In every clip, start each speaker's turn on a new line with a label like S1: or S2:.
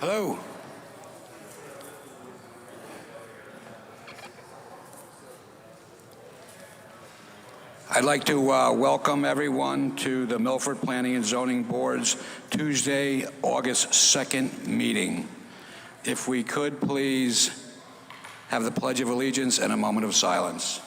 S1: Hello. I'd like to welcome everyone to the Milford Planning and Zoning Board's Tuesday, August 2nd meeting. If we could please have the Pledge of Allegiance and a moment of silence.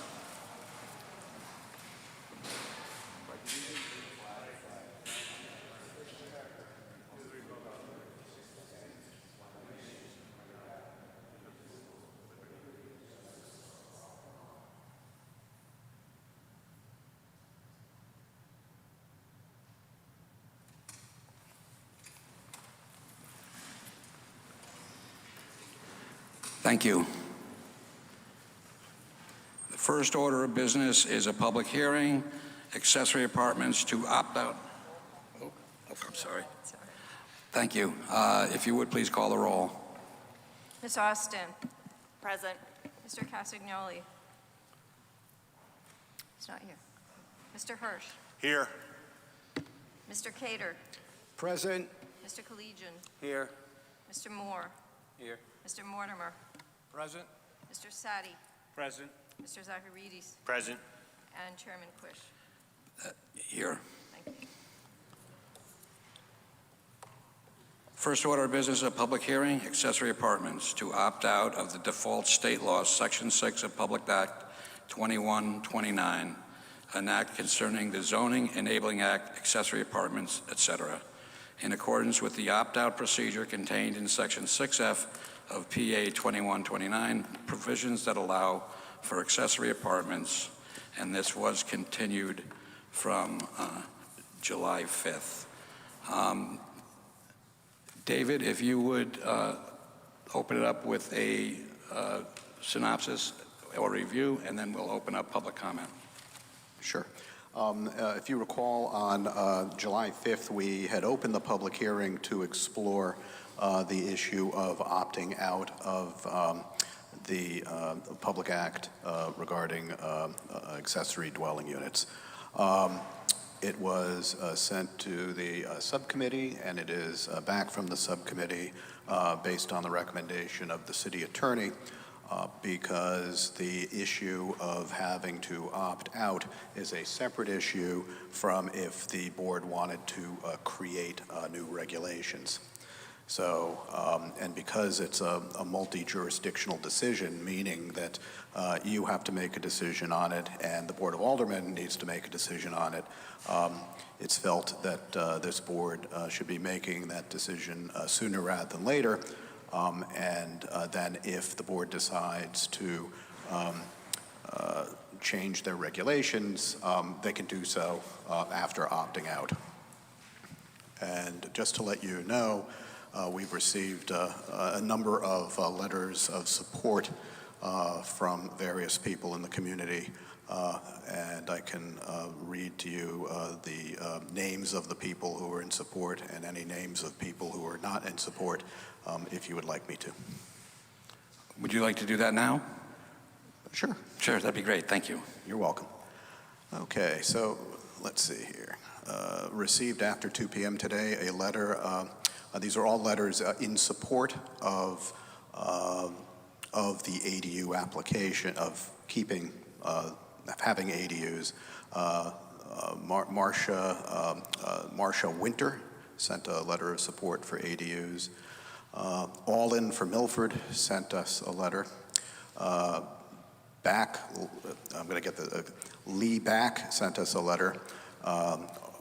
S1: Thank you. The first order of business is a public hearing, accessory apartments to opt out. Oh, I'm sorry. Thank you. If you would please call the roll.
S2: Ms. Austin.
S3: Present.
S2: Mr. Castagnoli. He's not here. Mr. Hirsch.
S4: Here.
S2: Mr. Cater.
S4: Present.
S2: Mr. Collegian.
S4: Here.
S2: Mr. Moore.
S4: Here.
S2: Mr. Mortimer.
S4: Present.
S2: Mr. Sadi.
S4: Present.
S2: Mr. Zacharidis.
S4: Present.
S2: And Chairman Quish.
S1: Here.
S2: Thank you.
S1: First order of business, a public hearing, accessory apartments to opt out of the default state law, Section 6 of Public Act 2129, an act concerning the Zoning Enabling Act, accessory apartments, etc., in accordance with the opt-out procedure contained in Section 6F of PA 2129, provisions that allow for accessory apartments, and this was continued from July 5th. David, if you would open it up with a synopsis or review, and then we'll open up public comment.
S5: Sure. If you recall, on July 5th, we had opened the public hearing to explore the issue of opting out of the Public Act regarding accessory dwelling units. It was sent to the subcommittee, and it is back from the subcommittee based on the recommendation of the city attorney, because the issue of having to opt out is a separate issue from if the board wanted to create new regulations. So, and because it's a multi-jurisdictional decision, meaning that you have to make a decision on it and the Board of Aldermen needs to make a decision on it, it's felt that this board should be making that decision sooner rather than later. And then if the board decides to change their regulations, they can do so after opting out. And just to let you know, we've received a number of letters of support from various people in the community, and I can read to you the names of the people who are in support and any names of people who are not in support, if you would like me to.
S1: Would you like to do that now?
S5: Sure.
S1: Sure, that'd be great. Thank you.
S5: You're welcome. Okay, so let's see here. Received after 2 p.m. today, a letter. These are all letters in support of the ADU application, of keeping, having ADUs. Marcia Winter sent a letter of support for ADUs. All In for Milford sent us a letter. Lee Back sent us a letter.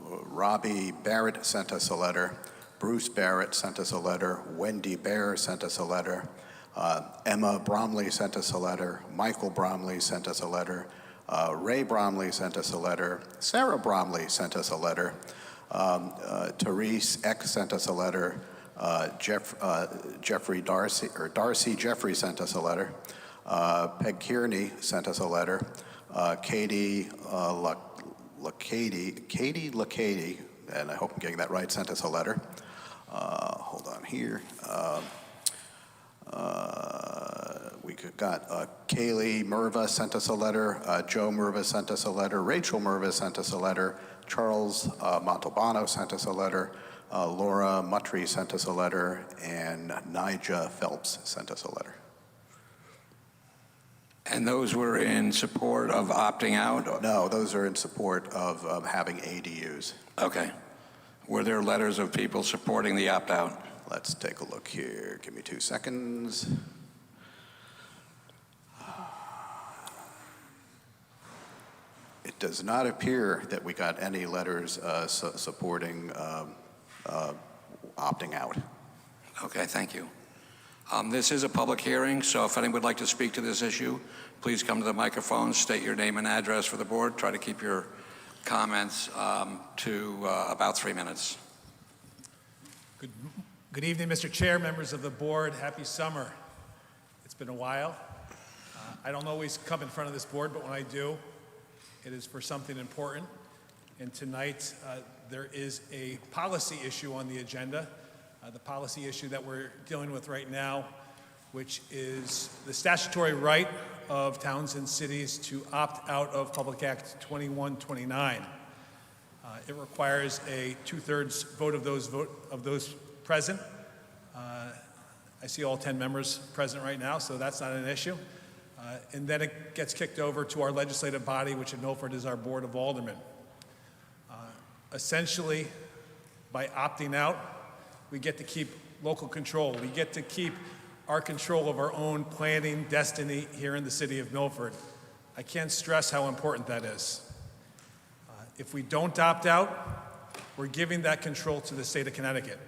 S5: Robbie Barrett sent us a letter. Bruce Barrett sent us a letter. Wendy Bear sent us a letter. Emma Bromley sent us a letter. Michael Bromley sent us a letter. Ray Bromley sent us a letter. Sarah Bromley sent us a letter. Therese Eck sent us a letter. Darcy Jeffrey sent us a letter. Peg Kearney sent us a letter. Katie Lacady, and I hope I'm getting that right, sent us a letter. Hold on here. We got Kaylee Merva sent us a letter. Joe Merva sent us a letter. Rachel Merva sent us a letter. Charles Montalbano sent us a letter. Laura Muttry sent us a letter, and Nija Phelps sent us a letter.
S1: And those were in support of opting out?
S5: No, those are in support of having ADUs.
S1: Okay. Were there letters of people supporting the opt-out?
S5: Let's take a look here. Give me 2 seconds. It does not appear that we got any letters supporting opting out.
S1: Okay, thank you. This is a public hearing, so if anyone would like to speak to this issue, please come to the microphone, state your name and address for the board. Try to keep your comments to about 3 minutes.
S3: Good evening, Mr. Chair, members of the board. Happy summer. It's been a while. I don't always come in front of this board, but when I do, it is for something important. And tonight, there is a policy issue on the agenda. The policy issue that we're dealing with right now, which is the statutory right of towns and cities to opt out of Public Act 2129. It requires a 2/3 vote of those present. I see all 10 members present right now, so that's not an issue. And then it gets kicked over to our legislative body, which in Milford is our Board of Aldermen. Essentially, by opting out, we get to keep local control. We get to keep our control of our own planning destiny here in the city of Milford. I can't stress how important that is. If we don't opt out, we're giving that control to the state of Connecticut.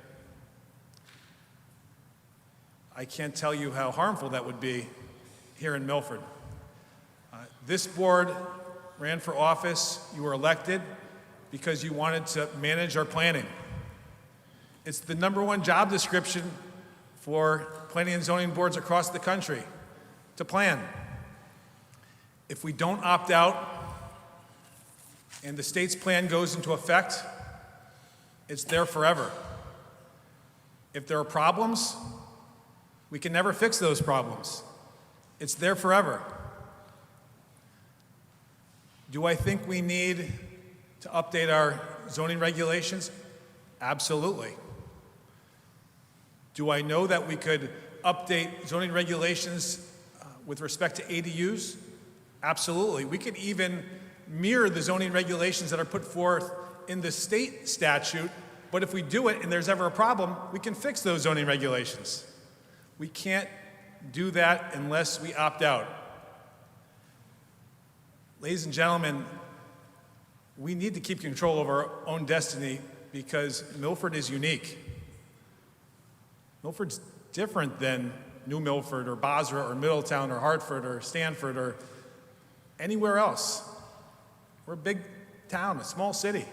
S3: I can't tell you how harmful that would be here in Milford. This board ran for office. You were elected because you wanted to manage our planning. It's the #1 job description for planning and zoning boards across the country, to plan. If we don't opt out and the state's plan goes into effect, it's there forever. If there are problems, we can never fix those problems. It's there forever. Do I think we need to update our zoning regulations? Absolutely. Do I know that we could update zoning regulations with respect to ADUs? Absolutely. We could even mirror the zoning regulations that are put forth in the state statute, but if we do it and there's ever a problem, we can fix those zoning regulations. We can't do that unless we opt out. Ladies and gentlemen, we need to keep control of our own destiny because Milford is unique. Milford's different than New Milford or Bosra or Middletown or Hartford or Stanford or anywhere else. We're a big town, a small city.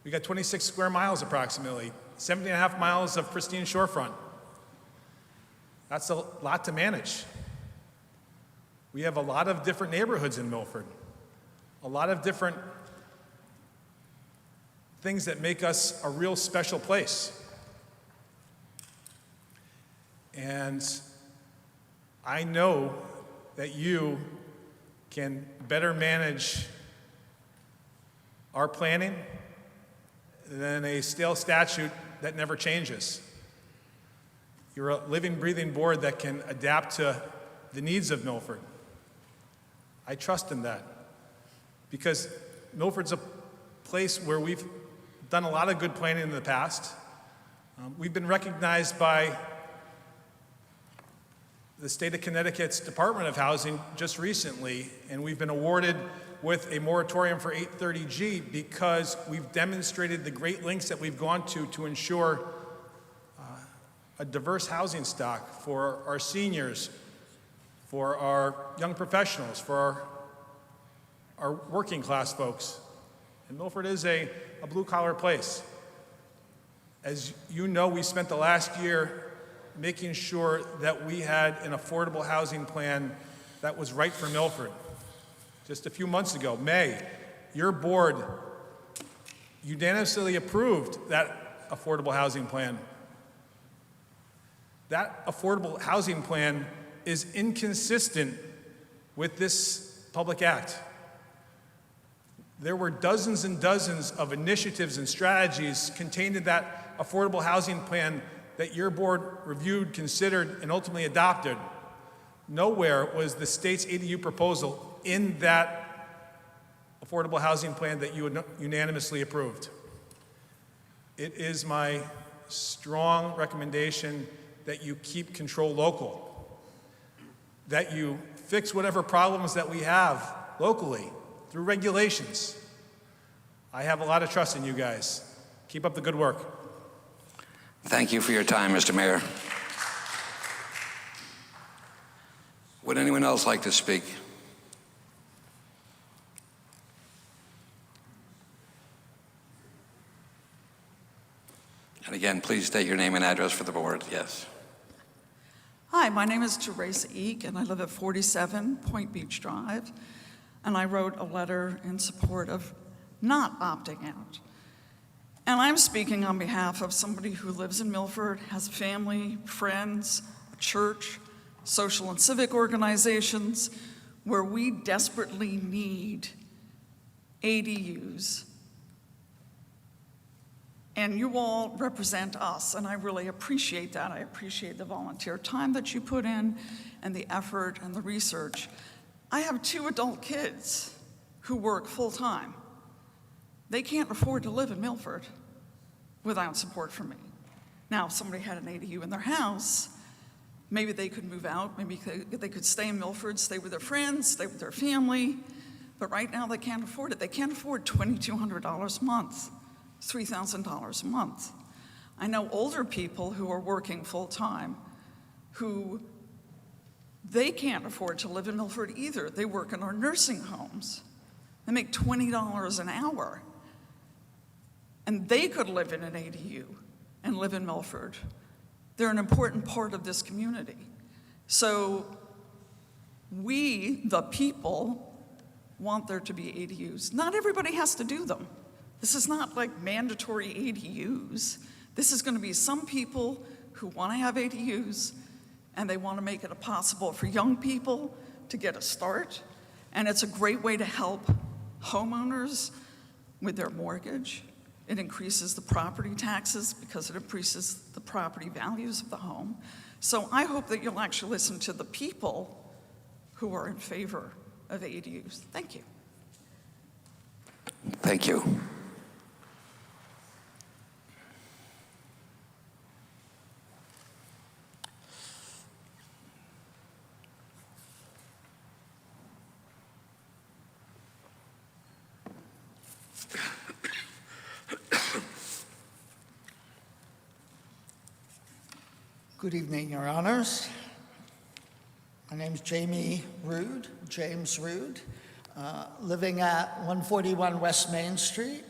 S3: We got 26 square miles approximately, 17.5 miles of pristine shorefront. That's a lot to manage. We have a lot of different neighborhoods in Milford, a lot of different things that make us a real special place. And I know that you can better manage our planning than a stale statute that never changes. You're a living, breathing board that can adapt to the needs of Milford. I trust in that because Milford's a place where we've done a lot of good planning in the past. We've been recognized by the state of Connecticut's Department of Housing just recently, and we've been awarded with a moratorium for 830G because we've demonstrated the great lengths that we've gone to ensure a diverse housing stock for our seniors, for our young professionals, for our working class folks. And Milford is a blue-collar place. As you know, we spent the last year making sure that we had an affordable housing plan that was right for Milford. Just a few months ago, May, your board unanimously approved that affordable housing plan. That affordable housing plan is inconsistent with this public act. There were dozens and dozens of initiatives and strategies contained in that affordable housing plan that your board reviewed, considered, and ultimately adopted, nowhere was the state's ADU proposal in that affordable housing plan that you unanimously approved. It is my strong recommendation that you keep control local, that you fix whatever problems that we have locally through regulations. I have a lot of trust in you guys. Keep up the good work.
S1: Thank you for your time, Mr. Mayor. Would anyone else like to speak? And again, please state your name and address for the board. Yes.
S6: Hi, my name is Teresa Eek, and I live at 47 Point Beach Drive. And I wrote a letter in support of not opting out. And I'm speaking on behalf of somebody who lives in Milford, has a family, friends, a church, social and civic organizations, where we desperately need ADUs. And you all represent us, and I really appreciate that. I appreciate the volunteer time that you put in and the effort and the research. I have 2 adult kids who work full-time. They can't afford to live in Milford without support from me. Now, if somebody had an ADU in their house, maybe they could move out, maybe they could stay in Milford, stay with their friends, stay with their family, but right now they can't afford it. They can't afford $2,200 a month, $3,000 a month. I know older people who are working full-time who they can't afford to live in Milford either. They work in our nursing homes. They make $20 an hour. And they could live in an ADU and live in Milford. They're an important part of this community. So we, the people, want there to be ADUs. Not everybody has to do them. This is not like mandatory ADUs. This is going to be some people who want to have ADUs, and they want to make it possible for young people to get a start. And it's a great way to help homeowners with their mortgage. It increases the property taxes because it increases the property values of the home. So I hope that you'll actually listen to the people who are in favor of ADUs. Thank you.
S1: Thank you.
S7: Good evening, Your Honors. My name's James Rood, living at 141 West Main Street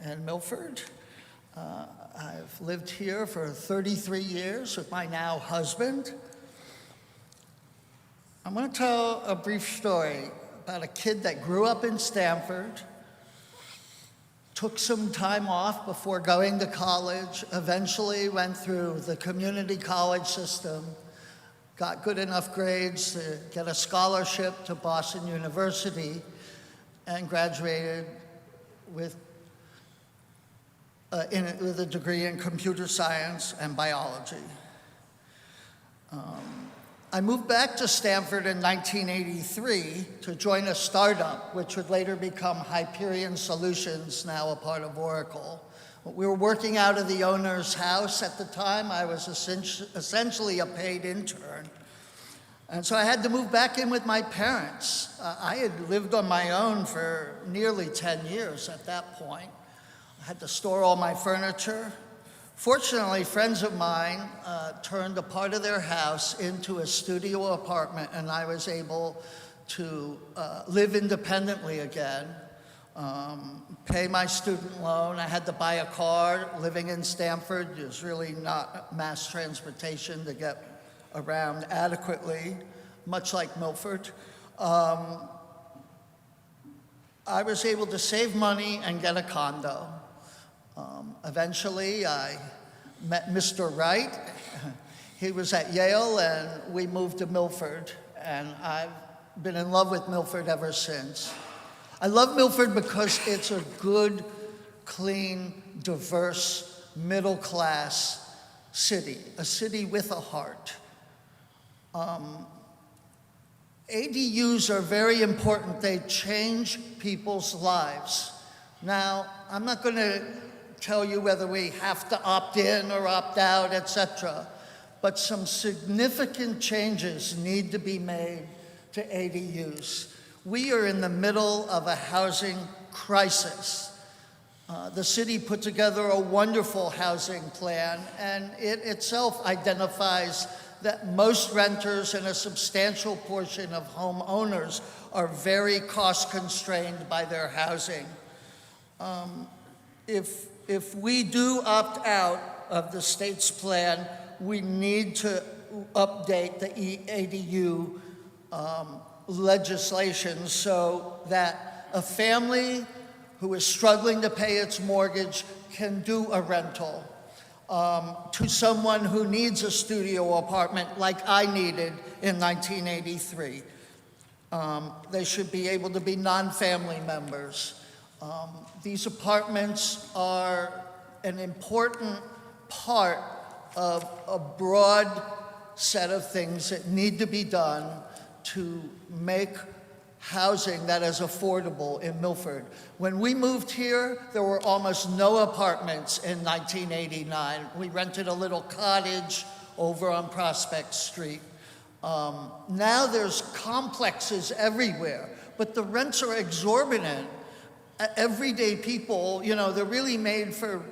S7: in Milford. I've lived here for 33 years with my now husband. I'm going to tell a brief story about a kid that grew up in Stamford, took some time off before going to college, eventually went through the community college system, got good enough grades to get a scholarship to Boston University, and graduated with a degree in computer science and biology. I moved back to Stamford in 1983 to join a startup, which would later become Hyperion Solutions, now a part of Oracle. We were working out of the owner's house at the time. I was essentially a paid intern. And so I had to move back in with my parents. I had lived on my own for nearly 10 years at that point. I had to store all my furniture. Fortunately, friends of mine turned a part of their house into a studio apartment, and I was able to live independently again, pay my student loan. I had to buy a car. Living in Stamford, there's really not mass transportation to get around adequately, much like Milford. I was able to save money and get a condo. Eventually, I met Mr. Wright. He was at Yale, and we moved to Milford, and I've been in love with Milford ever since. I love Milford because it's a good, clean, diverse middle-class city, a city with a heart. ADUs are very important. They change people's lives. Now, I'm not going to tell you whether we have to opt in or opt out, etc., but some significant changes need to be made to ADUs. We are in the middle of a housing crisis. The city put together a wonderful housing plan, and it itself identifies that most renters and a substantial portion of homeowners are very cost constrained by their housing. If we do opt out of the state's plan, we need to update the ADU legislation so that a family who is struggling to pay its mortgage can do a rental. To someone who needs a studio apartment like I needed in 1983. They should be able to be non-family members. These apartments are an important part of a broad set of things that need to be done to make housing that is affordable in Milford. When we moved here, there were almost no apartments in 1989. We rented a little cottage over on Prospect Street. Now there's complexes everywhere, but the rents are exorbitant. Everyday people, you know, they're really made for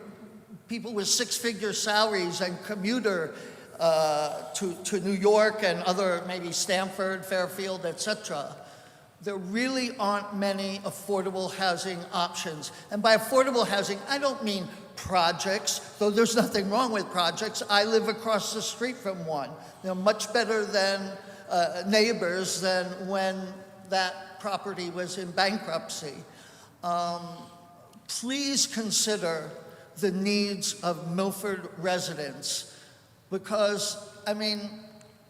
S7: people with six-figure salaries and commuter to New York and other, maybe Stamford, Fairfield, etc. There really aren't many affordable housing options. And by affordable housing, I don't mean projects, though there's nothing wrong with projects. I live across the street from one. They're much better than neighbors than when that property was in bankruptcy. Please consider the needs of Milford residents because, I mean,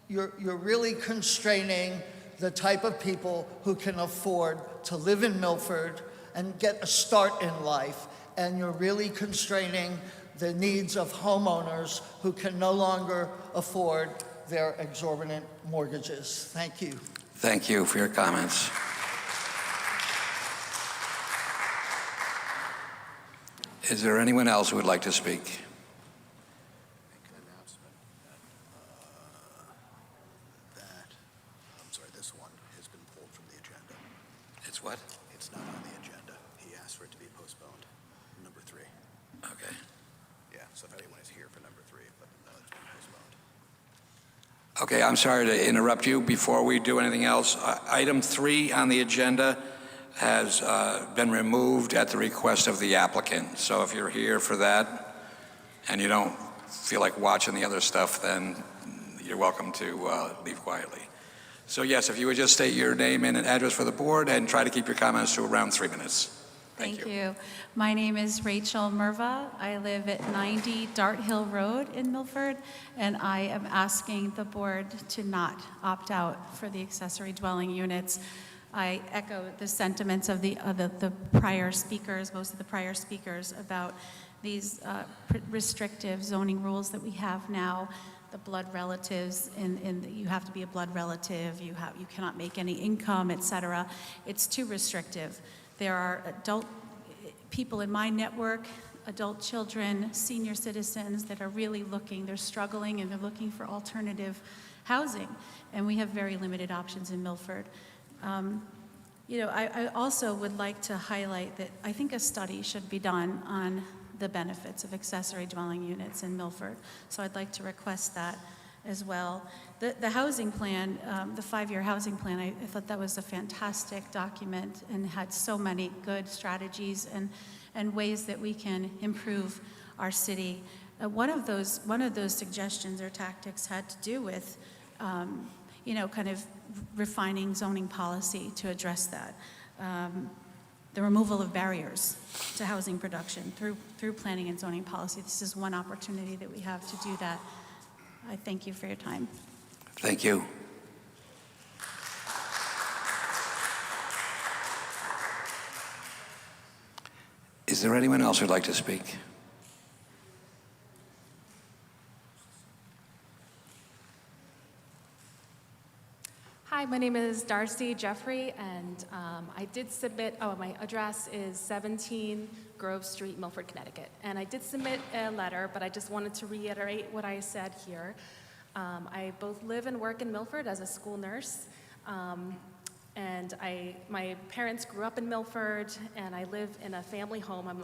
S7: you're really constraining the type of people who can afford to live in Milford and get a start in life. And you're really constraining the needs of homeowners who can no longer afford their exorbitant mortgages. Thank you.
S1: Thank you for your comments. Is there anyone else who would like to speak?
S5: Make an announcement that, I'm sorry, this one has been pulled from the agenda.
S1: It's what?
S5: It's not on the agenda. He asked for it to be postponed. Number 3.
S1: Okay.
S5: Yeah, so if anyone is here for number 3, but no, it's been postponed.
S1: Okay, I'm sorry to interrupt you. Before we do anything else, item 3 on the agenda has been removed at the request of the applicant. So if you're here for that and you don't feel like watching the other stuff, then you're welcome to leave quietly. So yes, if you would just state your name and an address for the board and try to keep your comments to around 3 minutes.
S8: Thank you. My name is Rachel Merva. I live at 90 Dart Hill Road in Milford, and I am asking the board to not opt out for the accessory dwelling units. I echo the sentiments of the prior speakers, most of the prior speakers, about these restrictive zoning rules that we have now, the blood relatives, and you have to be a blood relative, you cannot make any income, etc. It's too restrictive. There are adult people in my network, adult children, senior citizens that are really looking, they're struggling and they're looking for alternative housing, and we have very limited options in Milford. You know, I also would like to highlight that I think a study should be done on the benefits of accessory dwelling units in Milford. So I'd like to request that as well. The housing plan, the 5-year housing plan, I thought that was a fantastic document and had so many good strategies and ways that we can improve our city. One of those suggestions or tactics had to do with you know, kind of refining zoning policy to address that. The removal of barriers to housing production through planning and zoning policy. This is one opportunity that we have to do that. I thank you for your time.
S1: Thank you. Is there anyone else who'd like to speak?
S9: Hi, my name is Darcy Jeffrey, and I did submit, my address is 17 Grove Street, Milford, Connecticut. And I did submit a letter, but I just wanted to reiterate what I said here. I both live and work in Milford as a school nurse. And my parents grew up in Milford, and I live in a family home. I'm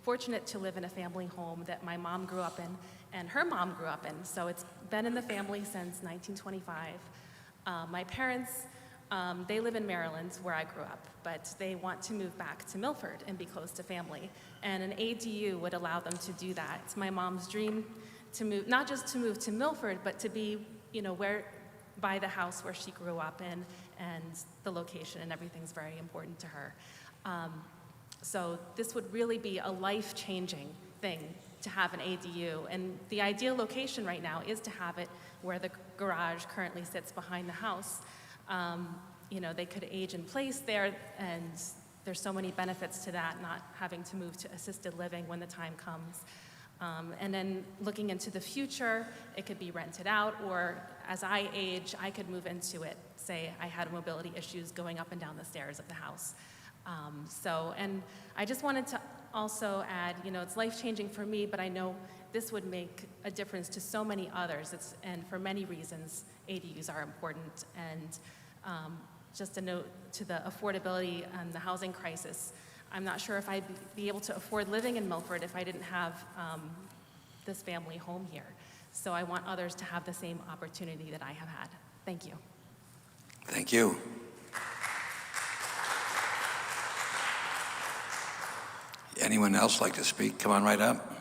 S9: fortunate to live in a family home that my mom grew up in and her mom grew up in. So it's been in the family since 1925. My parents, they live in Maryland, where I grew up, but they want to move back to Milford and be close to family. And an ADU would allow them to do that. It's my mom's dream to move, not just to move to Milford, but to be, by the house where she grew up in, and the location and everything's very important to her. So this would really be a life-changing thing to have an ADU. And the ideal location right now is to have it where the garage currently sits behind the house. They could age in place there, and there's so many benefits to that, not having to move to assisted living when the time comes. And then looking into the future, it could be rented out, or as I age, I could move into it. Say I had mobility issues going up and down the stairs of the house. And I just wanted to also add, it's life-changing for me, but I know this would make a difference to so many others. And for many reasons, ADUs are important. And just a note to the affordability and the housing crisis, I'm not sure if I'd be able to afford living in Milford if I didn't have this family home here. So I want others to have the same opportunity that I have had. Thank you.
S1: Thank you. Anyone else like to speak? Come on right up.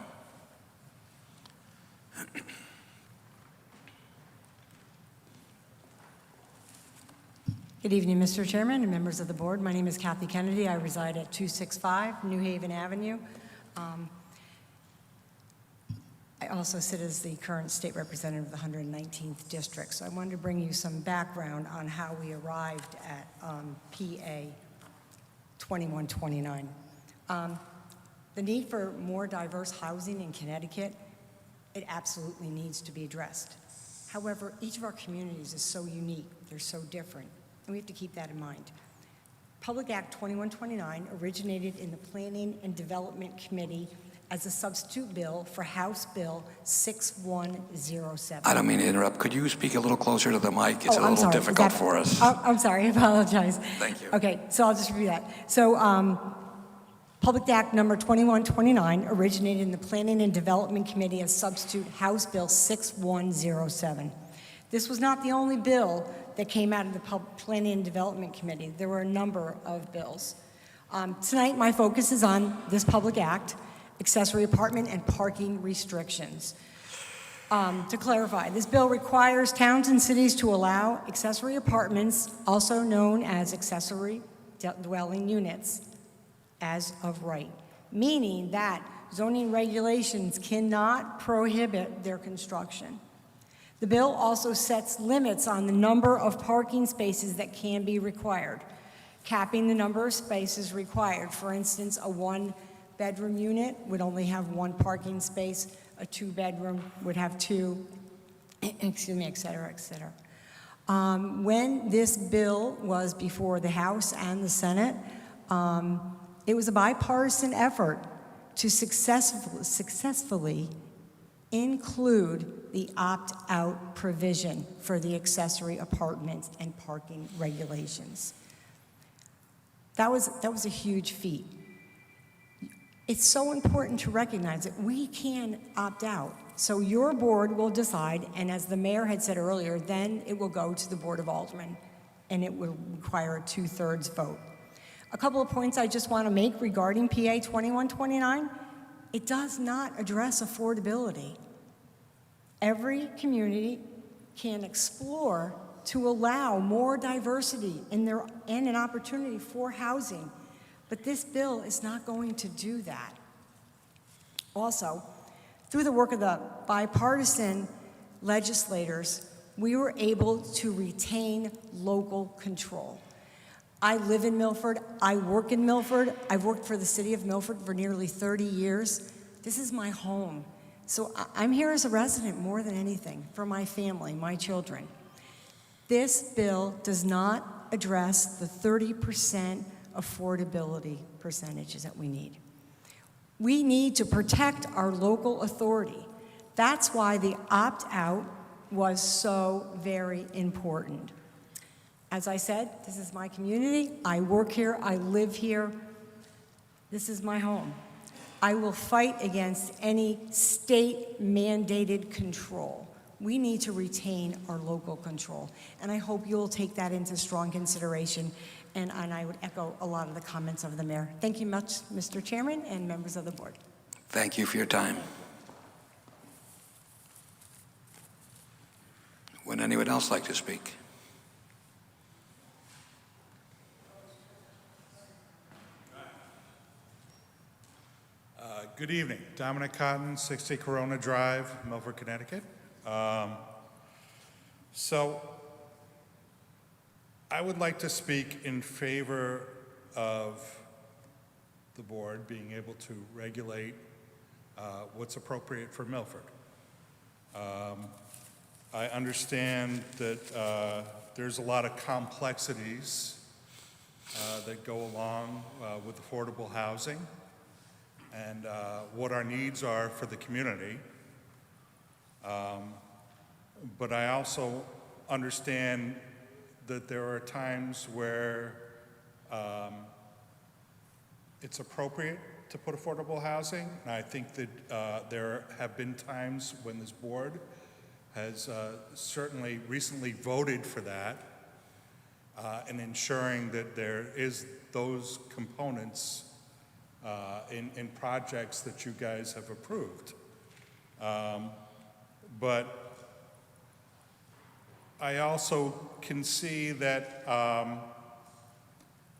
S10: Good evening, Mr. Chairman and members of the board. My name is Kathy Kennedy. I reside at 265 New Haven Avenue. I also sit as the current state representative of the 119th District. So I wanted to bring you some background on how we arrived at PA 2129. The need for more diverse housing in Connecticut, it absolutely needs to be addressed. However, each of our communities is so unique, they're so different, and we have to keep that in mind. Public Act 2129 originated in the Planning and Development Committee as a substitute bill for House Bill 6107.
S1: I don't mean to interrupt. Could you speak a little closer to the mic? It's a
S10: I'm
S1: little
S10: sorry.
S1: difficult for us.
S10: I'm sorry, I apologize.
S1: Thank you.
S10: Okay, so I'll just repeat that. So, Public Act number 2129 originated in the Planning and Development Committee as substitute House Bill 6107. This was not the only bill that came out of the Planning and Development Committee. There were a number of bills. Tonight, my focus is on this Public Act, accessory apartment and parking restrictions. To clarify, this bill requires towns and cities to allow accessory apartments, also known as accessory dwelling units, as of right, meaning that zoning regulations cannot prohibit their construction. The bill also sets limits on the number of parking spaces that can be required, capping the number of spaces required. For instance, a one-bedroom unit would only have one parking space, a two-bedroom would have two, excuse me, et cetera, et cetera. When this bill was before the House and the Senate, it was a bipartisan effort to successfully include the opt-out provision for the accessory apartments and parking regulations. That was a huge feat. It's so important to recognize that we can opt out. So your board will decide, and as the mayor had said earlier, then it will go to the Board of Aldermen, and it will require a 2/3 vote. A couple of points I just want to make regarding PA 2129. It does not address affordability. Every community can explore to allow more diversity and an opportunity for housing, but this bill is not going to do that. Also, through the work of the bipartisan legislators, we were able to retain local control. I live in Milford, I work in Milford, I've worked for the city of Milford for nearly 30 years. This is my home. So I'm here as a resident more than anything, for my family, my children. This bill does not address the 30% affordability percentages that we need. We need to protect our local authority. That's why the opt-out was so very important. As I said, this is my community. I work here, I live here. This is my home. I will fight against any state-mandated control. We need to retain our local control, and I hope you'll take that into strong consideration, and I would echo a lot of the comments of the mayor. Thank you much, Mr. Chairman and members of the board.
S1: Thank you for your time. Would anyone else like to speak?
S11: Good evening. Dominic Cotton, 60 Corona Drive, Milford, Connecticut. So I would like to speak in favor of the board being able to regulate what's appropriate for Milford. I understand that there's a lot of complexities that go along with affordable housing and what our needs are for the community. But I also understand that there are times where it's appropriate to put affordable housing. And I think that there have been times when this board has certainly recently voted for that and ensuring that there is those components in projects that you guys have approved. But I also can see that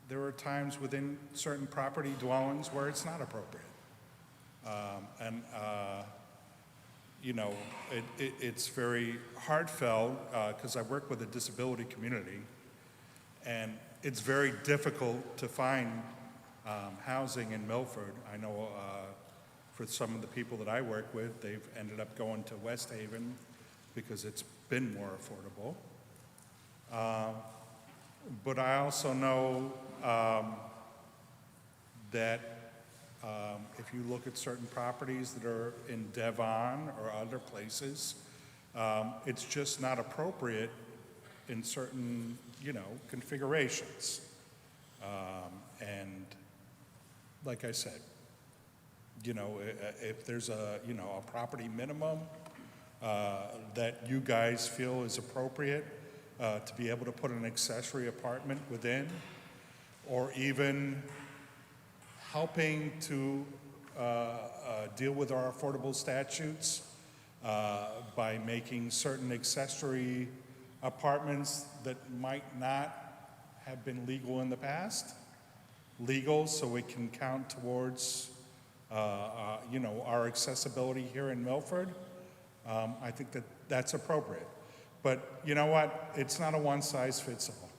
S11: there are times within certain property dwellings where it's not appropriate. You know, it's very heartfelt because I work with a disability community, and it's very difficult to find housing in Milford. I know for some of the people that I work with, they've ended up going to West Haven because it's been more affordable. But I also know that if you look at certain properties that are in Devon or other places, it's just not appropriate in certain, you know, configurations. And like I said, you know, if there's a, you know, a property minimum that you guys feel is appropriate to be able to put an accessory apartment within, or even helping to deal with our affordable statutes by making certain accessory apartments that might not have been legal in the past legal, so it can count towards you know, our accessibility here in Milford. I think that that's appropriate. But you know what? It's not a one-size-fits-all.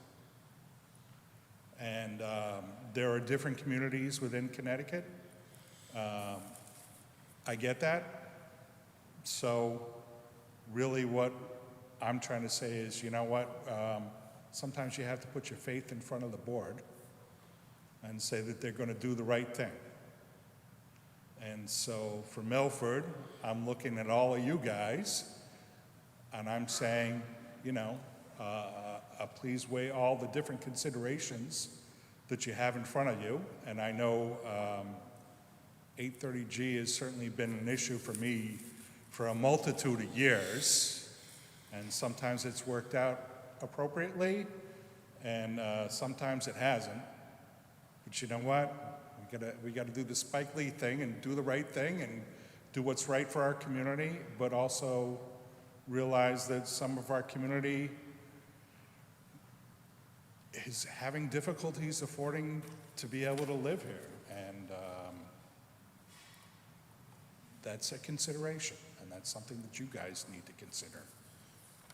S11: And there are different communities within Connecticut. I get that. So really what I'm trying to say is, you know what? Sometimes you have to put your faith in front of the board and say that they're going to do the right thing. And so for Milford, I'm looking at all of you guys, and I'm saying, you know, please weigh all the different considerations that you have in front of you. And I know 830G has certainly been an issue for me for a multitude of years, and sometimes it's worked out appropriately, and sometimes it hasn't. But you know what? We got to do the Spike Lee thing and do the right thing and do what's right for our community, but also realize that some of our community is having difficulties affording to be able to live here. And that's a consideration, and that's something that you guys need to consider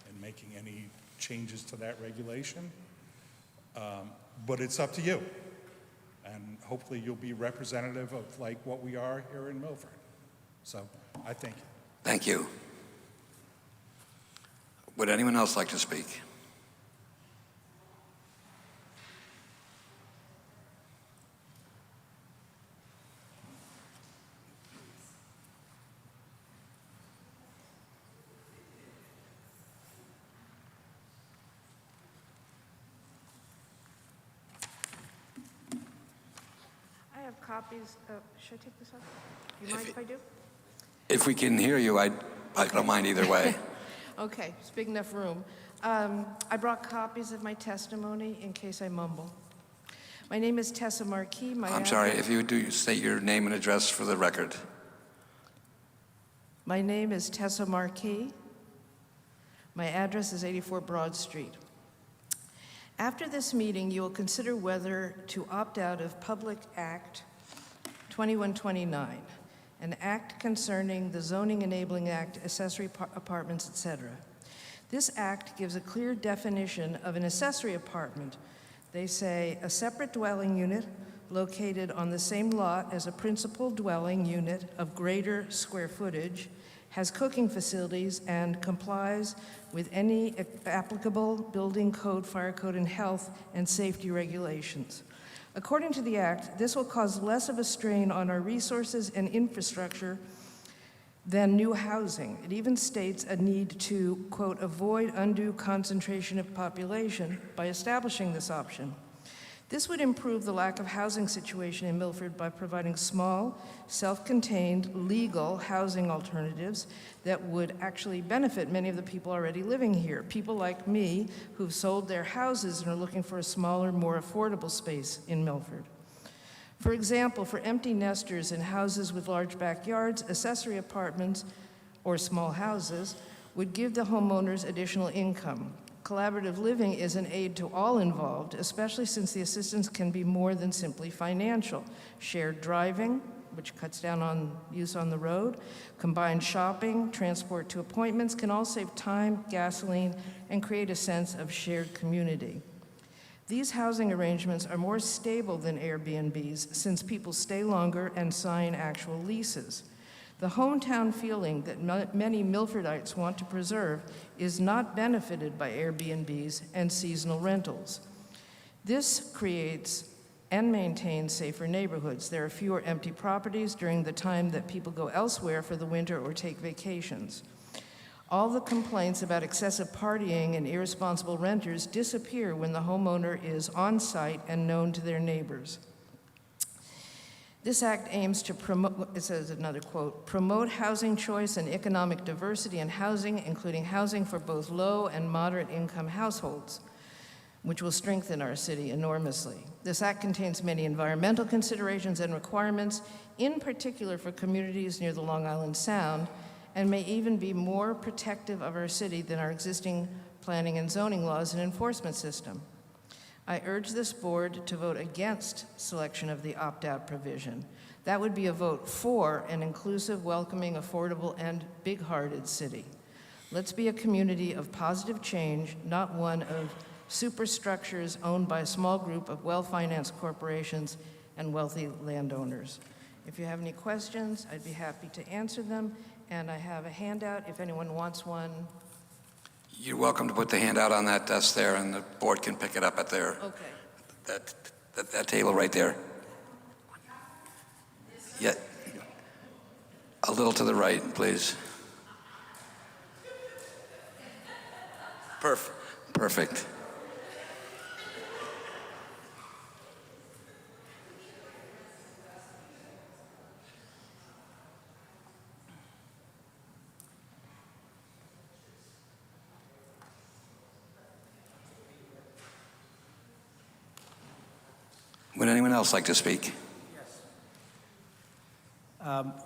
S11: in making any changes to that regulation. But it's up to you. And hopefully you'll be representative of like what we are here in Milford. So I thank you.
S1: Thank you. Would anyone else like to speak?
S12: have copies of, should I take this off? You mind if I do?
S1: If we can hear you, I don't mind either way.
S12: Okay, it's big enough room. I brought copies of my testimony in case I mumble. My name is Tessa Marquis.
S1: I'm sorry, if you would do state your name and address for the record.
S12: My name is Tessa Marquis. My address is 84 Broad Street. After this meeting, you will consider whether to opt out of Public Act 2129, an act concerning the Zoning Enabling Act, accessory apartments, etc. This act gives a clear definition of an accessory apartment. They say a separate dwelling unit located on the same lot as a principal dwelling unit of greater square footage, has cooking facilities, and complies with any applicable building code, fire code, and health and safety regulations. According to the Act, this will cause less of a strain on our resources and infrastructure than new housing. It even states a need to, quote, avoid undue concentration of population by establishing this option. This would improve the lack of housing situation in Milford by providing small, self-contained, legal housing alternatives that would actually benefit many of the people already living here. People like me who've sold their houses and are looking for a smaller, more affordable space in Milford. For example, for empty nesters in houses with large backyards, accessory apartments or small houses would give the homeowners additional income. Collaborative living is an aid to all involved, especially since the assistance can be more than simply financial. Shared driving, which cuts down on use on the road, combined shopping, transport to appointments can all save time, gasoline, and create a sense of shared community. These housing arrangements are more stable than Airbnbs since people stay longer and sign actual leases. The hometown feeling that many Milfordites want to preserve is not benefited by Airbnbs and seasonal rentals. This creates and maintains safer neighborhoods. There are fewer empty properties during the time that people go elsewhere for the winter or take vacations. All the complaints about excessive partying and irresponsible renters disappear when the homeowner is on site and known to their neighbors. This act aims to promote, it says another quote, promote housing choice and economic diversity in housing, including housing for both low and moderate income households, which will strengthen our city enormously. This act contains many environmental considerations and requirements, in particular for communities near the Long Island Sound, and may even be more protective of our city than our existing planning and zoning laws and enforcement system. I urge this board to vote against selection of the opt-out provision. That would be a vote for an inclusive, welcoming, affordable, and big-hearted city. Let's be a community of positive change, not one of superstructures owned by a small group of well-financed corporations and wealthy landowners. If you have any questions, I'd be happy to answer them, and I have a handout if anyone wants one.
S1: You're welcome to put the handout on that desk there, and the board can pick it up at their,
S12: Okay.
S1: that table right there. Yeah. A little to the right, please. Perfect. Would anyone else like to speak?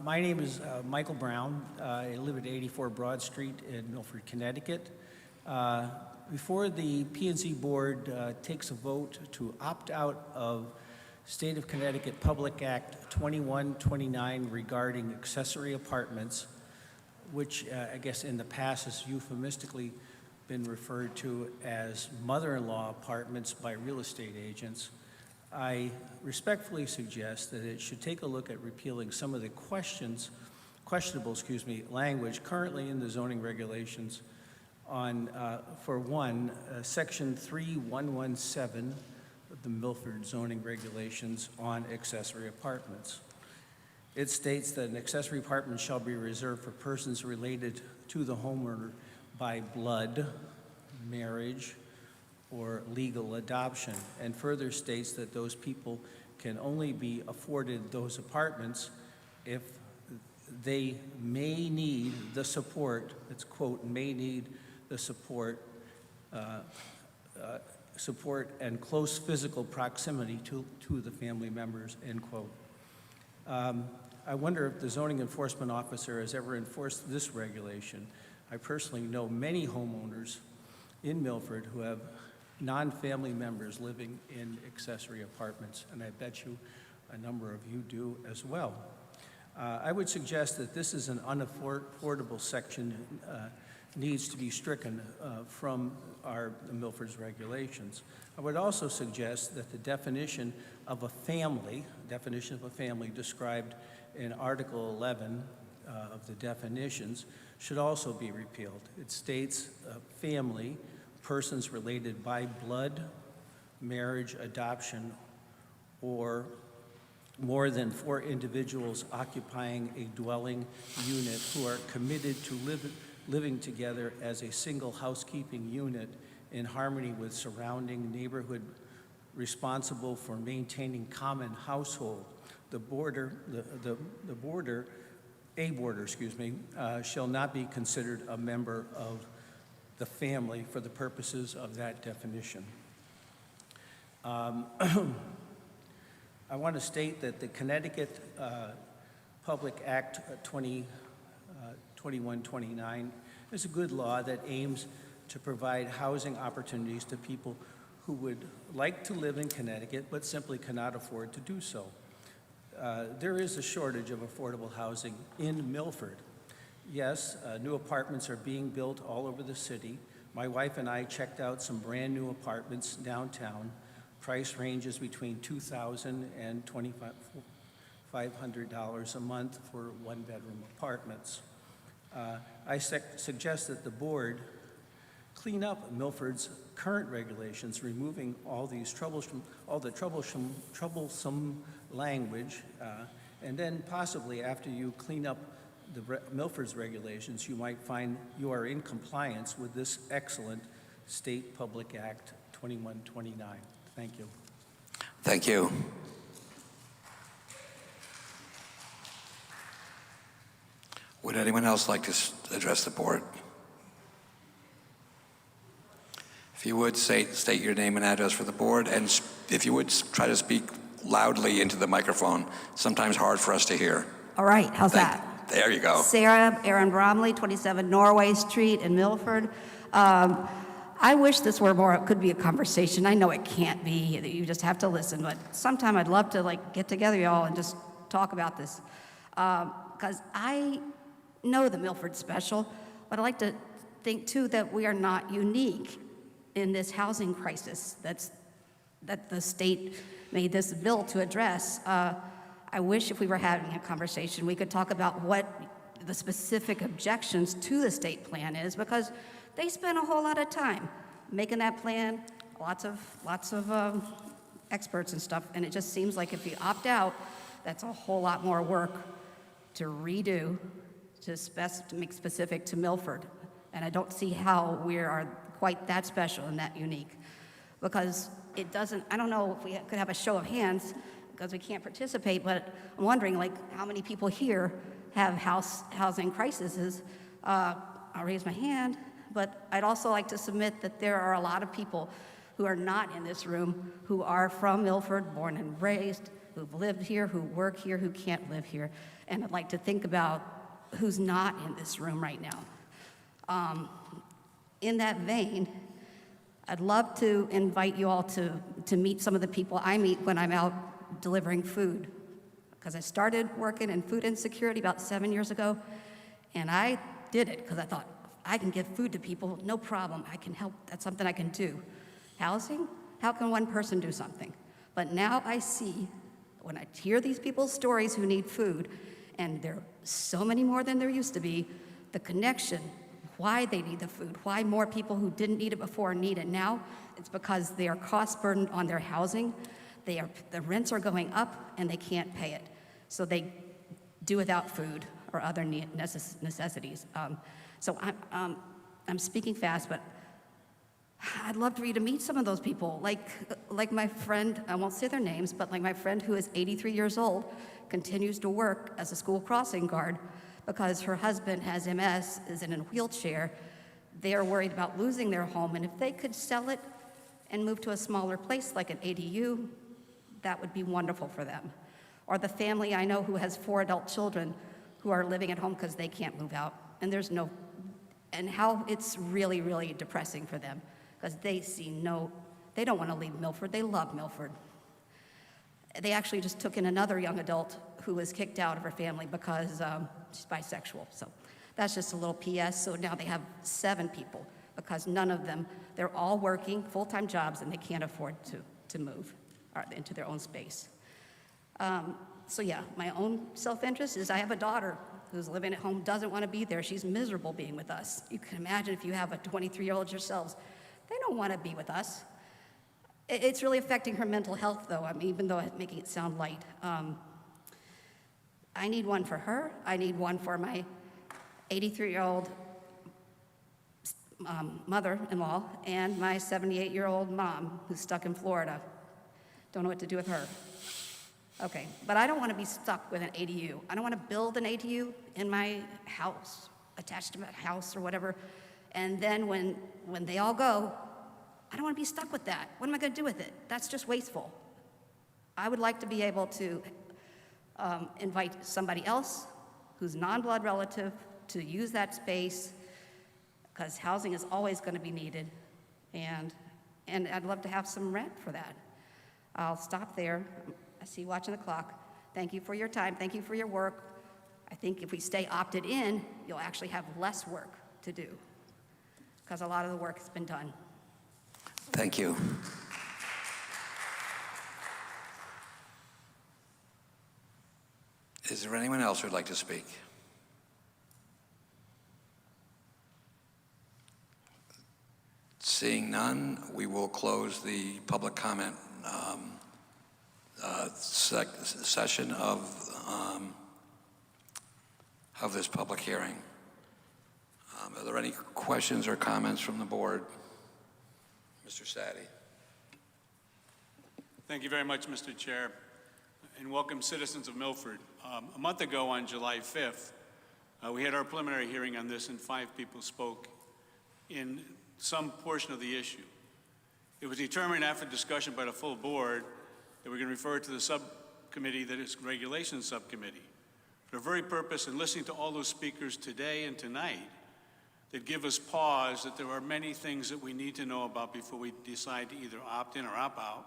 S13: My name is Michael Brown. I live at 84 Broad Street in Milford, Connecticut. Before the P&Z board takes a vote to opt out of State of Connecticut Public Act 2129 regarding accessory apartments, which I guess in the past has euphemistically been referred to as mother-in-law apartments by real estate agents, I respectfully suggest that it should take a look at repealing some of the questionable language currently in the zoning regulations on, for one, Section 3117 of the Milford zoning regulations on accessory apartments. It states that an accessory apartment shall be reserved for persons related to the homeowner by blood, marriage, or legal adoption, and further states that those people can only be afforded those apartments if they may need the support, it's quote, may need the support, support and close physical proximity to the family members, end quote. I wonder if the zoning enforcement officer has ever enforced this regulation. I personally know many homeowners in Milford who have non-family members living in accessory apartments, and I bet you a number of you do as well. I would suggest that this is an unaffordable section, needs to be stricken from the Milford's regulations. I would also suggest that the definition of a family described in Article 11 of the definitions should also be repealed. It states family, persons related by blood, marriage, adoption, or more than 4 individuals occupying a dwelling unit who are committed to living together as a single housekeeping unit in harmony with surrounding neighborhood, responsible for maintaining common household. A boarder, shall not be considered a member of the family for the purposes of that definition. I want to state that the Connecticut Public Act 2129 is a good law that aims to provide housing opportunities to people who would like to live in Connecticut but simply cannot afford to do so. There is a shortage of affordable housing in Milford. Yes, new apartments are being built all over the city. My wife and I checked out some brand new apartments downtown. Price ranges between $2,000 and $2,500 a month for one-bedroom apartments. I suggest that the board clean up Milford's current regulations, removing all the troublesome language, and then possibly after you clean up Milford's regulations, you might find you are in compliance with this excellent State Public Act 2129. Thank you.
S1: Thank you. Would anyone else like to address the board? If you would, state your name and address for the board, and if you would, try to speak loudly into the microphone. Sometimes hard for us to hear.
S14: All right, how's that?
S1: There you go.
S14: Sarah Aaron Bromley, 27 Norway Street in Milford. I wish this were more, it could be a conversation. I know it can't be, you just have to listen, but sometime I'd love to get together y'all and just talk about this. Because I know the Milford special, but I like to think too that we are not unique in this housing crisis that the state made this bill to address. I wish if we were having a conversation, we could talk about what the specific objections to the state plan is, because they spent a whole lot of time making that plan, lots of experts and stuff, and it just seems like if you opt out, that's a whole lot more work to redo, to make specific to Milford. And I don't see how we are quite that special and that unique, because it doesn't, I don't know if we could have a show of hands, because we can't participate, but I'm wondering how many people here have housing crises. I'll raise my hand, but I'd also like to submit that there are a lot of people who are not in this room, who are from Milford, born and raised, who've lived here, who work here, who can't live here. And I'd like to think about who's not in this room right now. In that vein, I'd love to invite you all to meet some of the people I meet when I'm out delivering food. Because I started working in food insecurity about 7 years ago, and I did it because I thought, I can give food to people, no problem, I can help, that's something I can do. Housing, how can one person do something? But now I see, when I hear these people's stories who need food, and there are so many more than there used to be, the connection, why they need the food, why more people who didn't need it before need it now, it's because they are cost burdened on their housing, the rents are going up and they can't pay it. So they do without food or other necessities. So I'm speaking fast, but I'd love for you to meet some of those people, like my friend, I won't say their names, but like my friend who is 83 years old, continues to work as a school crossing guard because her husband has MS, is in a wheelchair. They are worried about losing their home, and if they could sell it and move to a smaller place like an ADU, that would be wonderful for them. Or the family I know who has 4 adult children who are living at home because they can't move out, and there's no, and how it's really, really depressing for them because they don't want to leave Milford. They love Milford. They actually just took in another young adult who was kicked out of her family because she's bisexual. So that's just a little PS. So now they have 7 people because none of them, they're all working full-time jobs and they can't afford to move into their own space. So yeah, my own self-interest is I have a daughter who's living at home, doesn't want to be there. She's miserable being with us. You can imagine if you have a 23-year-old yourselves, they don't want to be with us. It's really affecting her mental health, though, even though I'm making it sound light. I need one for her. I need one for my 83-year-old mother-in-law and my 78-year-old mom who's stuck in Florida. Don't know what to do with her. Okay, but I don't want to be stuck with an ADU. I don't want to build an ADU in my house, attached to my house or whatever, and then when they all go, I don't want to be stuck with that. What am I going to do with it? That's just wasteful. I would like to be able to invite somebody else who's non-blood relative to use that space because housing is always going to be needed, and I'd love to have some rent for that. I'll stop there. I see you watching the clock. Thank you for your time. Thank you for your work. I think if we stay opted in, you'll actually have less work to do because a lot of the work has been done.
S1: Thank you. Is there anyone else who'd like to speak? Seeing none, we will close the public comment session of this public hearing. Are there any questions or comments from the board? Mr. Sadi.
S15: Thank you very much, Mr. Chair, and welcome citizens of Milford. A month ago on July 5th, we had our preliminary hearing on this and 5 people spoke in some portion of the issue. It was determined after discussion by the full board that we're going to refer to the subcommittee that is Regulations Subcommittee. For the very purpose in listening to all those speakers today and tonight that give us pause that there are many things that we need to know about before we decide to either opt in or opt out.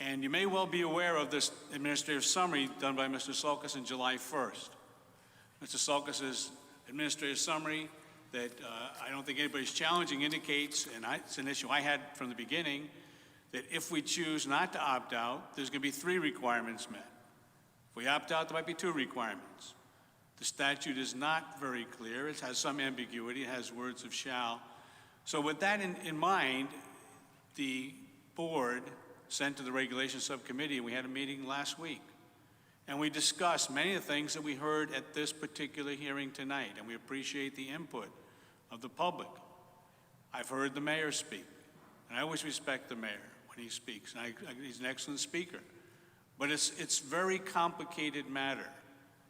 S15: And you may well be aware of this administrative summary done by Mr. Sulkus on July 1st. Mr. Sulkus's administrative summary that I don't think anybody's challenging indicates, and it's an issue I had from the beginning, that if we choose not to opt out, there's going to be 3 requirements met. If we opt out, there might be 2 requirements. The statute is not very clear. It has some ambiguity. It has words of shall. So with that in mind, the board sent to the Regulations Subcommittee, and we had a meeting last week. And we discussed many of the things that we heard at this particular hearing tonight, and we appreciate the input of the public. I've heard the mayor speak, and I always respect the mayor when he speaks, and he's an excellent speaker. But it's very complicated matter.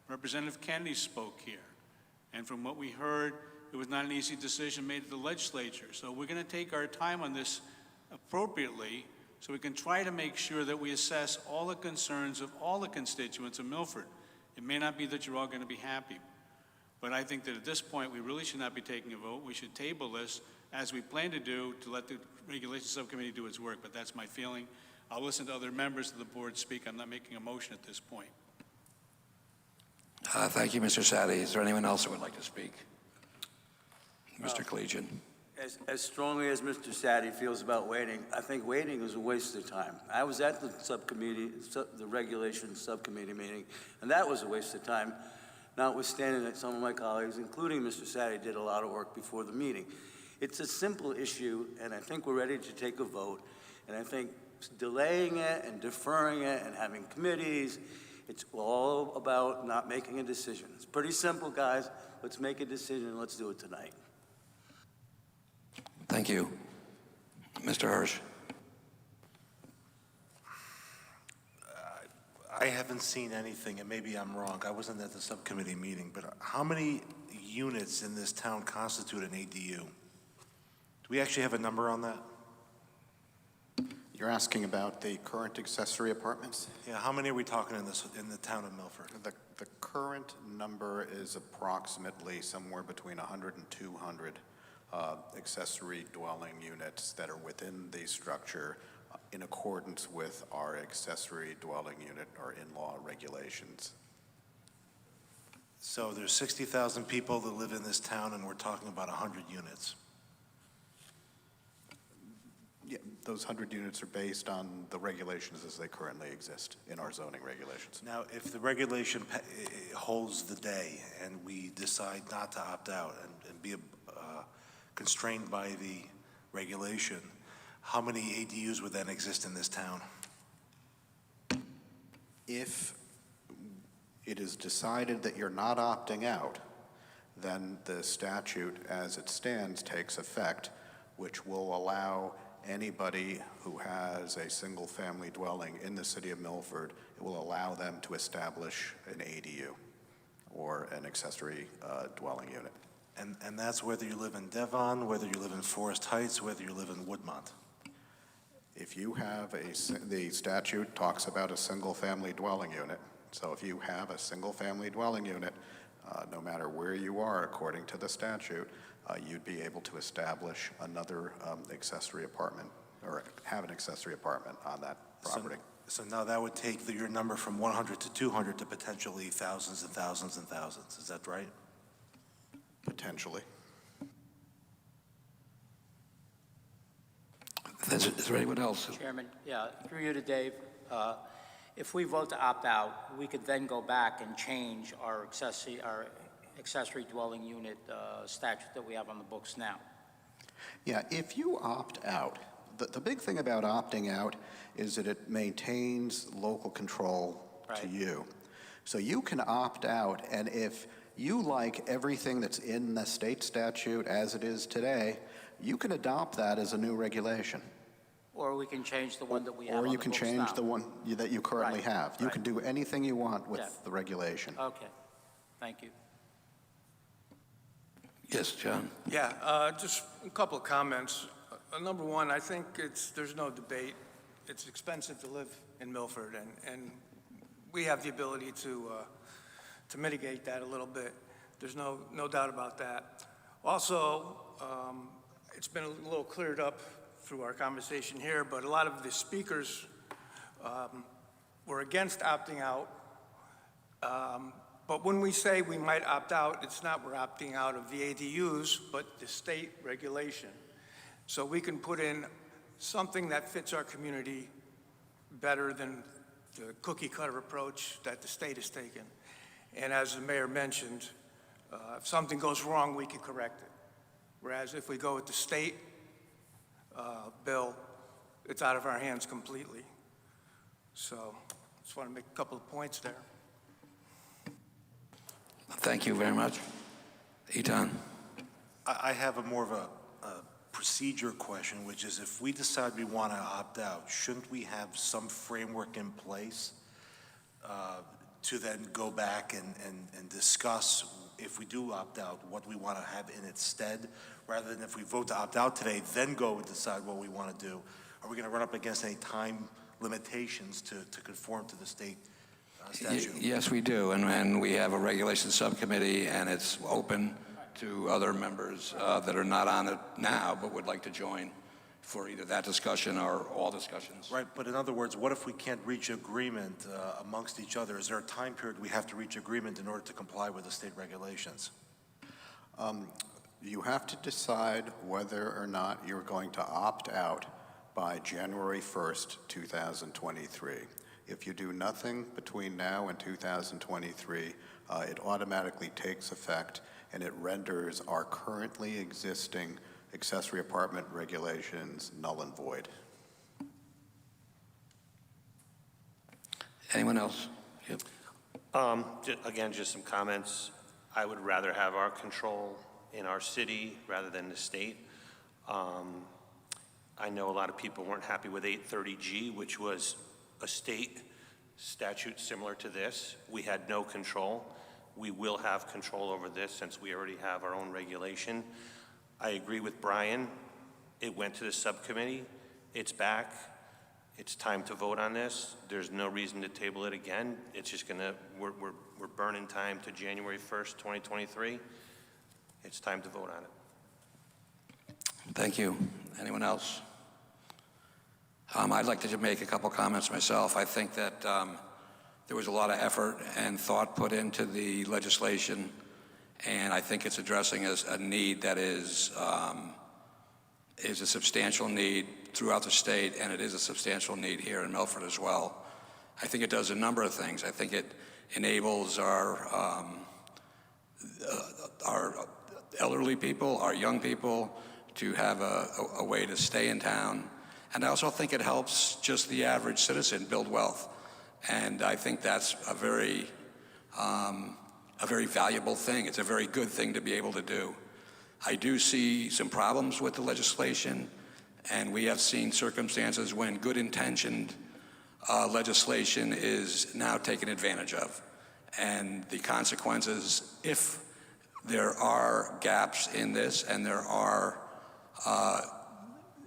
S15: Representative Kennedy spoke here, and from what we heard, it was not an easy decision made at the legislature. So we're going to take our time on this appropriately so we can try to make sure that we assess all the concerns of all the constituents of Milford. It may not be that you're all going to be happy, but I think that at this point we really should not be taking a vote. We should table this as we plan to do to let the Regulations Subcommittee do its work, but that's my feeling. I'll listen to other members of the board speak. I'm not making a motion at this point.
S1: Thank you, Mr. Sadi. Is there anyone else who would like to speak? Mr. Collegian.
S16: As strongly as Mr. Sadi feels about waiting, I think waiting is a waste of time. I was at the subcommittee, the Regulations Subcommittee meeting, and that was a waste of time, notwithstanding that some of my colleagues, including Mr. Sadi, did a lot of work before the meeting. It's a simple issue, and I think we're ready to take a vote, and I think delaying it and deferring it and having committees, it's all about not making a decision. It's pretty simple, guys. Let's make a decision, and let's do it tonight.
S1: Thank you. Mr. Hirsch.
S17: I haven't seen anything, and maybe I'm wrong. I wasn't at the subcommittee meeting, but how many units in this town constitute an ADU? Do we actually have a number on that?
S5: You're asking about the current accessory apartments?
S17: Yeah, how many are we talking in the town of Milford?
S5: The current number is approximately somewhere between 100 and 200 accessory dwelling units that are within the structure in accordance with our accessory dwelling unit or in-law regulations.
S17: So there's 60,000 people that live in this town, and we're talking about 100 units.
S5: Yeah, those 100 units are based on the regulations as they currently exist in our zoning regulations.
S17: Now, if the regulation holds the day and we decide not to opt out and be constrained by the regulation, how many ADUs would then exist in this town?
S5: If it is decided that you're not opting out, then the statute as it stands takes effect, which will allow anybody who has a single-family dwelling in the city of Milford, it will allow them to establish an ADU or an accessory dwelling unit.
S17: And that's whether you live in Devon, whether you live in Forest Heights, whether you live in Woodmont.
S5: If you have the statute talks about a single-family dwelling unit. So if you have a single-family dwelling unit, no matter where you are, according to the statute, you'd be able to establish another accessory apartment or have an accessory apartment on that property.
S17: So now that would take your number from 100 to 200 to potentially thousands and thousands and thousands. Is that right?
S5: Potentially.
S1: Is there anyone else?
S18: Chairman, yeah, through you to Dave. If we vote to opt out, we could then go back and change our accessory dwelling unit statute that we have on the books now.
S5: Yeah, if you opt out, the big thing about opting out is that it maintains local control to you. So you can opt out, and if you like everything that's in the state statute as it is today, you can adopt that as a new regulation.
S18: Or we can change the one that we have on
S5: Or
S18: the
S5: you can
S18: books
S5: change
S18: now.
S5: the one that you currently have. You
S18: right.
S5: can do anything you want with
S18: Yeah.
S5: the regulation.
S18: Okay, thank you.
S1: Yes, John.
S4: Yeah, just a couple of comments. Number one, I think there's no debate. It's expensive to live in Milford, and we have the ability to mitigate that a little bit. There's no doubt about that. Also, it's been a little cleared up through our conversation here, but a lot of the speakers were against opting out. But when we say we might opt out, it's not we're opting out of the ADUs, but the state regulation. So we can put in something that fits our community better than the cookie cutter approach that the state has taken. And as the mayor mentioned, if something goes wrong, we can correct it. Whereas if we go with the state bill, it's out of our hands completely. So just want to make a couple of points there.
S1: Thank you very much. Etan.
S17: I have more of a procedure question, which is if we decide we want to opt out, shouldn't we have some framework in place to then go back and discuss if we do opt out, what we want to have in its stead, rather than if we vote to opt out today, then go and decide what we want to do? Are we going to run up against any time limitations to conform to the state statute?
S1: Yes, we do, and we have a regulation subcommittee, and it's open to other members that are not on it now but would like to join for either that discussion or all discussions.
S17: Right, but in other words, what if we can't reach agreement amongst each other? Is there a time period we have to reach agreement in order to comply with the state regulations?
S5: You have to decide whether or not you're going to opt out by January 1st, 2023. If you do nothing between now and 2023, it automatically takes effect and it renders our currently existing accessory apartment regulations null and void.
S1: Anyone else? Yep.
S19: Again, just some comments. I would rather have our control in our city rather than the state. I know a lot of people weren't happy with 830G, which was a state statute similar to this. We had no control. We will have control over this since we already have our own regulation. I agree with Brian. It went to the subcommittee. It's back. It's time to vote on this. There's no reason to table it again. It's just gonna, we're burning time to January 1st, 2023. It's time to vote on it.
S1: Thank you. Anyone else? I'd like to make a couple comments myself. I think that there was a lot of effort and thought put into the legislation, and I think it's addressing a need that is a substantial need throughout the state, and it is a substantial need here in Milford as well. I think it does a number of things. I think it enables our elderly people, our young people, to have a way to stay in town. And I also think it helps just the average citizen build wealth. And I think that's a very valuable thing. It's a very good thing to be able to do. I do see some problems with the legislation, and we have seen circumstances when good-intentioned legislation is now taken advantage of. And the consequences, if there are gaps in this and there are,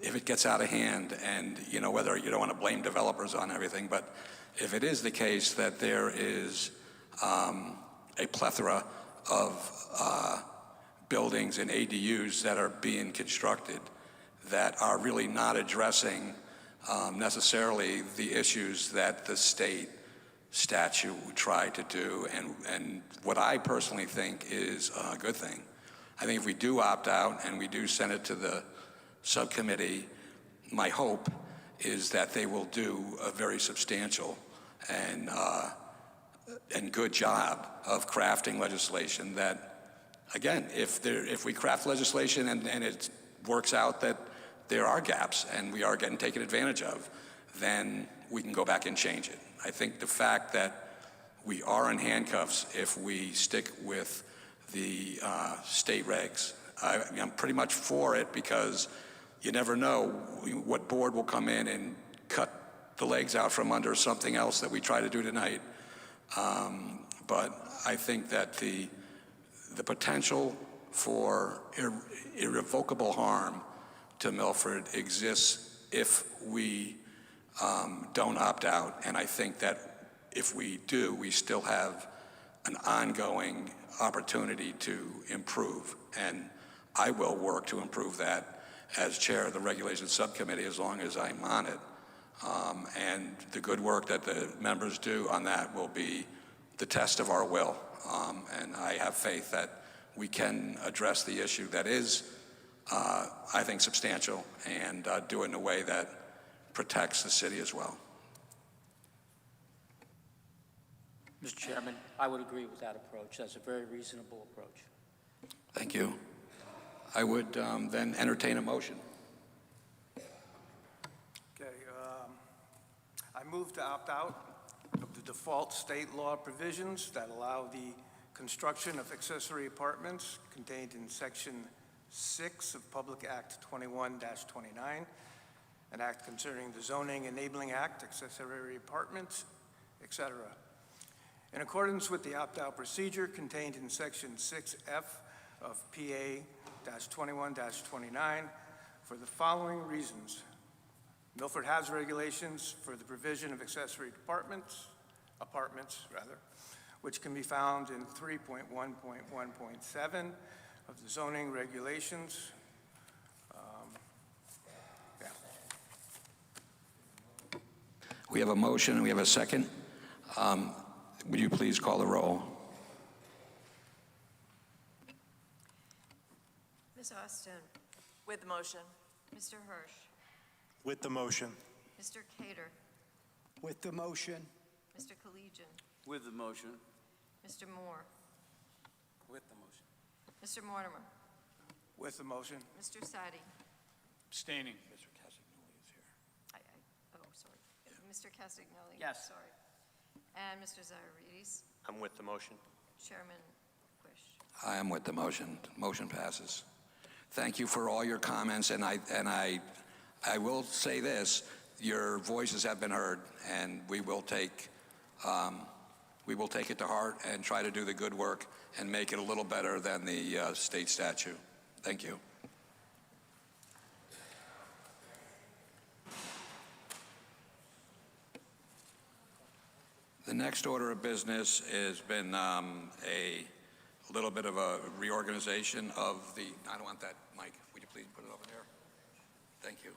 S1: if it gets out of hand, and whether you don't want to blame developers on everything, but if it is the case that there is a plethora of buildings and ADUs that are being constructed that are really not addressing necessarily the issues that the state statute would try to do, and what I personally think is a good thing. I think if we do opt out and we do send it to the subcommittee, my hope is that they will do a very substantial and good job of crafting legislation that, again, if we craft legislation and it works out that there are gaps and we are getting taken advantage of, then we can go back and change it. I think the fact that we are in handcuffs if we stick with the state regs, I'm pretty much for it, because you never know what board will come in and cut the legs out from under something else that we try to do tonight. But I think that the potential for irrevocable harm to Milford exists if we don't opt out. And I think that if we do, we still have an ongoing opportunity to improve. And I will work to improve that as chair of the Regulations Subcommittee as long as I'm on it. And the good work that the members do on that will be the test of our will. And I have faith that we can address the issue that is, I think, substantial, and do it in a way that protects the city as well.
S18: Mr. Chairman, I would agree with that approach. That's a very reasonable approach.
S1: Thank you. I would then entertain a motion.
S4: Okay, I move to opt out of the default state law provisions that allow the construction of accessory apartments contained in Section 6 of Public Act 21-29, an act concerning the Zoning Enabling Act, accessory apartments, etc. In accordance with the opt-out procedure contained in Section 6F of PA-21-29, for the following reasons. Milford has regulations for the provision of accessory apartments, which can be found in 3.1.1.7 of the zoning regulations.
S1: We have a motion and we have a second. Would you please call the roll?
S2: Ms. Austin.
S20: With the motion.
S2: Mr. Hirsch.
S17: With the motion.
S2: Mr. Cater.
S21: With the motion.
S2: Mr. Collegian.
S16: With the motion.
S2: Mr. Moore.
S21: With the motion.
S2: Mr. Mortimer.
S4: With the motion.
S2: Mr. Sadi.
S15: Abstaining.
S2: Sorry. Mr. Castignoli.
S18: Yes.
S2: Sorry. And Mr. Zaharides.
S19: I'm with the motion.
S2: Chairman Quish.
S1: I am with the motion. Motion passes. Thank you for all your comments, and I I will say this, your voices have been heard, and we will take it to heart and try to do the good work and make it a little better than the state statute. Thank you. The next order of business has been a little bit of a reorganization of the, I don't want that, Mike, would you please put it over there? Thank you.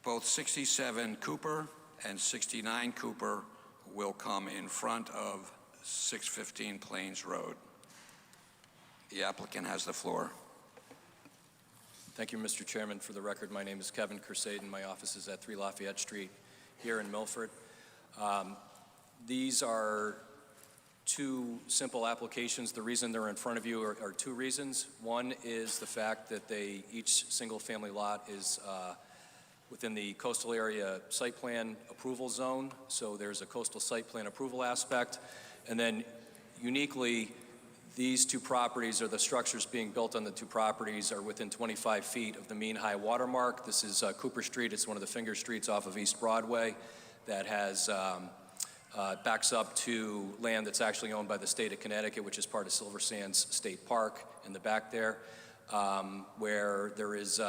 S1: Both 67 Cooper and 69 Cooper will come in front of 615 Plains Road. The applicant has the floor.
S20: Thank you, Mr. Chairman. For the record, my name is Kevin Kersaden. My office is at 3 Lafayette Street here in Milford. These are two simple applications. The reason they're in front of you are two reasons. One is the fact that each single-family lot is within the coastal area site plan approval zone, so there's a coastal site plan approval aspect. And then uniquely, these two properties, or the structures being built on the two properties, are within 25 feet of the mean high water mark. This is Cooper Street. It's one of the finger streets off of East Broadway that has backs up to land that's actually owned by the state of Connecticut, which is part of Silver Sands State Park in the back there, where there is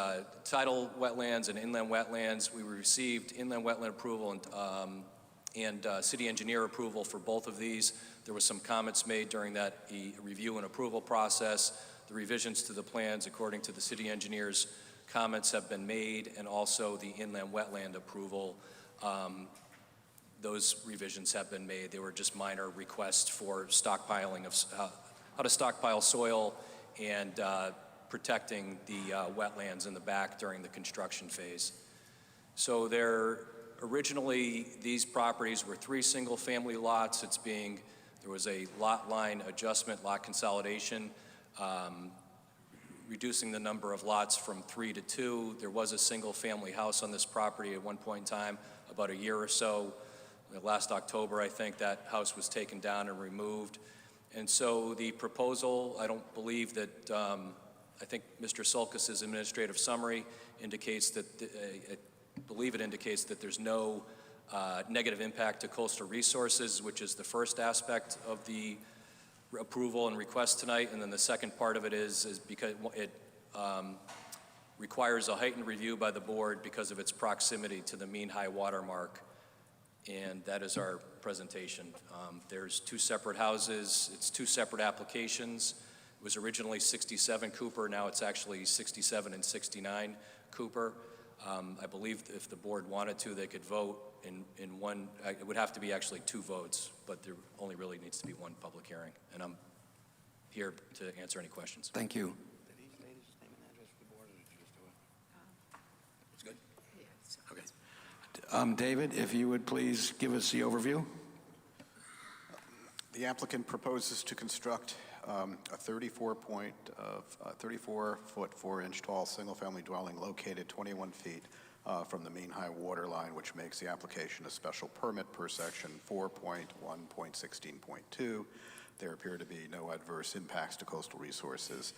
S20: tidal wetlands and inland wetlands. We received inland wetland approval and city engineer approval for both of these. There was some comments made during that review and approval process. The revisions to the plans, according to the city engineer's comments, have been made, and also the inland wetland approval, those revisions have been made. They were just minor requests for stockpiling of how to stockpile soil and protecting the wetlands in the back during the construction phase. So originally, these properties were 3 single-family lots. There was a lot line adjustment, lot consolidation, reducing the number of lots from 3 to 2. There was a single-family house on this property at one point in time, about a year or so. Last October, I think, that house was taken down and removed. And so the proposal, I don't believe that, I think Mr. Sulcus's administrative summary indicates that, I believe it indicates that there's no negative impact to coastal resources, which is the first aspect of the approval and request tonight. And then the second part of it is because it requires a heightened review by the board because of its proximity to the mean high water mark. And that is our presentation. There's 2 separate houses. It's 2 separate applications. It was originally 67 Cooper. Now it's actually 67 and 69 Cooper. I believe if the board wanted to, they could vote in one. It would have to be actually 2 votes, but there only really needs to be 1 public hearing. And I'm here to answer any questions.
S1: Thank you.
S20: It's good?
S1: Okay. David, if you would please give us the overview.
S5: The applicant proposes to construct a 34-foot, 4-inch tall single-family dwelling located 21 feet from the mean high water line, which makes the application a special permit per section 4.1.16.2. There appear to be no adverse impacts to coastal resources.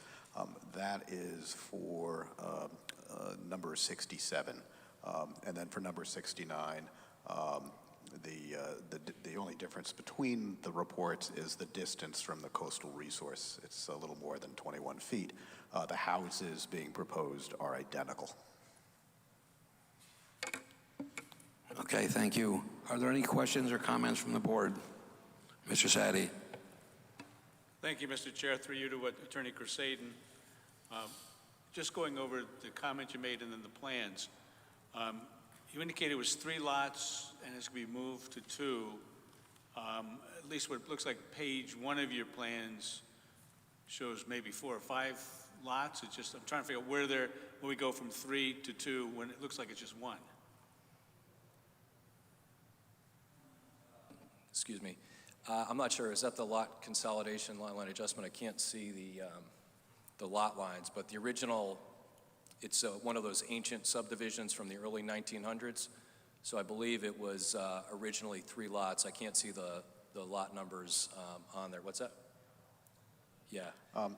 S5: That is for number 67. And then for number 69, the only difference between the reports is the distance from the coastal resource. It's a little more than 21 feet. The houses being proposed are identical.
S1: Okay, thank you. Are there any questions or comments from the board? Mr. Sadi.
S15: Thank you, Mr. Chair. Through you to Attorney Kersaden. Just going over the comment you made and then the plans. You indicated it was 3 lots and it's going to be moved to 2. At least what it looks like page 1 of your plans shows maybe 4 or 5 lots. It's just, I'm trying to figure out where we go from 3 to 2 when it looks like it's just 1.
S20: Excuse me. I'm not sure. Is that the lot consolidation, lot line adjustment? I can't see the lot lines, but the original, it's one of those ancient subdivisions from the early 1900s. So I believe it was originally 3 lots. I can't see the lot numbers on there. What's that? Yeah.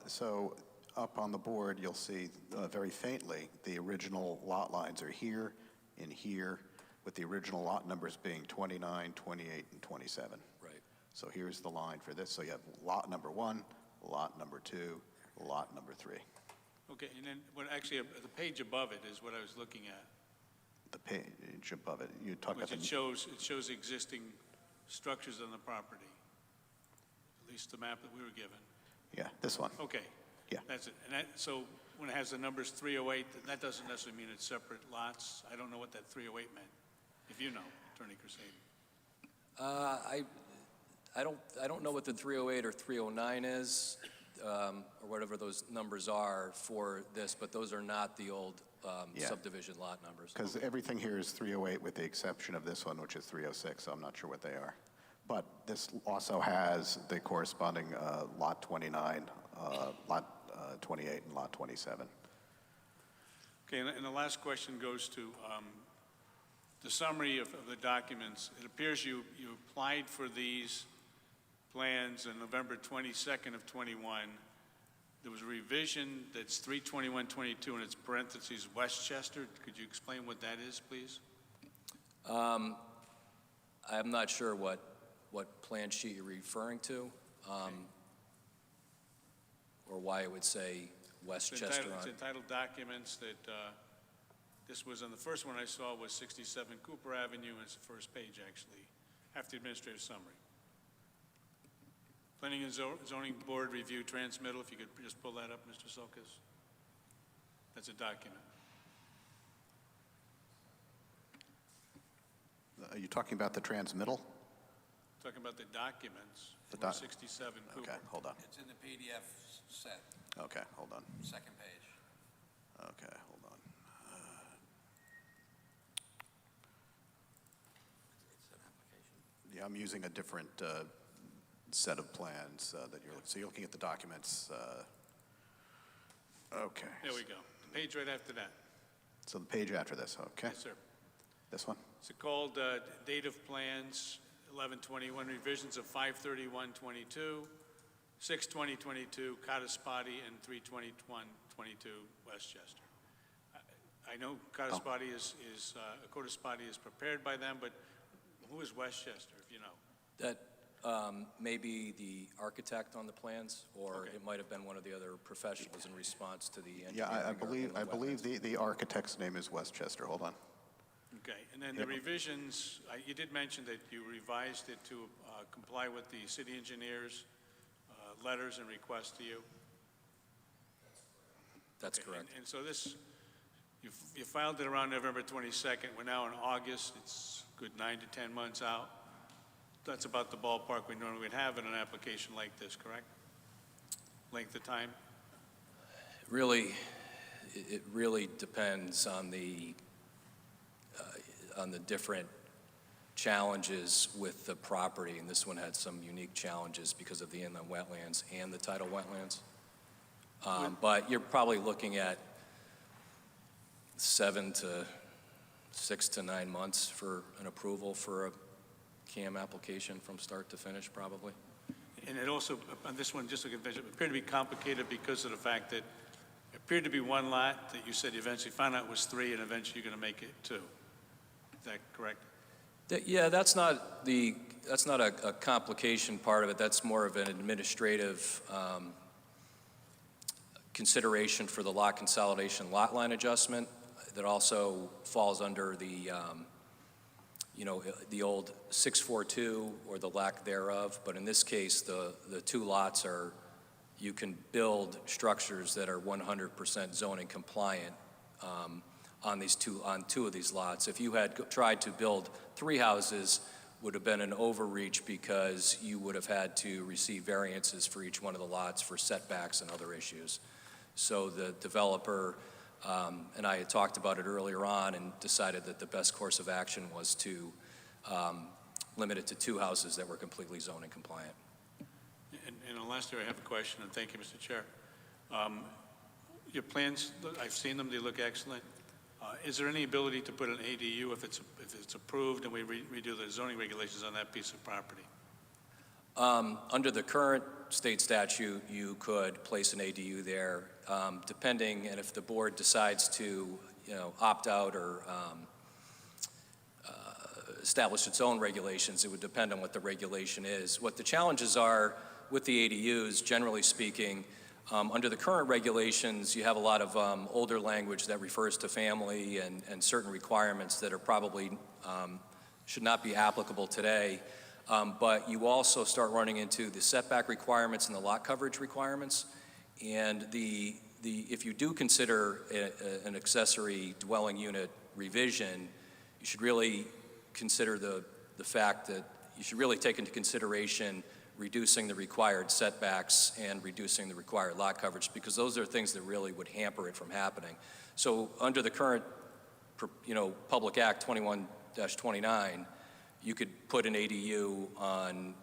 S5: So up on the board, you'll see very faintly, the original lot lines are here and here, with the original lot numbers being 29, 28, and 27.
S20: Right.
S5: So here's the line for this. So you have lot number 1, lot number 2, lot number 3.
S15: Okay, and then, actually, the page above it is what I was looking at,
S5: The page above it, you talk about
S15: which
S5: the...
S15: it shows existing structures on the property, at least the map that we were given.
S5: Yeah, this one.
S15: Okay.
S5: Yeah.
S15: That's it. And so when it has the numbers 308, that doesn't necessarily mean it's separate lots. I don't know what that 308 meant, if you know, Attorney Crusade.
S20: I don't know what the 308 or 309 is, or whatever those numbers are for this, but those are not the old
S5: Yeah.
S20: subdivision lot numbers.
S5: Because everything here is 308 with the exception of this one, which is 306, so I'm not sure what they are. But this also has the corresponding lot 29, lot 28, and lot 27.
S15: Okay, and the last question goes to the summary of the documents. It appears you applied for these plans on November 22nd of 21. There was a revision that's 3/21/22, and it's parentheses Westchester. Could you explain what that is, please?
S20: I'm not sure what plan sheet you're referring to, or why it would say Westchester
S15: It's
S20: on it.
S15: entitled documents that, this was on the first one I saw was 67 Cooper Avenue, and it's the first page, actually, after the administrative summary. Planning and Zoning Board Review Transmittal, if you could just pull that up, Mr. Sulkus. That's a document.
S5: Are you talking about the transmittal?
S15: Talking about the documents
S5: The
S15: for 67 Cooper.
S5: Okay, hold on.
S21: It's in the PDF set,
S5: Okay, hold on.
S21: second page.
S5: Okay, hold on.
S21: It's an application.
S5: Yeah, I'm using a different set of plans that you're, so you're looking at the documents. Okay.
S15: There we go. The page right after that.
S5: So the page after this, okay.
S15: Yes, sir.
S5: This one?
S15: It's called Date of Plans, 11/21, revisions of 5/31/22, 6/20/22, Cataspati, and 3/21/22, Westchester. I know Cataspati Cataspati is prepared by them, but who is Westchester, if you know?
S20: That may be the architect on the plans, or
S15: Okay.
S20: it might have been one of the other professionals in response to the engineering.
S5: Yeah,
S20: regarding
S5: I
S20: the
S5: believe
S20: wetlands.
S5: the architect's name is Westchester. Hold on.
S15: Okay, and then the revisions, you did mention that you revised it to comply with the city engineer's letters and requests to you?
S20: That's
S15: Okay,
S20: correct.
S15: And so this, you filed it around November 22nd. We're now in August. It's a good 9 to 10 months out. That's about the ballpark we normally would have in an application like this, correct? Length of time?
S20: Really, it really depends on the different challenges with the property, and this one had some unique challenges because of the inland wetlands and the tidal wetlands. But you're probably looking at 6 to 9 months for an approval for a CAM application from start to finish, probably.
S15: And it also, on this one, just so I can finish, it appeared to be complicated because of the fact that it appeared to be one lot that you said you eventually found out was 3, and eventually you're going to make it 2. Is that correct?
S20: Yeah, that's not a complication part of it. That's more of an administrative consideration for the lot consolidation lot line adjustment that also falls under the the old 642 or the lack thereof. But in this case, the 2 lots you can build structures that are 100% zoning compliant on 2 of these lots. If you had tried to build 3 houses, would have been an overreach because you would have had to receive variances for each one of the lots for setbacks and other issues. So the developer and I had talked about it earlier on and decided that the best course of action was to limit it to 2 houses that were completely zoning compliant.
S15: And the last area, I have a question, and thank you, Mr. Chair. Your plans, I've seen them, they look excellent. Is there any ability to put an ADU if it's approved and we redo the zoning regulations on that piece of property?
S20: Under the current state statute, you could place an ADU there, depending, and if the board decides to, opt out or establish its own regulations, it would depend on what the regulation is. What the challenges are with the ADUs, generally speaking, under the current regulations, you have a lot of older language that refers to family and certain requirements that are probably should not be applicable today. But you also start running into the setback requirements and the lot coverage requirements. And if you do consider an accessory dwelling unit revision, you should really consider the fact that you should really take into consideration reducing the required setbacks and reducing the required lot coverage, because those are things that really would hamper it from happening. So under the current, Public Act 21-29, you could put an ADU on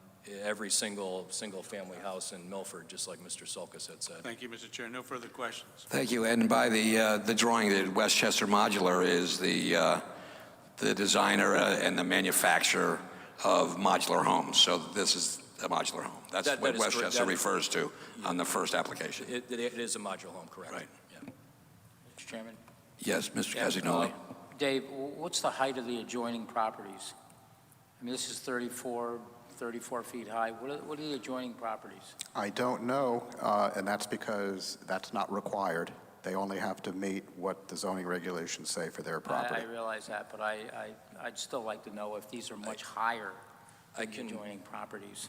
S20: every single family house in Milford, just like Mr. Sulkus had said.
S15: Thank you, Mr. Chair. No further questions.
S1: Thank you. And by the drawing, the Westchester Modular is the designer and the manufacturer of modular homes. So this is a modular home. That's what Westchester refers to on the first application.
S20: It is a modular home, correct?
S1: Right.
S20: Yeah.
S18: Mr. Chairman?
S1: Yes, Mr. Casignoli.
S18: Dave, what's the height of the adjoining properties? I mean, this is 34 feet high. What are the adjoining properties?
S5: I don't know, and that's because that's not required. They only have to meet what the zoning regulations say for their property.
S18: I realize that, but I'd still like to know if these are much higher than the adjoining properties.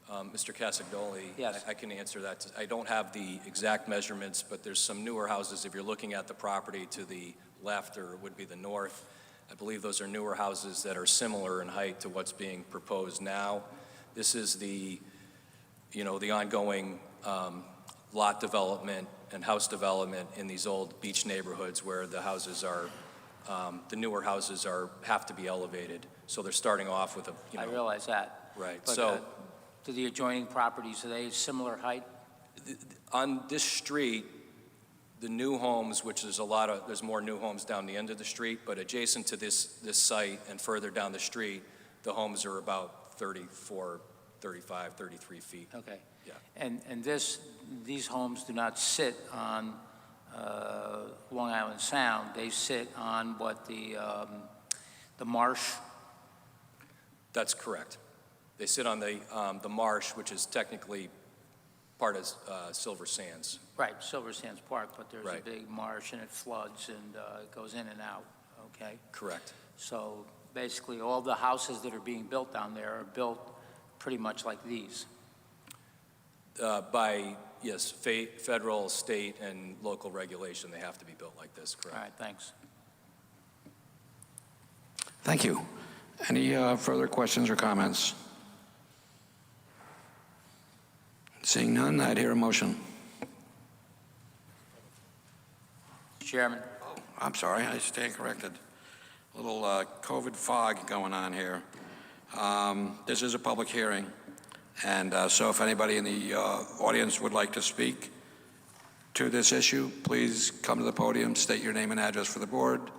S20: Mr. Casignoli,
S18: Yes.
S20: I can answer that. I don't have the exact measurements, but there's some newer houses. If you're looking at the property to the left, or it would be the north, I believe those are newer houses that are similar in height to what's being proposed now. This is the ongoing lot development and house development in these old beach neighborhoods where the houses are, the newer houses have to be elevated. So they're starting off with
S18: I realize that.
S20: Right.
S18: But,
S20: So
S18: do the adjoining properties, are they similar height?
S20: on this street, the new homes, which there's more new homes down the end of the street, but adjacent to this site and further down the street, the homes are about 34, 35, 33 feet.
S18: Okay.
S20: Yeah.
S18: And these homes do not sit on Long Island Sound. They sit on what, the marsh?
S20: That's correct. They sit on the marsh, which is technically part of Silver Sands.
S18: Right, Silver Sands Park, but there's
S20: Right.
S18: a big marsh and it floods and it goes in and out, okay?
S20: Correct.
S18: So basically, all the houses that are being built down there are built pretty much like these.
S20: By, yes, federal, state, and local regulation, they have to be built like this, correct?
S18: All right, thanks.
S1: Thank you. Any further questions or comments? Seeing none, I'd hear a motion.
S18: Chairman.
S1: I'm sorry, I stand corrected. A little COVID fog going on here. This is a public hearing, and so if anybody in the audience would like to speak to this issue, please come to the podium, state your name and address for the board.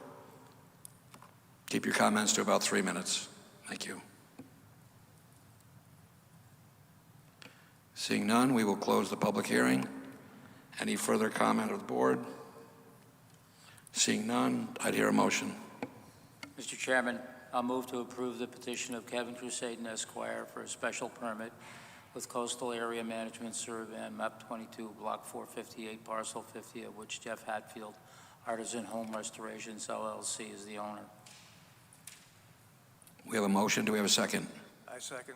S1: Keep your comments to about 3 minutes. Thank you. Seeing none, we will close the public hearing. Any further comment of the board? Seeing none, I'd hear a motion.
S18: Mr. Chairman, I'll move to approve the petition of Kevin Crusaden Esquire for a special permit with Coastal Area Management Survey, map 22, block 458, parcel 50, of which Jeff Hatfield, Artisan Home Restorations LLC, is the owner.
S1: We have a motion. Do we have a second?
S4: I second.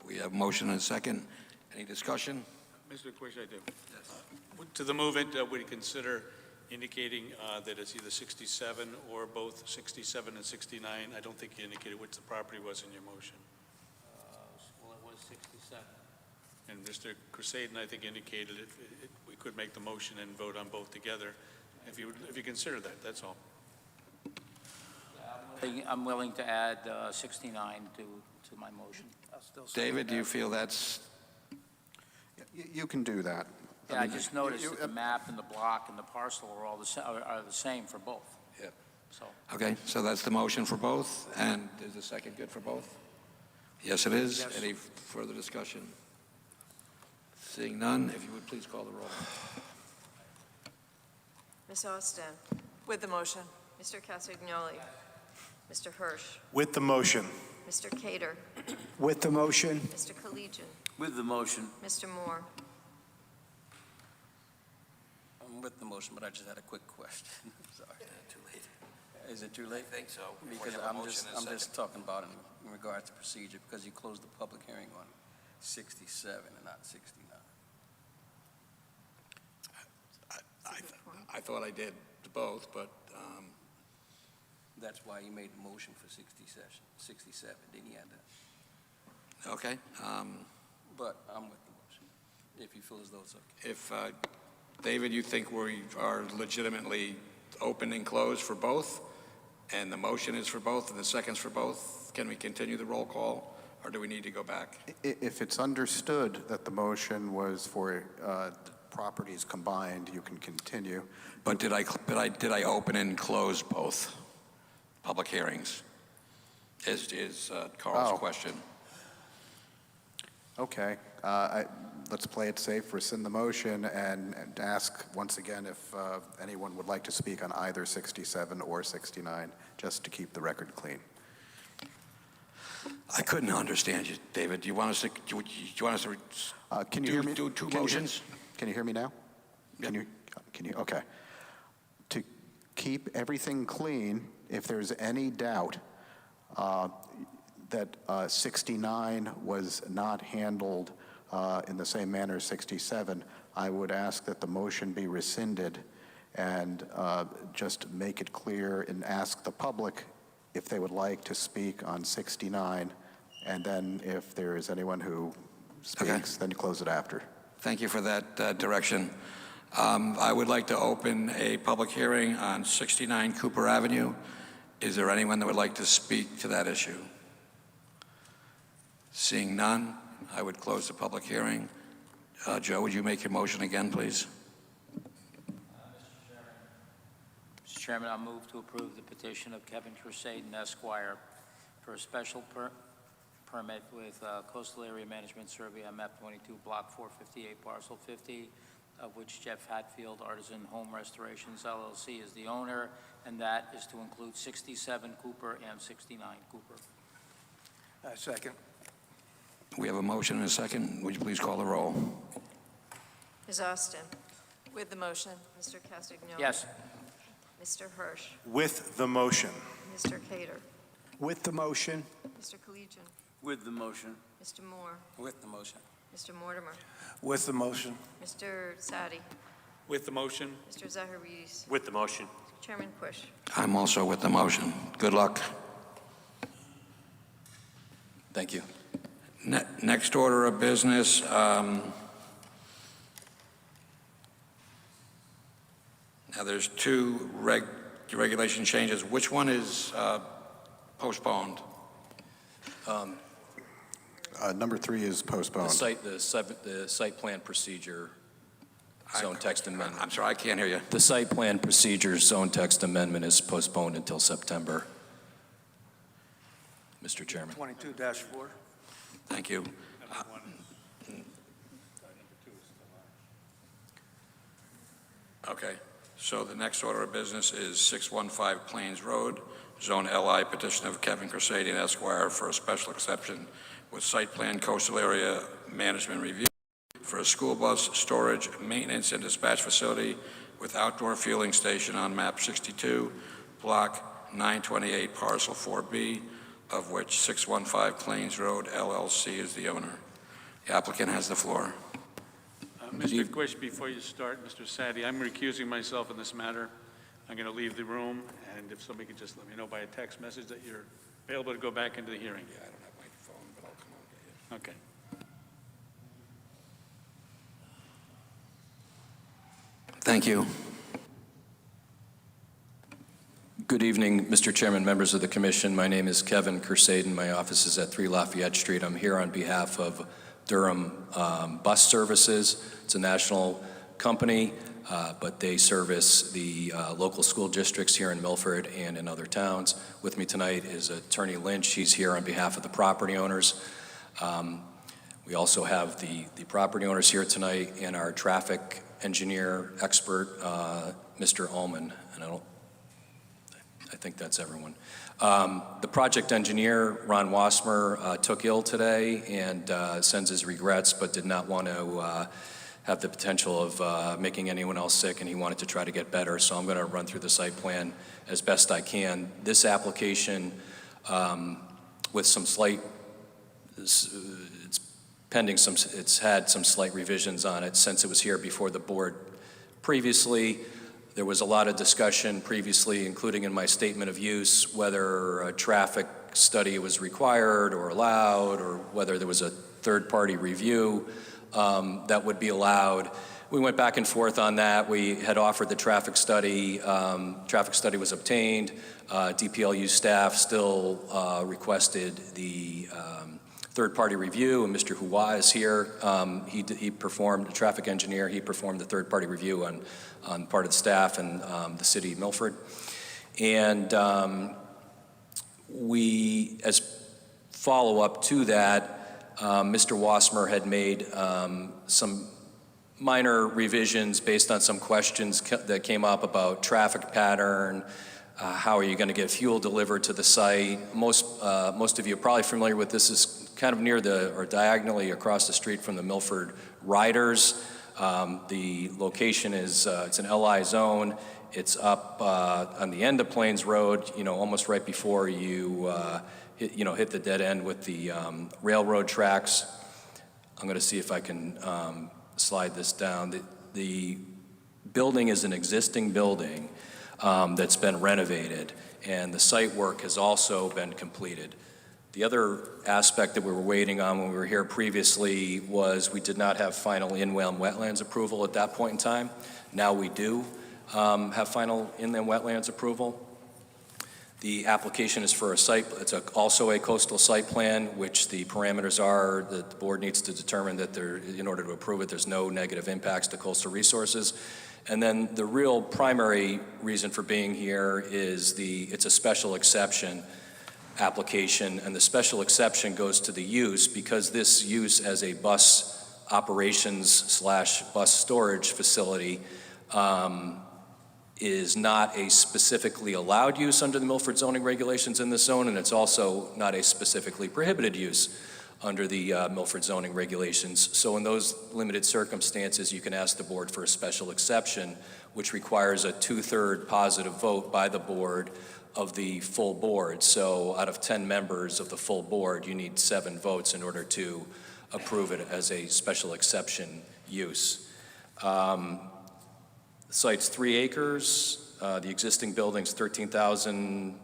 S1: We have a motion and a second. Any discussion?
S15: Mr. Quish, I do. Yes. To the movement, would you consider indicating that it's either 67 or both 67 and 69? I don't think you indicated which the property was in your motion.
S18: Well, it was 67.
S15: And Mr. Crusaden, I think, indicated we could make the motion and vote on both together. If you consider that, that's all.
S18: I'm willing to add 69 to my motion. I'll still support
S1: David, do
S18: that.
S1: you feel that's...
S5: You can do that.
S18: Yeah, I just noticed that the map and the block and the parcel are all are the same for both.
S1: Yeah.
S18: So,
S1: Okay, so that's the motion for both, and is the second good for both? Yes, it is.
S4: Yes.
S1: Any further discussion? Seeing none, if you would please call the roll.
S2: Ms. Austin.
S12: With the motion.
S2: Mr. Castagnoli. Mr. Hirsch.
S17: With the motion.
S2: Mr. Cater.
S3: With the motion.
S2: Mr. Collegian.
S16: With the motion.
S2: Mr. Moore.
S22: I'm with the motion, but I just had a quick question. Sorry. Too late. Is it too late? I think so. Because I'm just talking about in regards to procedure, because you closed the public hearing on 67 and not 69.
S1: I thought I did both, but
S22: That's why you made the motion for 67, didn't you add that?
S1: okay.
S22: But I'm with the motion, if you feel as though it's okay.
S1: If, David, you think we are legitimately open and closed for both, and the motion is for both, and the second's for both, can we continue the roll call, or do we need to go back?
S5: If it's understood that the motion was for properties combined, you can continue.
S1: But did I open and close both public hearings? Is Carl's question.
S5: Okay. Let's play it safe, rescind the motion, and ask once again if anyone would like to speak on either 67 or 69, just to keep the record clean.
S1: I couldn't understand you, David. Do you want us to,
S5: Can you hear me?
S1: do two motions?
S5: Can you hear me now? Can you? Okay. To keep everything clean, if there's any doubt that 69 was not handled in the same manner as 67, I would ask that the motion be rescinded and just make it clear and ask the public if they would like to speak on 69, and then if there is anyone who speaks, then you close it after.
S1: Thank you for that direction. I would like to open a public hearing on 69 Cooper Avenue. Is there anyone that would like to speak to that issue? Seeing none, I would close the public hearing. Joe, would you make your motion again, please?
S18: Mr. Chairman, I'll move to approve the petition of Kevin Crusaden Esquire for a special permit with Coastal Area Management Survey on map 22, block 458, parcel 50, of which Jeff Hatfield Artisan Home Restorations LLC is the owner, and that is to include 67 Cooper and 69 Cooper.
S4: Second.
S1: We have a motion and a second. Would you please call the roll?
S2: Ms. Austin.
S12: With the motion.
S2: Mr. Castagnoli.
S18: Yes.
S2: Mr. Hirsch.
S17: With the motion.
S2: Mr. Cater.
S3: With the motion.
S2: Mr. Collegian.
S16: With the motion.
S2: Mr. Moore.
S22: With the motion.
S2: Mr. Mortimer.
S4: With the motion.
S2: Mr. Sadi.
S15: With the motion.
S2: Mr. Zaharidis.
S19: With the motion.
S2: Chairman Quish.
S1: I'm also with the motion. Good luck.
S20: Thank you.
S1: Next order of business. Now, there's two regulation changes. Which one is postponed?
S5: Number 3 is postponed.
S20: The site plan procedure zone text amendment.
S1: I'm sorry, I can't hear you.
S20: The site plan procedure zone text amendment is postponed until September, Mr. Chairman.
S4: 22-4.
S1: Thank you. Okay, so the next order of business is 615 Plains Road, Zone LI, petition of Kevin Crusaden Esquire for a special exception with site plan coastal area management review for a school bus storage, maintenance, and dispatch facility with outdoor fueling station on map 62, block 928, parcel 4B, of which 615 Plains Road LLC is the owner. The applicant has the floor.
S15: Mr. Quish, before you start, Mr. Sadi, I'm recusing myself in this matter. I'm going to leave the room, and if somebody could just let me know by a text message that you're available to go back into the hearing.
S1: Yeah, I don't have my phone, but I'll come on and get
S15: Okay.
S1: it. Thank you.
S20: Good evening, Mr. Chairman, members of the commission. My name is Kevin Crusaden. My office is at 3 Lafayette Street. I'm here on behalf of Durham Bus Services. It's a national company, but they service the local school districts here in Milford and in other towns. With me tonight is Attorney Lynch. He's here on behalf of the property owners. We also have the property owners here tonight and our traffic engineer expert, Mr. Ullman, and I think that's everyone. The project engineer, Ron Wasmer, took ill today and sends his regrets, but did not want to have the potential of making anyone else sick, and he wanted to try to get better, so I'm going to run through the site plan as best I can. This application, with some slight, it's pending some, it's had some slight revisions on it since it was here before the board previously. There was a lot of discussion previously, including in my statement of use, whether a traffic study was required or allowed, or whether there was a third-party review that would be allowed. We went back and forth on that. We had offered the traffic study. Traffic study was obtained. DPLU staff still requested the third-party review, and Mr. Hua is here. He performed, the traffic engineer, he performed the third-party review on part of the staff and the city of Milford. And we, as follow-up to that, Mr. Wasmer had made some minor revisions based on some questions that came up about traffic pattern, how are you going to get fuel delivered to the site. Most of you are probably familiar with this. Is kind of near or diagonally across the street from the Milford Riders. The location is, it's an LI zone. It's up on the end of Plains Road, almost right before you hit the dead end with the railroad tracks. I'm going to see if I can slide this down. The building is an existing building that's been renovated, and the site work has also been completed. The other aspect that we were waiting on when we were here previously was we did not have final inland wetlands approval at that point in time. Now we do have final inland wetlands approval. The application is for a site, it's also a coastal site plan, which the parameters are that the board needs to determine that in order to approve it, there's no negative impacts to coastal resources. And then the real primary reason for being here is it's a special exception application, and the special exception goes to the use because this use as a bus operations / bus storage facility is not a specifically allowed use under the Milford zoning regulations in this zone, and it's also not a specifically prohibited use under the Milford zoning regulations. So in those limited circumstances, you can ask the board for a special exception, which requires a 2/3 positive vote by the board of the full board. So out of 10 members of the full board, you need 7 votes in order to approve it as a special exception use. The site's 3 acres. The existing building's 13,000,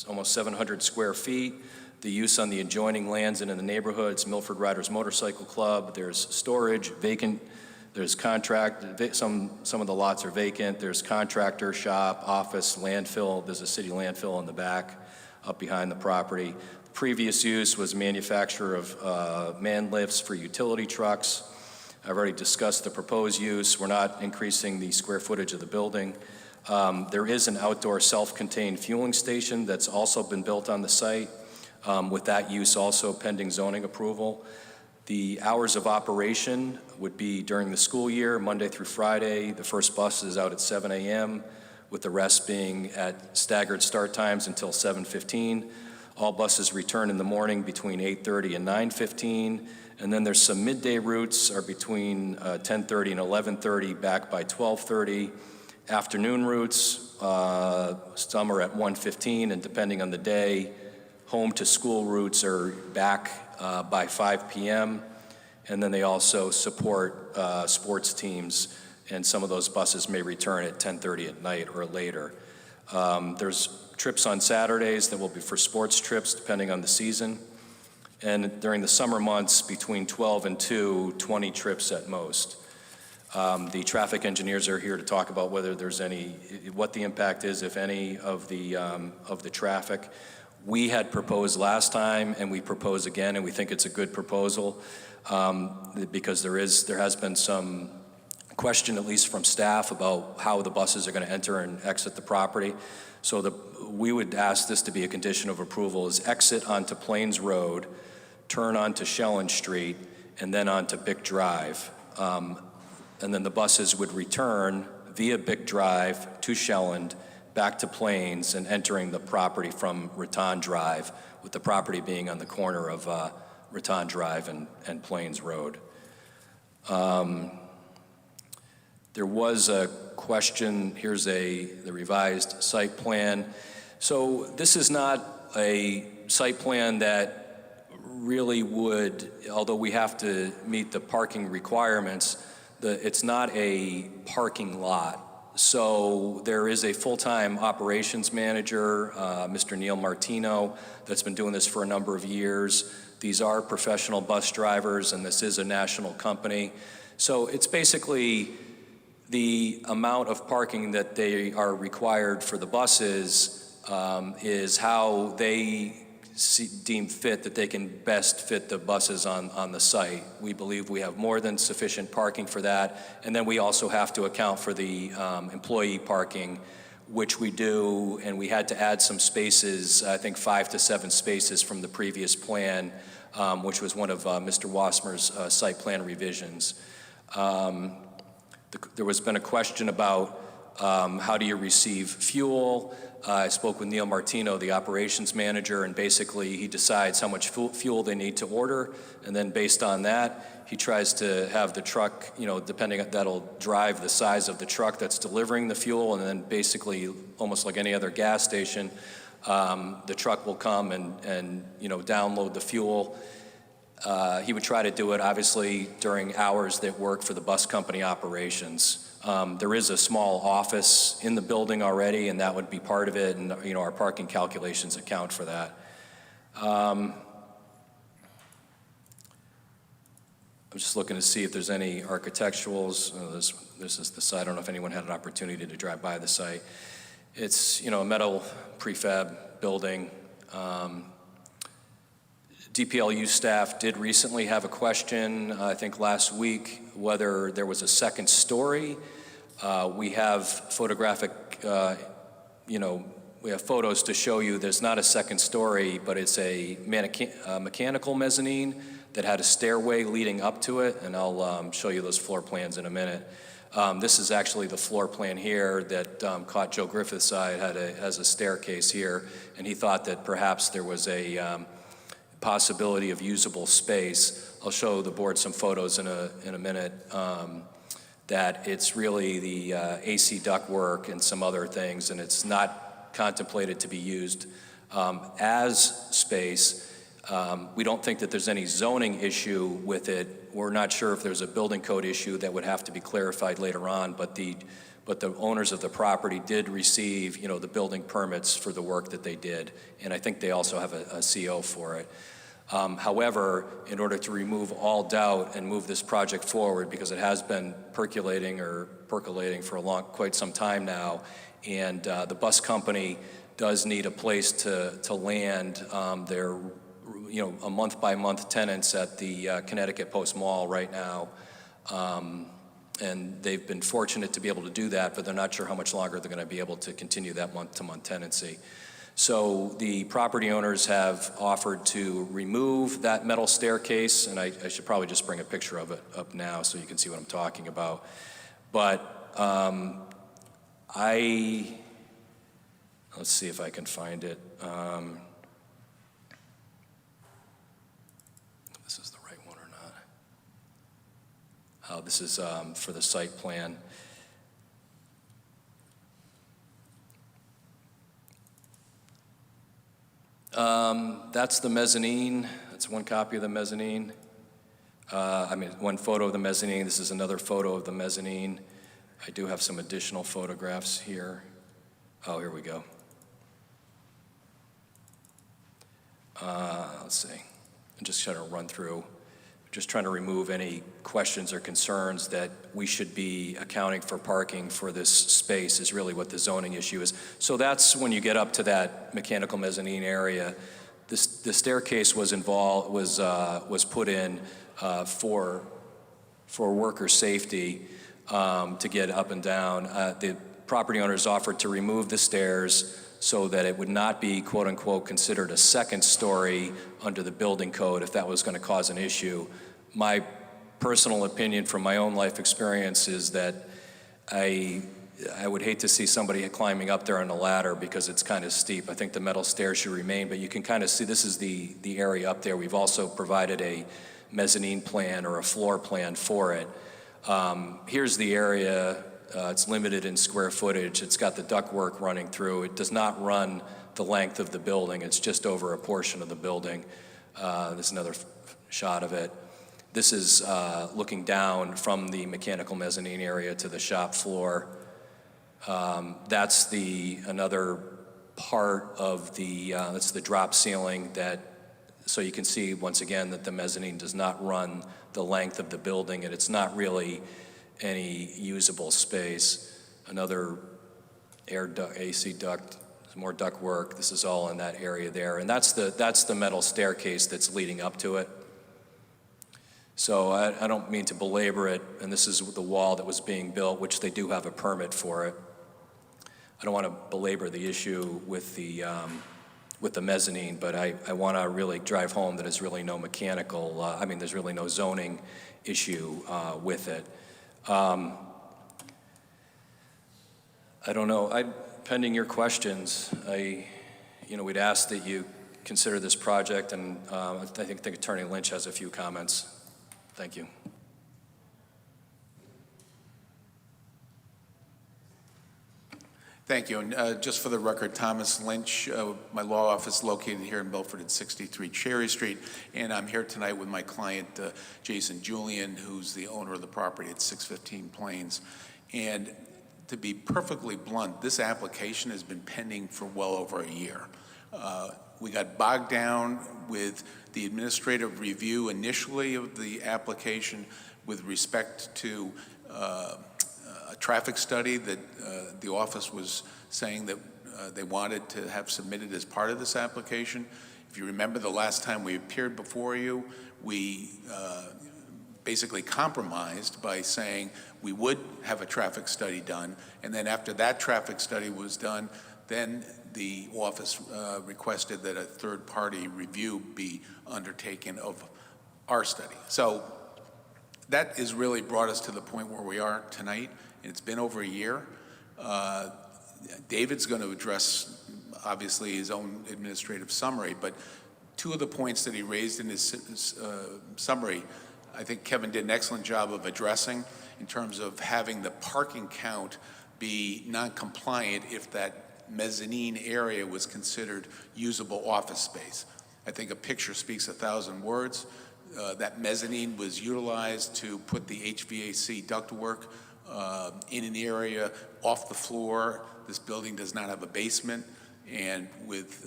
S20: almost 700 square feet. The use on the adjoining lands and in the neighborhoods, Milford Riders Motorcycle Club. There's storage, vacant. There's some of the lots are vacant. There's contractor, shop, office, landfill. There's a city landfill in the back up behind the property. Previous use was manufacture of man lifts for utility trucks. I've already discussed the proposed use. We're not increasing the square footage of the building. There is an outdoor self-contained fueling station that's also been built on the site, with that use also pending zoning approval. The hours of operation would be during the school year, Monday through Friday. The first bus is out at 7 a.m., with the rest being at staggered start times until 7:15. All buses return in the morning between 8:30 and 9:15. And then there's some midday routes are between 10:30 and 11:30, back by 12:30. Afternoon routes, some are at 1:15, and depending on the day, home to school routes are back by 5 p.m. And then they also support sports teams, and some of those buses may return at 10:30 at night or later. There's trips on Saturdays that will be for sports trips depending on the season. And during the summer months, between 12 and 2, 20 trips at most. The traffic engineers are here to talk about whether there's what the impact is, if any, of the traffic. We had proposed last time, and we propose again, and we think it's a good proposal because there has been some question, at least from staff, about how the buses are going to enter and exit the property. So we would ask this to be a condition of approval: is exit onto Plains Road, turn onto Shellen Street, and then onto Bick Drive. And then the buses would return via Bick Drive to Shelland, back to Plains, and entering the property from Raton Drive, with the property being on the corner of Raton Drive and Plains Road. There was a question, here's the revised site plan. So this is not a site plan that really would, although we have to meet the parking requirements, it's not a parking lot. So there is a full-time operations manager, Mr. Neil Martino, that's been doing this for a number of years. These are professional bus drivers, and this is a national company. So it's basically the amount of parking that they are required for the buses is how they deem fit that they can best fit the buses on the site. We believe we have more than sufficient parking for that, and then we also have to account for the employee parking, which we do, and we had to add some spaces, I think 5 to 7 spaces from the previous plan, which was one of Mr. Wasmer's site plan revisions. There was been a question about how do you receive fuel. I spoke with Neil Martino, the operations manager, and basically he decides how much fuel they need to order, and then based on that, he tries to have the truck, depending on that'll drive the size of the truck that's delivering the fuel, and then basically, almost like any other gas station, the truck will come and download the fuel. He would try to do it, obviously, during hours that work for the bus company operations. There is a small office in the building already, and that would be part of it, and our parking calculations account for that. I'm just looking to see if there's any architecturals. This is the site. I don't know if anyone had an opportunity to drive by the site. It's a metal prefab building. DPLU staff did recently have a question, I think last week, whether there was a second story. We have photographic, we have photos to show you there's not a second story, but it's a mechanical mezzanine that had a stairway leading up to it, and I'll show you those floor plans in a minute. This is actually the floor plan here that caught Joe Griffith's eye. It has a staircase here, and he thought that perhaps there was a possibility of usable space. I'll show the board some photos in a minute, that it's really the AC ductwork and some other things, and it's not contemplated to be used as space. We don't think that there's any zoning issue with it. We're not sure if there's a building code issue that would have to be clarified later on, but the owners of the property did receive, the building permits for the work that they did, and I think they also have a CO for it. However, in order to remove all doubt and move this project forward, because it has been percolating for quite some time now, and the bus company does need a place to land their a month-by-month tenants at the Connecticut Post Mall right now. And they've been fortunate to be able to do that, but they're not sure how much longer they're going to be able to continue that month-to-month tenancy. So the property owners have offered to remove that metal staircase, and I should probably just bring a picture of it up now so you can see what I'm talking about. But let's see if I can find it. This is the right one or not. This is for the site plan. That's the mezzanine. That's one copy of the mezzanine. One photo of the mezzanine. This is another photo of the mezzanine. I do have some additional photographs here. Oh, here we go. Let's see. I'm just trying to run through. Just trying to remove any questions or concerns that we should be accounting for parking for this space is really what the zoning issue is. So that's when you get up to that mechanical mezzanine area. The staircase was put in for worker safety to get up and down. The property owners offered to remove the stairs so that it would not be, quote unquote, considered a second story under the building code if that was going to cause an issue. my personal opinion from my own life experience is that I would hate to see somebody climbing up there on a ladder because it's kind of steep. I think the metal stairs should remain, but you can kind of see this is the area up there. We've also provided a mezzanine plan or a floor plan for it. Here's the area. It's limited in square footage. It's got the ductwork running through. It does not run the length of the building. It's just over a portion of the building. There's another shot of it. This is looking down from the mechanical mezzanine area to the shop floor. That's another part of that's the drop ceiling so you can see once again that the mezzanine does not run the length of the building and it's not really any usable space. Another AC duct, more duct work. This is all in that area there. And that's the metal staircase that's leading up to it. So I don't mean to belabor it, and this is the wall that was being built, which they do have a permit for it. I don't want to belabor the issue with the mezzanine, but I want to really drive home that there's really no mechanical, there's really no zoning issue with it. I don't know, pending your questions, we'd ask that you consider this project, and I think Attorney Lynch has a few comments. Thank you.
S6: Thank you. And just for the record, Thomas Lynch, my law office located here in Milford at 63 Cherry Street, and I'm here tonight with my client, Jason Julian, who's the owner of the property at 615 Plains. And to be perfectly blunt, this application has been pending for well over a year. We got bogged down with the administrative review initially of the application with respect to a traffic study that the office was saying that they wanted to have submitted as part of this application. If you remember the last time we appeared before you, we basically compromised by saying we would have a traffic study done, and then after that traffic study was done, then the office requested that a third-party review be undertaken of our study. So that has really brought us to the point where we are tonight, and it's been over a year. David's going to address, obviously, his own administrative summary, but two of the points that he raised in his summary, I think Kevin did an excellent job of addressing in terms of having the parking count be non-compliant if that mezzanine area was considered usable office space. I think a picture speaks 1,000 words. That mezzanine was utilized to put the HVAC ductwork in an area off the floor. This building does not have a basement, and with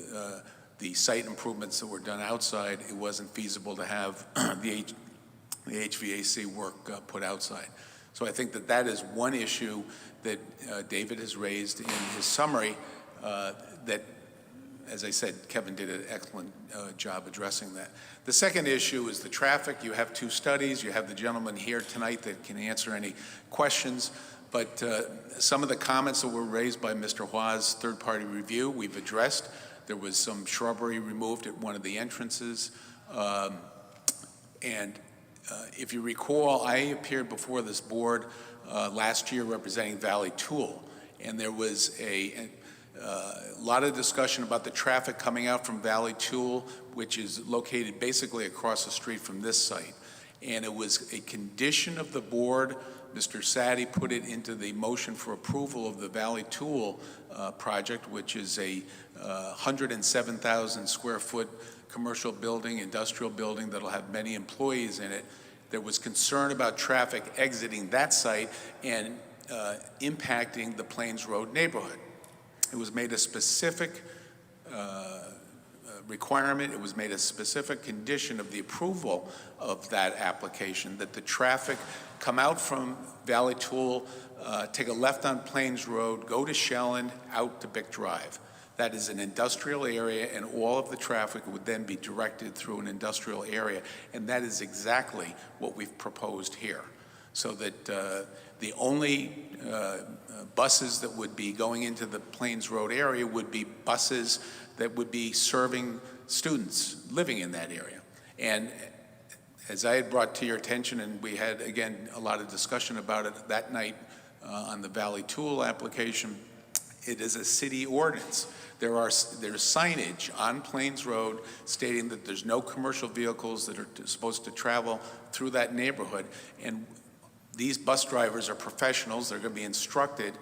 S6: the site improvements that were done outside, it wasn't feasible to have the HVAC work put outside. So I think that is one issue that David has raised in his summary that, as I said, Kevin did an excellent job addressing that. The second issue is the traffic. You have two studies. You have the gentleman here tonight that can answer any questions. But some of the comments that were raised by Mr. Hua's third-party review, we've addressed. There was some shrubbery removed at one of the entrances. If you recall, I appeared before this board last year representing Valley Tool, and there was a lot of discussion about the traffic coming out from Valley Tool, which is located basically across the street from this site. And it was a condition of the board. Mr. Sadi put it into the motion for approval of the Valley Tool project, which is a 107,000 square foot commercial building, industrial building that'll have many employees in it. There was concern about traffic exiting that site and impacting the Plains Road neighborhood. It was made a specific requirement, it was made a specific condition of the approval of that application that the traffic come out from Valley Tool, take a left on Plains Road, go to Shelland, out to Bick Drive. That is an industrial area, and all of the traffic would then be directed through an industrial area, and that is exactly what we've proposed here. So that the only buses that would be going into the Plains Road area would be buses that would be serving students living in that area. And As I had brought to your attention, and we had, again, a lot of discussion about it that night on the Valley Tool application, it is a city ordinance. There's signage on Plains Road stating that there's no commercial vehicles that are supposed to travel through that neighborhood. And these bus drivers are professionals. They're going to be instructed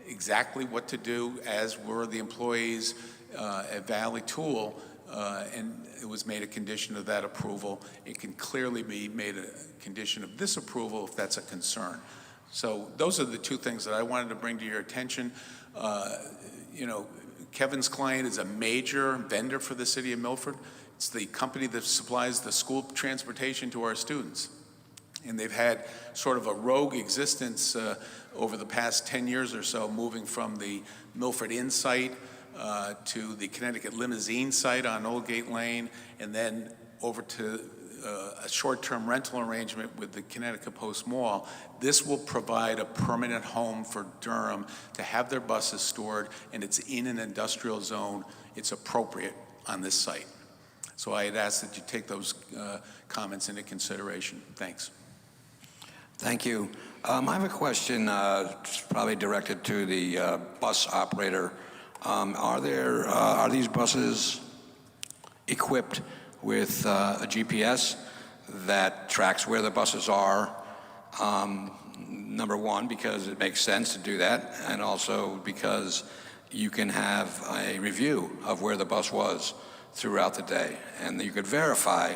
S6: exactly what to do, as were the employees at Valley Tool, and it was made a condition of that approval. It can clearly be made a condition of this approval if that's a concern. So those are the two things that I wanted to bring to your attention. You know, Kevin's client is a major vendor for the city of Milford. It's the company that supplies the school transportation to our students. And they've had sort of a rogue existence over the past 10 years or so, moving from the Milford Inn site to the Connecticut Limousine site on Old Gate Lane, and then over to a short-term rental arrangement with the Connecticut Post Mall. This will provide a permanent home for Durham to have their buses stored, and it's in an industrial zone. It's appropriate on this site. So I had asked that you take those comments into consideration. Thanks.
S1: Thank you. I have a question, probably directed to the bus operator. Are these buses equipped with a GPS that tracks where the buses are? Number one, because it makes sense to do that, and also because you can have a review of where the bus was throughout the day, and you could verify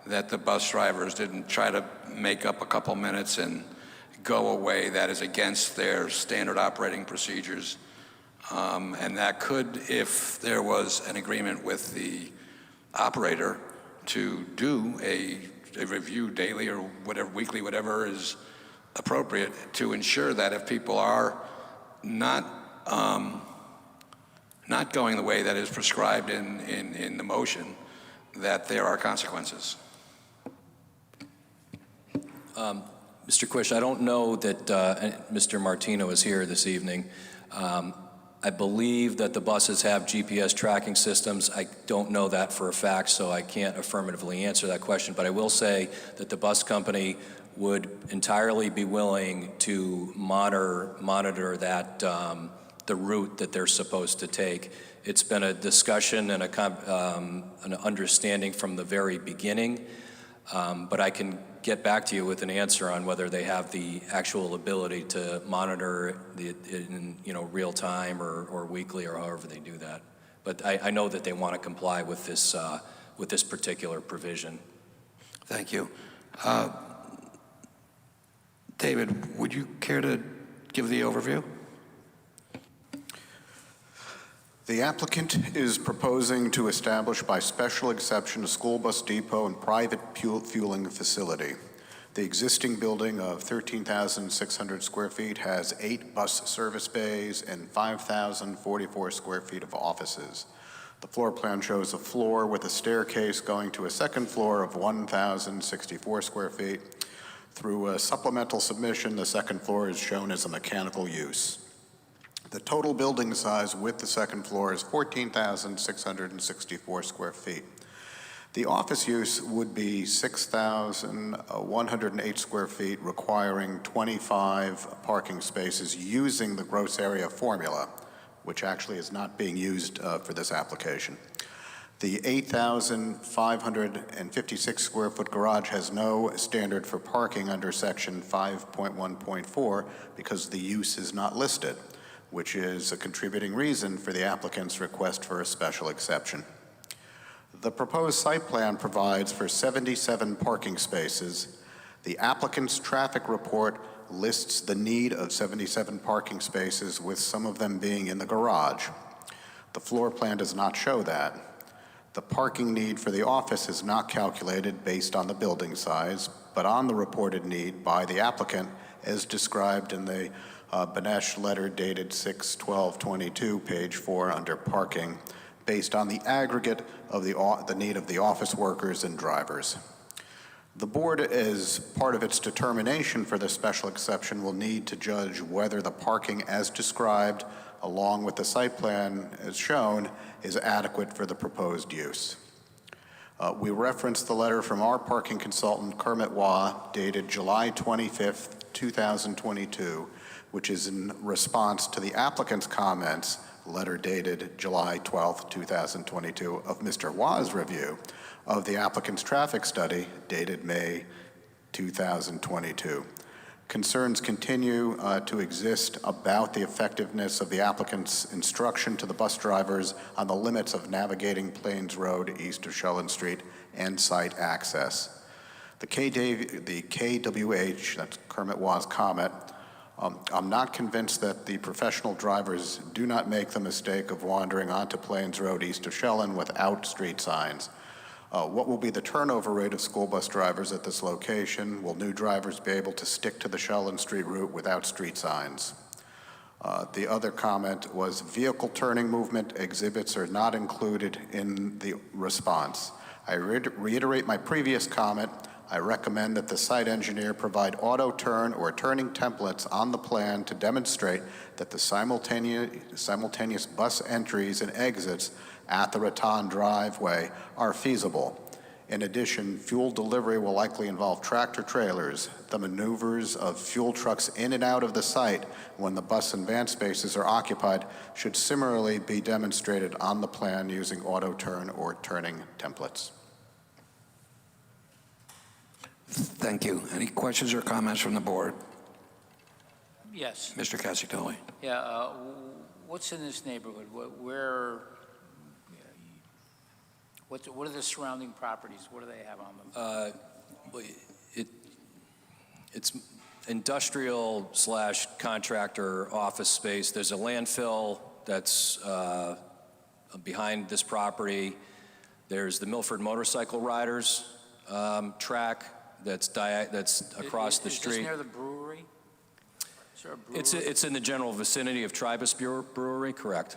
S1: that the bus drivers didn't try to make up a couple minutes and go away that is against their standard operating procedures. And that could, if there was an agreement with the operator to do a review daily or whatever, weekly, whatever is appropriate, to ensure that if people are not going the way that is prescribed in the motion, that there are consequences.
S20: Mr. Quish, I don't know that Mr. Martino is here this evening. I believe that the buses have GPS tracking systems. I don't know that for a fact, so I can't affirmatively answer that question, but I will say that the bus company would entirely be willing to monitor that, the route that they're supposed to take. It's been a discussion and an understanding from the very beginning, but I can get back to you with an answer on whether they have the actual ability to monitor it in real time or weekly or however they do that. But I know that they want to comply with this particular provision.
S1: Thank you. David, would you care to give the overview?
S5: The applicant is proposing to establish by special exception a school bus depot and private fueling facility. The existing building of 13,600 square feet has 8 bus service bays and 5,044 square feet of offices. The floor plan shows a floor with a staircase going to a second floor of 1,064 square feet. Through a supplemental submission, the second floor is shown as a mechanical use. The total building size with the second floor is 14,664 square feet. The office use would be 6,108 square feet, requiring 25 parking spaces using the gross area formula, which actually is not being used for this application. The 8,556 square foot garage has no standard for parking under section 5.1.4 because the use is not listed, which is a contributing reason for the applicant's request for a special exception. The proposed site plan provides for 77 parking spaces. The applicant's traffic report lists the need of 77 parking spaces, with some of them being in the garage. The floor plan does not show that. The parking need for the office is not calculated based on the building size, but on the reported need by the applicant as described in the Benesh letter dated 6/12/22, page 4, under parking, based on the aggregate of the need of the office workers and drivers. The board, as part of its determination for the special exception, will need to judge whether the parking as described, along with the site plan as shown, is adequate for the proposed use. We referenced the letter from our parking consultant, Kermit Waugh, dated July 25th, 2022, which is in response to the applicant's comments, letter dated July 12th, 2022, of Mr. Waugh's review of the applicant's traffic study dated May 2022. Concerns continue to exist about the effectiveness of the applicant's instruction to the bus drivers on the limits of navigating Plains Road east of Shellen Street and site access. The KWH, that's Kermit Waugh's comment, I'm not convinced that the professional drivers do not make the mistake of wandering onto Plains Road east of Shellen without street signs. What will be the turnover rate of school bus drivers at this location? Will new drivers be able to stick to the Shellen Street route without street signs? The other comment was vehicle turning movement exhibits are not included in the response. I reiterate my previous comment. I recommend that the site engineer provide auto turn or turning templates on the plan to demonstrate that the simultaneous bus entries and exits at the Raton driveway are feasible. In addition, fuel delivery will likely involve tractor trailers. The maneuvers of fuel trucks in and out of the site when the bus and van spaces are occupied should similarly be demonstrated on the plan using auto turn or turning templates.
S1: Thank you. Any questions or comments from the board?
S18: Yes.
S1: Mr. Casciatoli.
S18: Yeah, what's in this neighborhood? What are the surrounding properties? What do they have on them?
S20: It's industrial / contractor office space. There's a landfill that's behind this property. There's the Milford motorcycle riders track that's across the street.
S18: Is this near the brewery? Is there a brewery?
S20: It's in the general vicinity of Tribus Brewery, correct?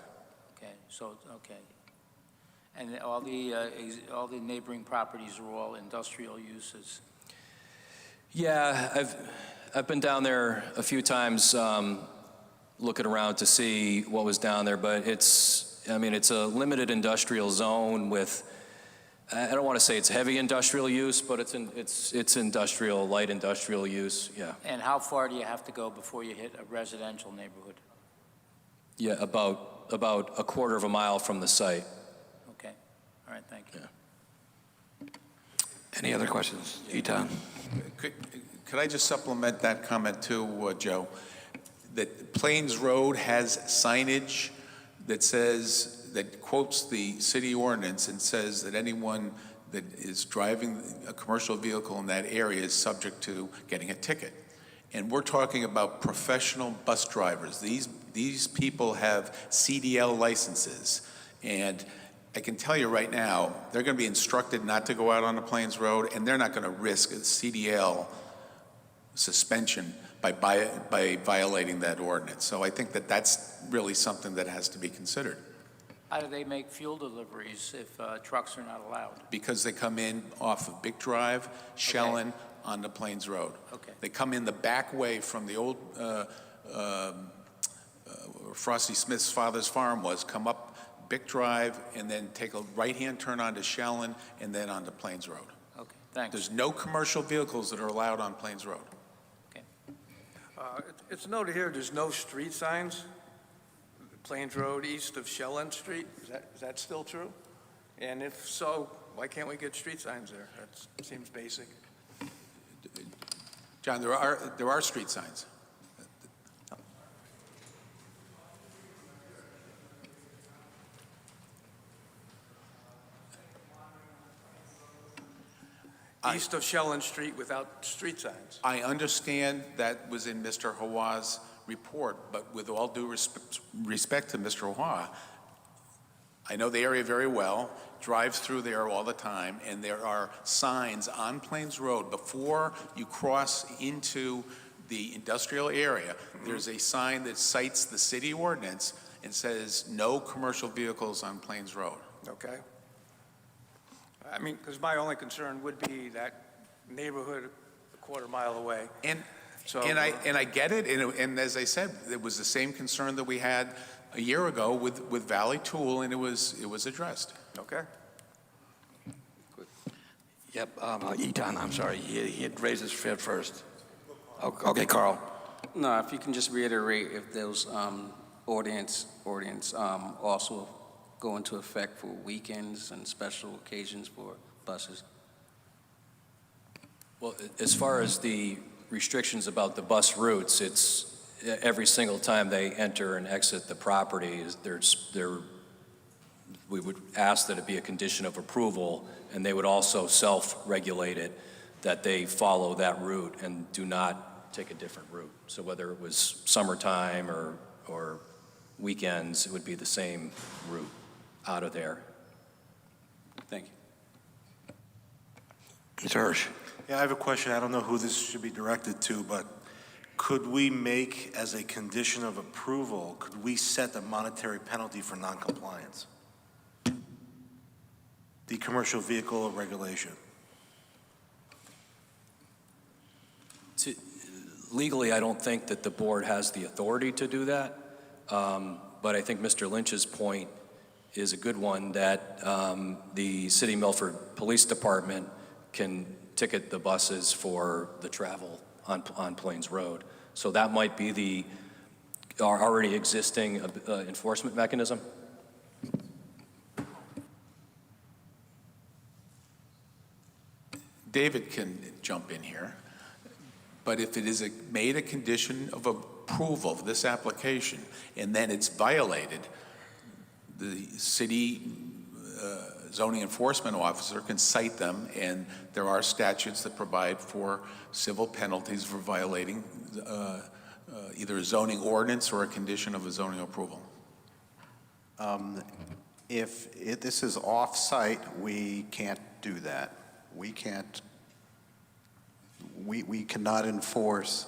S18: Okay, okay. And all the neighboring properties are all industrial uses?
S20: Yeah, I've been down there a few times looking around to see what was down there, but it's a limited industrial zone with, I don't want to say it's heavy industrial use, but it's industrial, light industrial use, yeah.
S18: And how far do you have to go before you hit a residential neighborhood?
S20: Yeah, about a quarter of a mile from the site.
S18: Okay, all right, thank you.
S20: Yeah.
S1: Any other questions? Etan?
S6: Could I just supplement that comment too, Joe? That Plains Road has signage that quotes the city ordinance and says that anyone that is driving a commercial vehicle in that area is subject to getting a ticket. And we're talking about professional bus drivers. These people have CDL licenses. And I can tell you right now, they're going to be instructed not to go out on the Plains Road, and they're not going to risk a CDL suspension by violating that ordinance. So I think that that's really something that has to be considered.
S18: How do they make fuel deliveries if trucks are not allowed?
S6: Because they come in off of Big Drive, Shellen, on the Plains Road.
S18: Okay.
S6: They come in the back way from the old Frosty Smith's father's farm was, come up Big Drive, and then take a right-hand turn onto Shellen, and then onto Plains Road.
S18: Okay, thanks.
S6: There's no commercial vehicles that are allowed on Plains Road.
S4: It's noted here, there's no street signs. Plains Road east of Shellen Street, is that still true? And if so, why can't we get street signs there? That seems basic.
S6: John, there are street signs.
S4: East of Shellen Street without street signs.
S6: I understand that was in Mr. Hawaa's report, but with all due respect to Mr. Hawaa, I know the area very well, drive through there all the time, and there are signs on Plains Road before you cross into the industrial area. There's a sign that cites the city ordinance and says no commercial vehicles on Plains Road.
S4: Okay. I mean, because my only concern would be that neighborhood a quarter mile away.
S6: And
S4: so,
S6: I get it, and as I said, it was the same concern that we had a year ago with Valley Tool, and it was addressed.
S4: Okay.
S1: Yep, Eton, I'm sorry, he had raised his hand first. Okay, Carl.
S7: No, if you can just reiterate if those ordinance also go into effect for weekends and special occasions for buses.
S20: Well, as far as the restrictions about the bus routes, it's every single time they enter and exit the property, we would ask that it be a condition of approval, and they would also self-regulate it, that they follow that route and do not take a different route. So whether it was summertime or weekends, it would be the same route out of there. Thank you.
S1: Mr. Hirsch.
S17: Yeah, I have a question. I don't know who this should be directed to, but could we make, as a condition of approval, could we set a monetary penalty for noncompliance? The commercial vehicle regulation.
S20: Legally, I don't think that the board has the authority to do that, but I think Mr. Lynch's point is a good one, that the City of Milford Police Department can ticket the buses for the travel on Plains Road. So that might be our already existing enforcement mechanism.
S6: David can jump in here, but if it is made a condition of approval of this application and then it's violated, the city zoning enforcement officer can cite them, and there are statutes that provide for civil penalties for violating either a zoning ordinance or a condition of a zoning approval.
S5: If this is off-site, we can't do that. We cannot enforce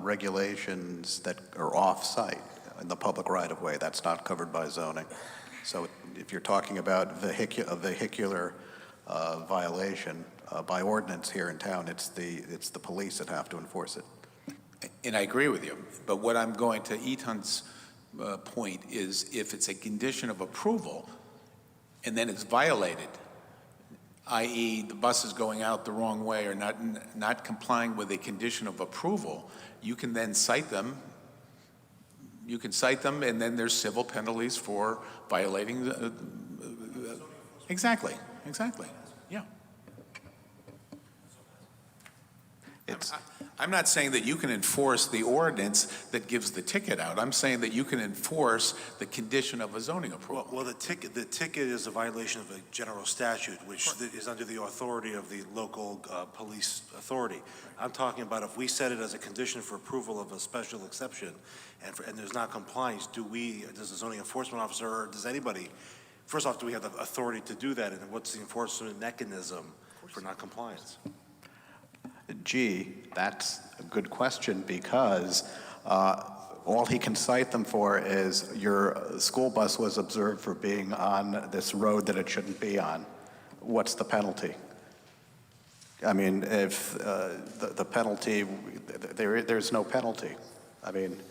S5: regulations that are off-site in the public right-of-way. That's not covered by zoning. So if you're talking about a vehicular violation by ordinance here in town, it's the police that have to enforce it.
S6: And I agree with you, but what I'm going to Eton's point is, if it's a condition of approval and then it's violated, i.e. the bus is going out the wrong way or not complying with a condition of approval, you can then cite them. You can cite them, and then there's civil penalties for violating the... Exactly, yeah. I'm not saying that you can enforce the ordinance that gives the ticket out. I'm saying that you can enforce the condition of a zoning approval.
S17: Well, the ticket is a violation of a general statute, which is under the authority of the local police authority. I'm talking about if we set it as a condition for approval of a special exception, and there's not compliance, does the zoning enforcement officer, or does anybody, first off, do we have the authority to do that, and what's the enforcement mechanism for non-compliance?
S5: Gee, that's a good question, because all he can cite them for is your school bus was observed for being on this road that it shouldn't be on. What's the penalty? I mean, if the penalty, there's no penalty. I mean,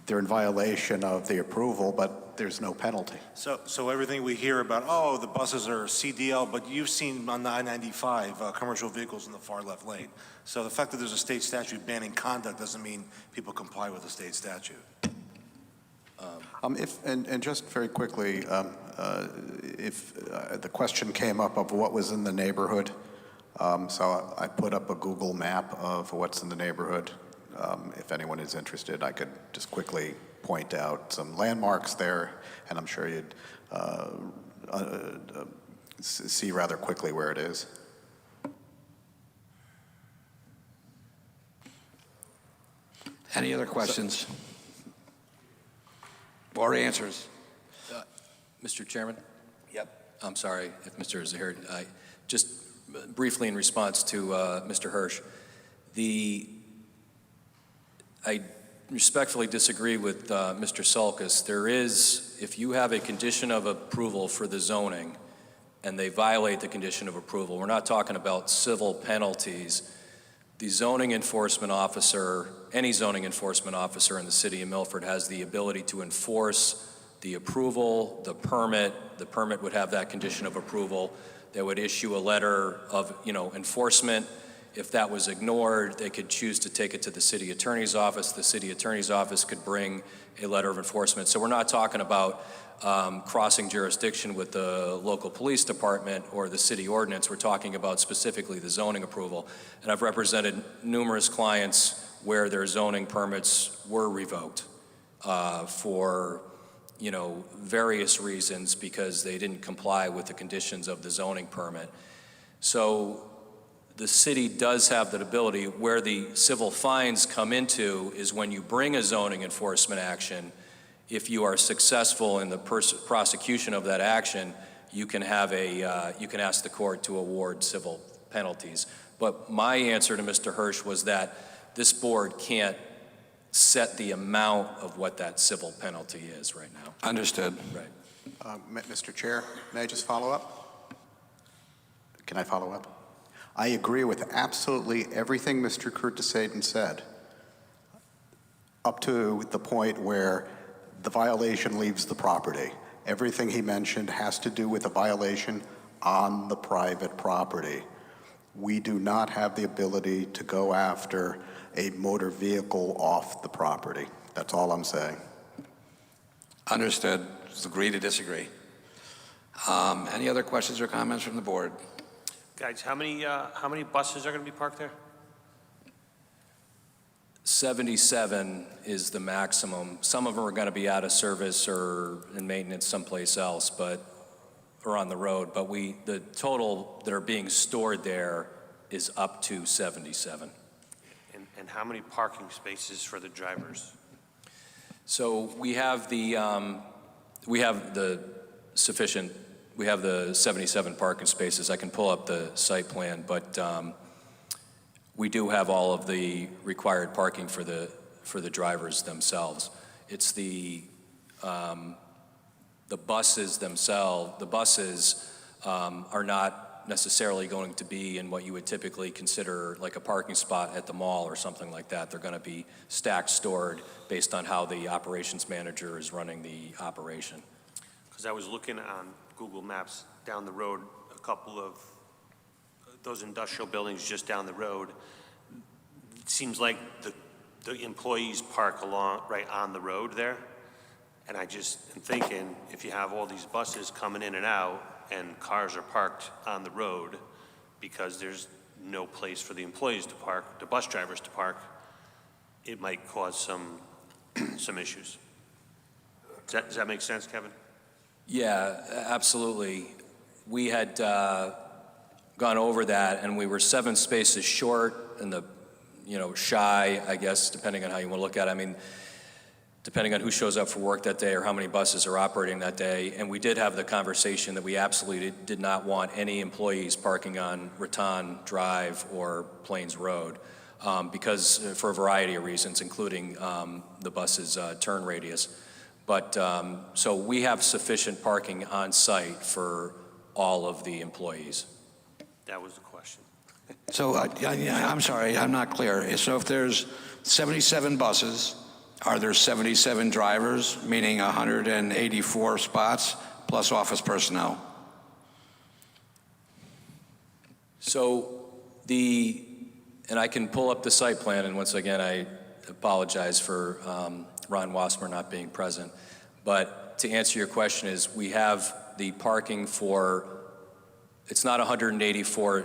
S5: they're in violation of the approval, but there's no penalty.
S17: So everything we hear about, oh, the buses are CDL, but you've seen on the I-95 commercial vehicles in the far left lane. So the fact that there's a state statute banning conduct doesn't mean people comply with the state statute.
S5: And just very quickly, if the question came up of what was in the neighborhood, so I put up a Google map of what's in the neighborhood. If anyone is interested, I could just quickly point out some landmarks there, and I'm sure you'd see rather quickly where it is.
S1: Any other questions or answers?
S20: Mr. Chairman?
S1: Yep.
S20: I'm sorry if Mr. Zahir, just briefly in response to Mr. Hirsch, I respectfully disagree with Mr. Sulkus. There is, if you have a condition of approval for the zoning and they violate the condition of approval, we're not talking about civil penalties. The zoning enforcement officer, any zoning enforcement officer in the city of Milford has the ability to enforce the approval, the permit. The permit would have that condition of approval. that would issue a letter of, enforcement. If that was ignored, they could choose to take it to the city attorney's office. The city attorney's office could bring a letter of enforcement. So we're not talking about crossing jurisdiction with the local police department or the city ordinance. We're talking about specifically the zoning approval. And I've represented numerous clients where their zoning permits were revoked for, various reasons because they didn't comply with the conditions of the zoning permit. So the city does have that ability. Where the civil fines come into is when you bring a zoning enforcement action. If you are successful in the prosecution of that action, you can have you can ask the court to award civil penalties. But my answer to Mr. Hirsch was that this board can't set the amount of what that civil penalty is right now.
S1: Understood.
S20: Right.
S5: Mr. Chair, may I just follow up? Can I follow up? I agree with absolutely everything Mr. Kurtisaden said, up to the point where the violation leaves the property. Everything he mentioned has to do with a violation on the private property. We do not have the ability to go after a motor vehicle off the property. That's all I'm saying.
S1: Understood. Agree to disagree. Any other questions or comments from the board?
S19: Guys, how many buses are going to be parked there?
S20: 77 is the maximum. Some of them are going to be out of service or in maintenance someplace else, or on the road. But the total that are being stored there is up to 77.
S19: And how many parking spaces for the drivers?
S20: So we have the 77 parking spaces. I can pull up the site plan, but we do have all of the required parking for the drivers themselves. It's the buses themselves. The buses are not necessarily going to be in what you would typically consider like a parking spot at the mall or something like that. They're going to be stacked, stored based on how the operations manager is running the operation.
S19: Because I was looking on Google Maps down the road, a couple of those industrial buildings just down the road. It seems like the employees park right on the road there. And I just am thinking, if you have all these buses coming in and out and cars are parked on the road because there's no place for the employees to park, the bus drivers to park, it might cause some issues. Does that make sense, Kevin?
S20: Yeah, absolutely. We had gone over that, and we were 7 spaces short, and shy, I guess, depending on how you want to look at it. I mean, depending on who shows up for work that day or how many buses are operating that day. And we did have the conversation that we absolutely did not want any employees parking on Raton Drive or Plains Road because for a variety of reasons, including the bus's turn radius. But so we have sufficient parking on site for all of the employees.
S19: That was the question.
S1: So I'm sorry, I'm not clear. So if there's 77 buses, are there 77 drivers, meaning 184 spots plus office personnel?
S20: So and I can pull up the site plan, and once again, I apologize for Ron Wassmer not being present. But to answer your question is, we have the parking it's not 184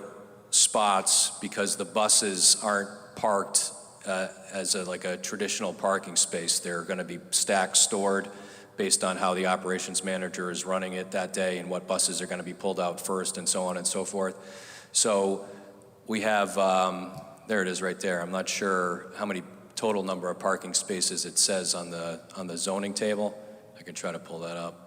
S20: spots because the buses aren't parked as a traditional parking space. They're going to be stacked, stored based on how the operations manager is running it that day and what buses are going to be pulled out first and so on and so forth. So we have, there it is right there. I'm not sure how many total number of parking spaces it says on the zoning table. I can try to pull that up.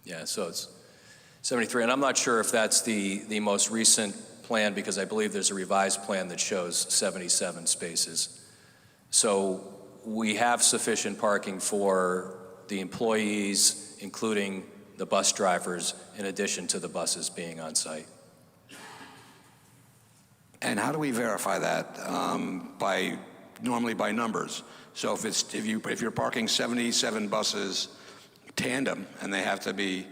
S20: Yeah, so it's 73, and I'm not sure if that's the most recent plan because I believe there's a revised plan that shows 77 spaces. So we have sufficient parking for the employees, including the bus drivers, in addition to the buses being on site.
S1: And how do we verify that? Normally by numbers. So if you're parking 77 buses tandem and they have to be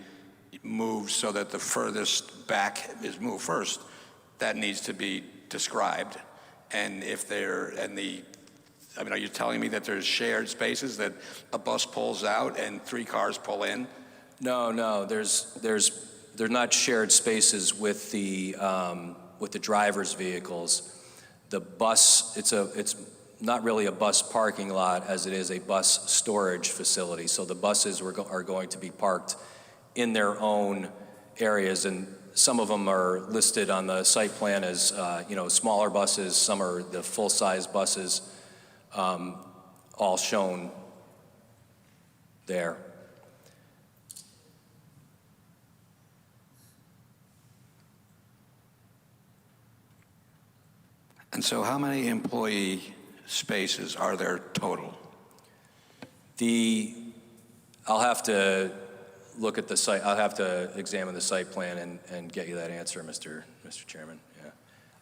S1: moved so that the furthest back is moved first, that needs to be described. And are you telling me that there's shared spaces that a bus pulls out and 3 cars pull in?
S20: No, they're not shared spaces with the driver's vehicles. The bus, it's not really a bus parking lot as it is a bus storage facility. So the buses are going to be parked in their own areas, and some of them are listed on the site plan as smaller buses. Some are the full-size buses, all shown there.
S1: And so how many employee spaces are there total?
S20: I'll have to look at the site. I'll have to examine the site plan and get you that answer, Mr. Chairman. Yeah,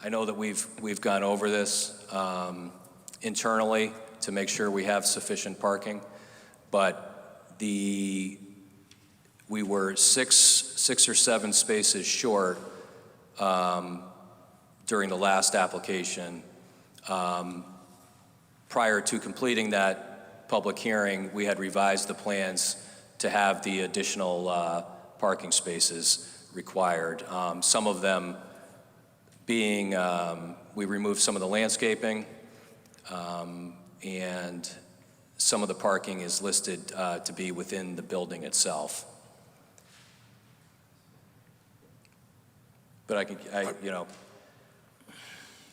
S20: I know that we've gone over this internally to make sure we have sufficient parking, but we were six or seven spaces short during the last application. Prior to completing that public hearing, we had revised the plans to have the additional parking spaces required. Some of them being, we removed some of the landscaping, and some of the parking is listed to be within the building itself. But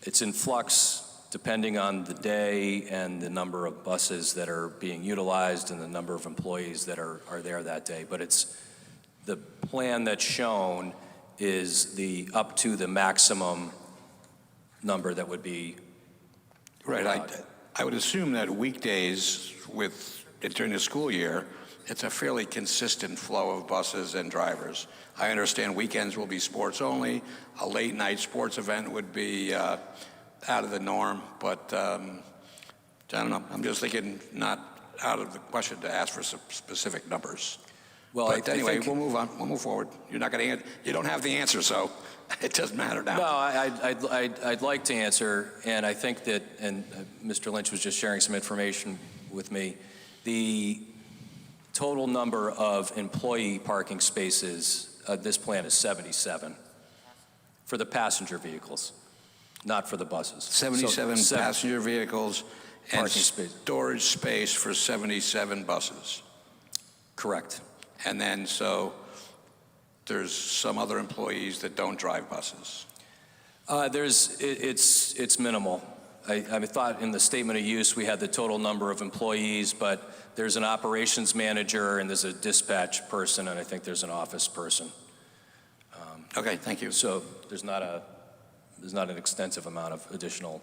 S20: it's in flux depending on the day and the number of buses that are being utilized and the number of employees that are there that day. But it's the plan that's shown is up to the maximum number that would be
S1: Right.
S20: allowed.
S1: I would assume that weekdays during the school year, it's a fairly consistent flow of buses and drivers. I understand weekends will be sports only. A late night sports event would be out of the norm, but I don't know. I'm just thinking not out of the question to ask for some specific numbers.
S20: Well,
S1: but
S20: I
S1: anyway,
S20: think,
S1: we'll move on. We'll move forward. You're not going to. You don't have the answer, so it doesn't matter now.
S20: No, I'd like to answer, and I think that, and Mr. Lynch was just sharing some information with me. The total number of employee parking spaces, this plan is 77 for the passenger vehicles, not for the buses.
S1: 77
S20: So,
S1: passenger vehicles and
S20: parking space.
S1: storage space for 77 buses.
S20: Correct.
S1: And then so there's some other employees that don't drive buses.
S20: It's minimal. I thought in the statement of use we had the total number of employees, but there's an operations manager and there's a dispatch person, and I think there's an office person.
S1: Okay, thank you.
S20: So there's not an extensive amount of additional.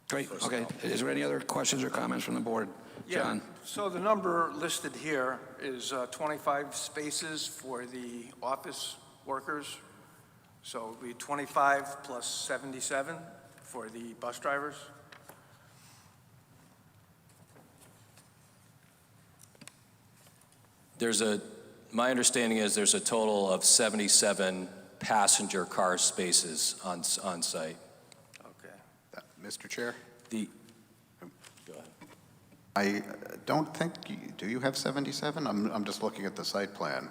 S1: Great. Okay. Is there any other questions or comments from the board? John?
S4: Yeah, so the number listed here is 25 spaces for the office workers. So it would be 25 plus 77 for the bus drivers.
S20: My understanding is there's a total of 77 passenger car spaces on site.
S4: Okay.
S5: Mr. Chair?
S20: Go ahead.
S5: I don't think, do you have 77? I'm just looking at the site plan.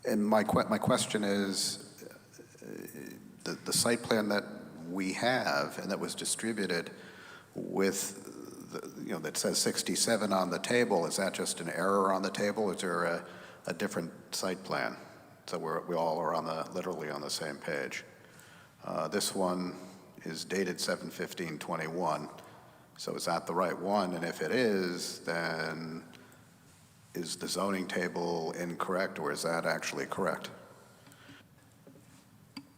S5: And my question is, the site plan that we have and that was distributed with, that says 67 on the table, is that just an error on the table? Is there a different site plan? So we all are literally on the same page. This one is dated 7/15/21. So is that the right one? And if it is, then is the zoning table incorrect, or is that actually correct?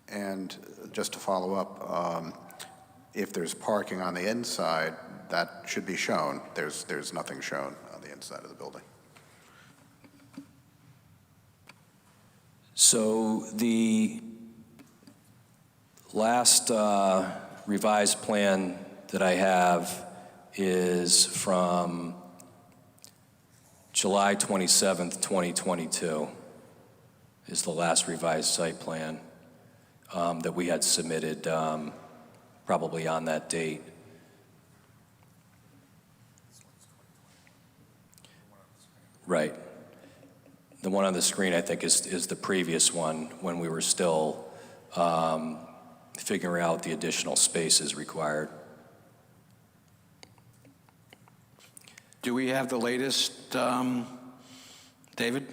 S5: And just to follow up, if there's parking on the inside, that should be shown. There's nothing shown on the inside of the building.
S20: So Last revised plan that I have is from July 27th, 2022, is the last revised site plan that we had submitted probably on that date. Right. The one on the screen, I think, is the previous one when we were still figuring out the additional spaces required.
S1: Do we have the latest, David?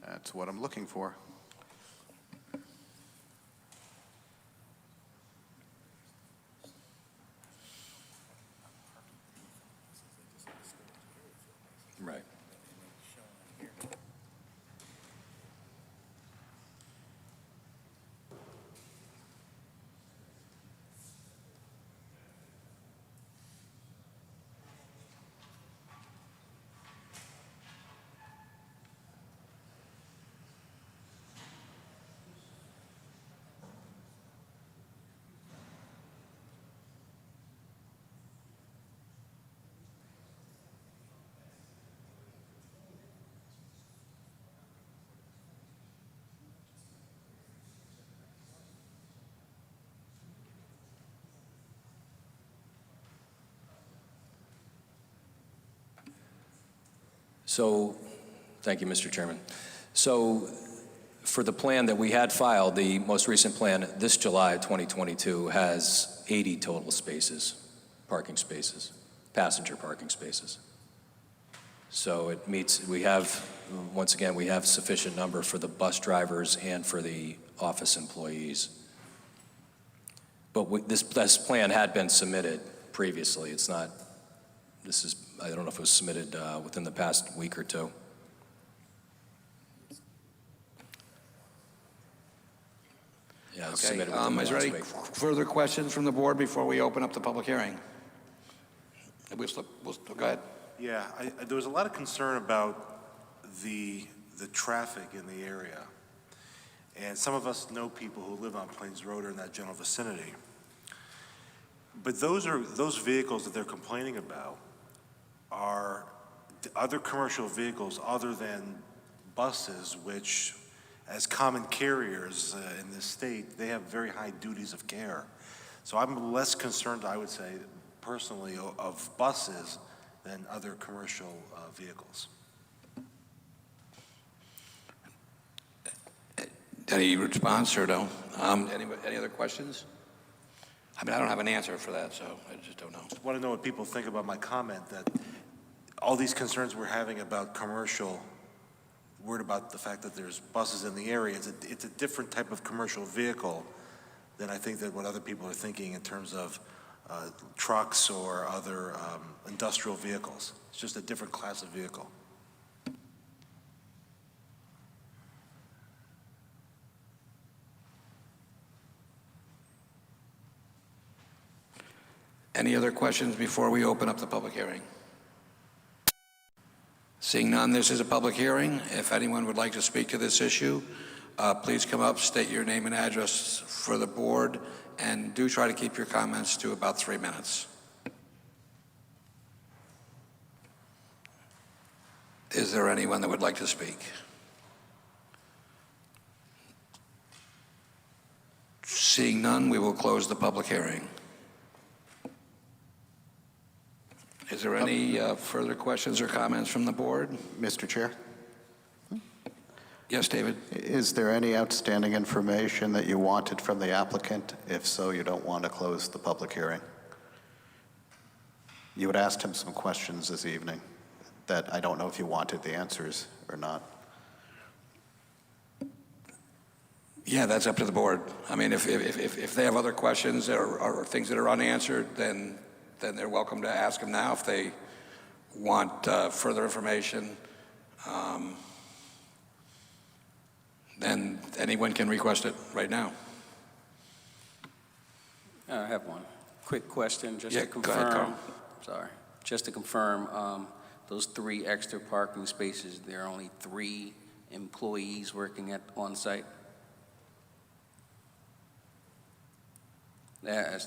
S5: That's what I'm looking for.
S20: Right. So, thank you, Mr. Chairman. So, for the plan that we had filed, the most recent plan, this July 2022, has 80 total spaces, parking spaces, passenger parking spaces. So it meets, we have, once again, we have sufficient number for the bus drivers and for the office employees. But this plan had been submitted previously. It's not, this is, I don't know if it was submitted within the past week or two. Yeah, it was
S1: Okay,
S20: submitted within the
S1: is there
S20: last
S1: any
S20: week.
S1: further questions from the board before we open up the public hearing? Go ahead.
S17: Yeah, there was a lot of concern about the traffic in the area. And some of us know people who live on Plains Road or in that general vicinity. But those vehicles that they're complaining about are other commercial vehicles other than buses, which, as common carriers in this state, they have very high duties of care. So I'm less concerned, I would say, personally, of buses than other commercial vehicles.
S1: Any response or no? Any other questions? I mean, I don't have an answer for that, so I just don't know.
S17: I want to know what people think about my comment that all these concerns we're having about commercial, worried about the fact that there's buses in the area, it's a different type of commercial vehicle than I think that what other people are thinking in terms of trucks or other industrial vehicles. It's just a different class of vehicle.
S1: Any other questions before we open up the public hearing? Seeing none, this is a public hearing. If anyone would like to speak to this issue, please come up, state your name and address for the board, and do try to keep your comments to about 3 minutes. Is there anyone that would like to speak? Seeing none, we will close the public hearing. Is there any further questions or comments from the board?
S5: Mr. Chair?
S1: Yes, David?
S5: Is there any outstanding information that you wanted from the applicant? If so, you don't want to close the public hearing. You had asked him some questions this evening that I don't know if you wanted the answers or not.
S1: Yeah, that's up to the board. I mean, if they have other questions or things that are unanswered, then they're welcome to ask them now. If they want further information, then anyone can request it right now.
S7: I have one quick question just
S1: Yeah,
S7: to
S1: go
S7: confirm.
S1: ahead, Carl.
S7: Sorry. Just to confirm, those 3 extra parking spaces, there are only 3 employees working on site? I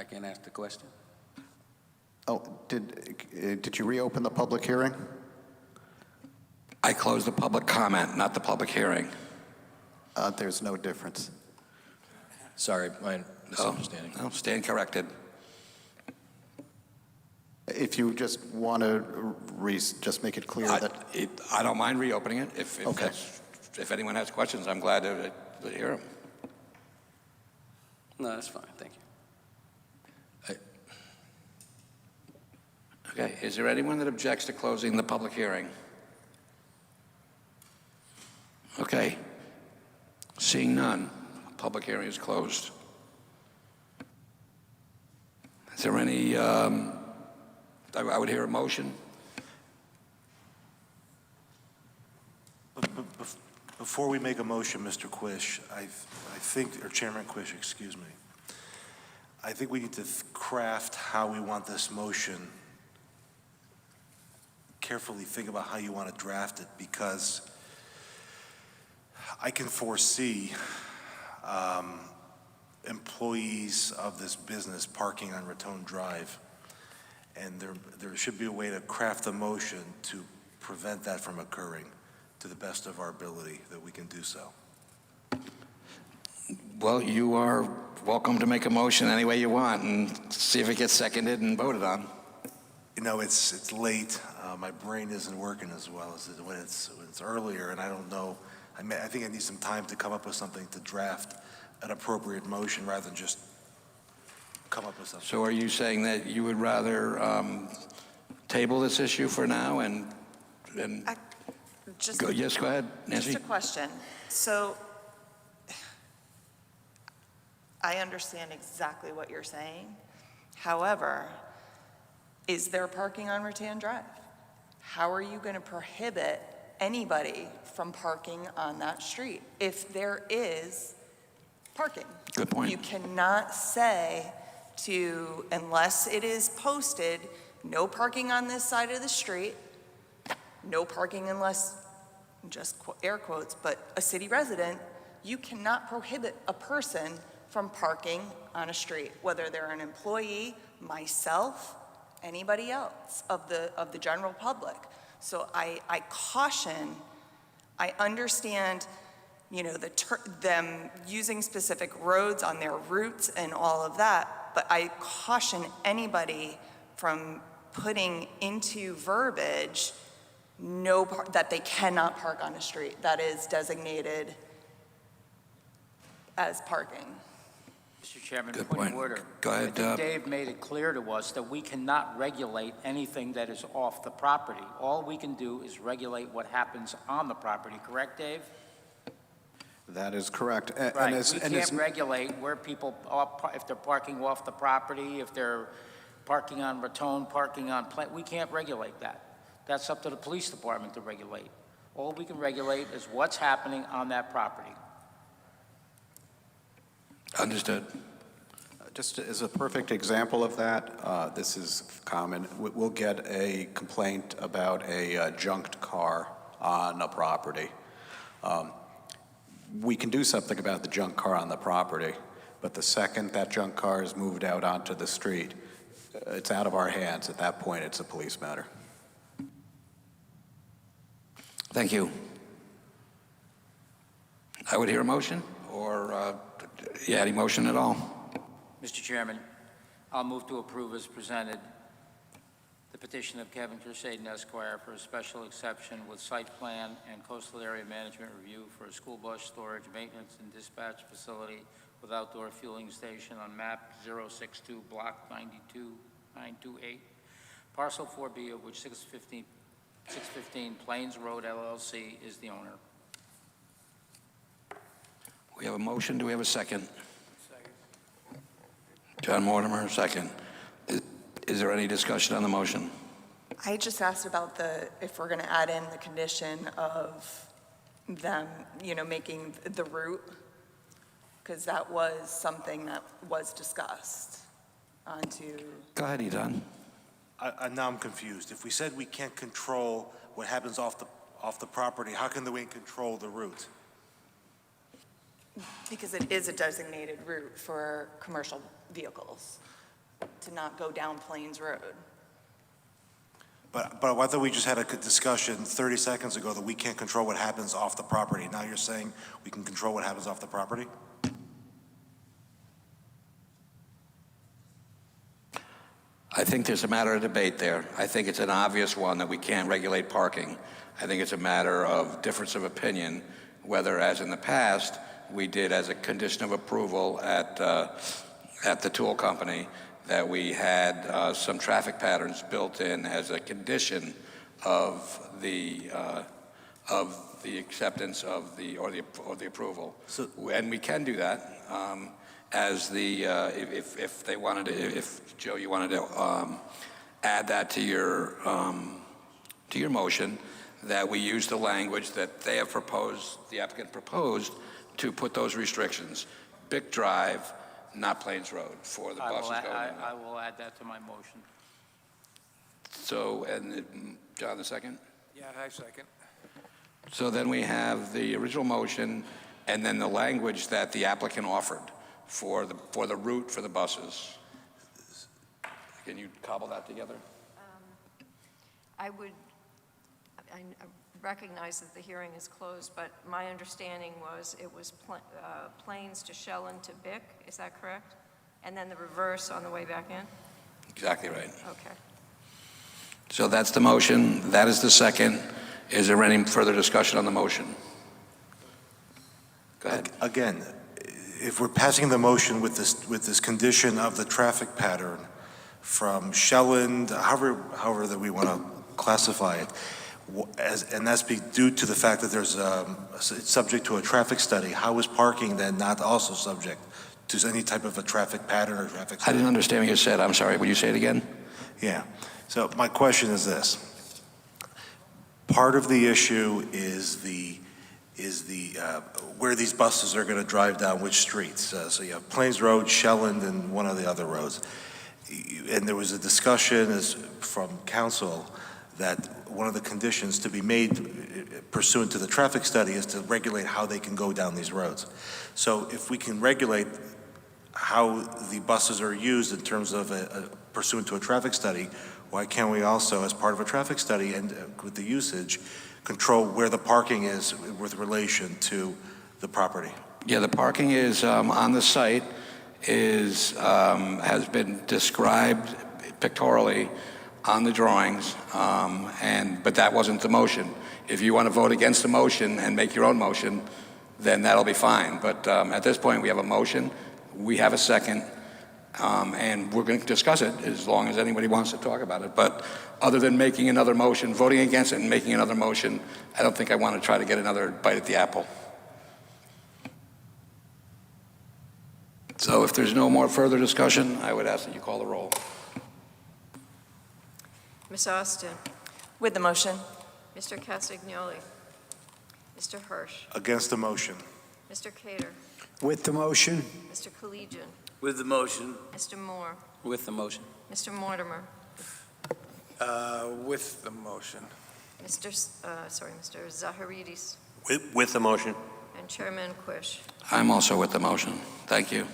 S7: can ask the question.
S5: Oh, did you reopen the public hearing?
S1: I closed the public comment, not the public hearing.
S5: There's no difference.
S20: Sorry, my misunderstanding.
S1: No, stand corrected.
S5: If you just want to just make it clear that...
S1: I don't mind reopening it. If
S5: Okay.
S1: if anyone has questions, I'm glad to hear them.
S7: No, that's fine, thank you.
S1: Okay, is there anyone that objects to closing the public hearing? Okay, seeing none, public hearing is closed. Is there any, I would hear a motion.
S17: Before we make a motion, Mr. Quish, I think, or Chairman Quish, excuse me, I think we need to craft how we want this motion. Carefully think about how you want to draft it, because I can foresee employees of this business parking on Raton Drive, and there should be a way to craft the motion to prevent that from occurring to the best of our ability that we can do so.
S1: Well, you are welcome to make a motion any way you want and see if it gets seconded and voted on.
S17: You know, it's late. My brain isn't working as well as when it's earlier, and I don't know. I think I need some time to come up with something to draft an appropriate motion rather than just come up with something.
S1: So are you saying that you would rather table this issue for now and
S8: Just,
S1: go ahead, Nancy.
S8: Just a question. So I understand exactly what you're saying. However, is there parking on Rattan Drive? How are you going to prohibit anybody from parking on that street if there is parking?
S1: Good point.
S8: You cannot say unless it is posted, no parking on this side of the street, no parking unless, just air quotes, but a city resident, you cannot prohibit a person from parking on a street, whether they're an employee, myself, anybody else of the general public. So I caution, I understand, them using specific roads on their routes and all of that, but I caution anybody from putting into verbiage that they cannot park on a street that is designated as parking.
S18: Mr. Chairman,
S1: Good
S18: point
S1: point.
S18: of order.
S1: Go ahead,
S18: I think Dave made it clear to us that we cannot regulate anything that is off the property. All we can do is regulate what happens on the property. Correct, Dave?
S5: That is correct.
S18: Right. We can't regulate where people are, if they're parking off the property, if they're parking on Raton, parking on Plant. We can't regulate that. That's up to the police department to regulate. All we can regulate is what's happening on that property.
S1: Understood.
S5: Just as a perfect example of that, this is common. We'll get a complaint about a junked car on a property. We can do something about the junk car on the property, but the second that junk car is moved out onto the street, it's out of our hands. At that point, it's a police matter.
S1: Thank you. I would hear a motion, or any motion at all.
S18: Mr. Chairman, I'll move to approve as presented the petition of Kevin Crusaden Esquire for a special exception with site plan and coastal area management review for a school bus storage, maintenance, and dispatch facility with outdoor fueling station on map 062, block 92928, parcel 4B, of which 615 Plains Road LLC is the owner.
S1: We have a motion. Do we have a second? Second. John Mortimer, second. Is there any discussion on the motion?
S8: I just asked about if we're going to add in the condition of them, making the route, because that was something that was discussed onto.
S1: Go ahead, Edon.
S17: Now I'm confused. If we said we can't control what happens off the property, how can we control the route?
S8: Because it is a designated route for commercial vehicles to not go down Plains Road.
S17: But I thought we just had a discussion 30 seconds ago that we can't control what happens off the property. Now you're saying we can control what happens off the property?
S1: I think there's a matter of debate there. I think it's an obvious one that we can't regulate parking. I think it's a matter of difference of opinion, whether, as in the past, we did as a condition of approval at the tool company, that we had some traffic patterns built in as a condition of the acceptance of the approval.
S17: So,
S1: and we can do that as the if they wanted to, if Joe, you wanted to add that to your motion, that we use the language that they have proposed, the applicant proposed, to put those restrictions. Bick Drive, not Plains Road, for the buses going in.
S18: I will add that to my motion.
S1: So, and John, the second?
S4: Yeah, I second.
S1: So then we have the original motion and then the language that the applicant offered for the route for the buses. Can you cobble that together?
S2: I recognize that the hearing is closed, but my understanding was it was Plains to Shellen to Bick, is that correct? And then the reverse on the way back in?
S1: Exactly right.
S2: Okay.
S1: So that's the motion. That is the second. Is there any further discussion on the motion? Go ahead.
S17: again, if we're passing the motion with this condition of the traffic pattern from Shelland, however that we want to classify it, and that's due to the fact that it's subject to a traffic study, how is parking then not also subject to any type of a traffic pattern or traffic study?
S1: I didn't understand what you said. I'm sorry. Would you say it again?
S17: Yeah. So my question is this. Part of the issue is where these buses are going to drive down which streets. So you have Plains Road, Shelland, and one of the other roads. And there was a discussion from council that one of the conditions to be made pursuant to the traffic study is to regulate how they can go down these roads. So if we can regulate how the buses are used in terms of pursuant to a traffic study, why can't we also, as part of a traffic study and with the usage, control where the parking is with relation to the property?
S1: Yeah, the parking is on the site has been described pictorially on the drawings, but that wasn't the motion. If you want to vote against the motion and make your own motion, then that'll be fine. But at this point, we have a motion, we have a second, and we're going to discuss it as long as anybody wants to talk about it. But other than making another motion, voting against it and making another motion, I don't think I want to try to get another bite at the apple. So if there's no more further discussion, I would ask that you call the roll.
S2: Ms. Austin,
S8: With the motion.
S2: Mr. Castagnoli, Mr. Hirsch,
S17: Against the motion.
S2: Mr. Cater,
S3: With the motion.
S2: Mr. Collegian,
S16: With the motion.
S2: Mr. Moore,
S7: With the motion.
S2: Mr. Mortimer,
S4: With the motion.
S2: Mr. Zaharidis,
S19: With the motion.
S2: and Chairman Quish.
S1: I'm also with the motion. Thank you.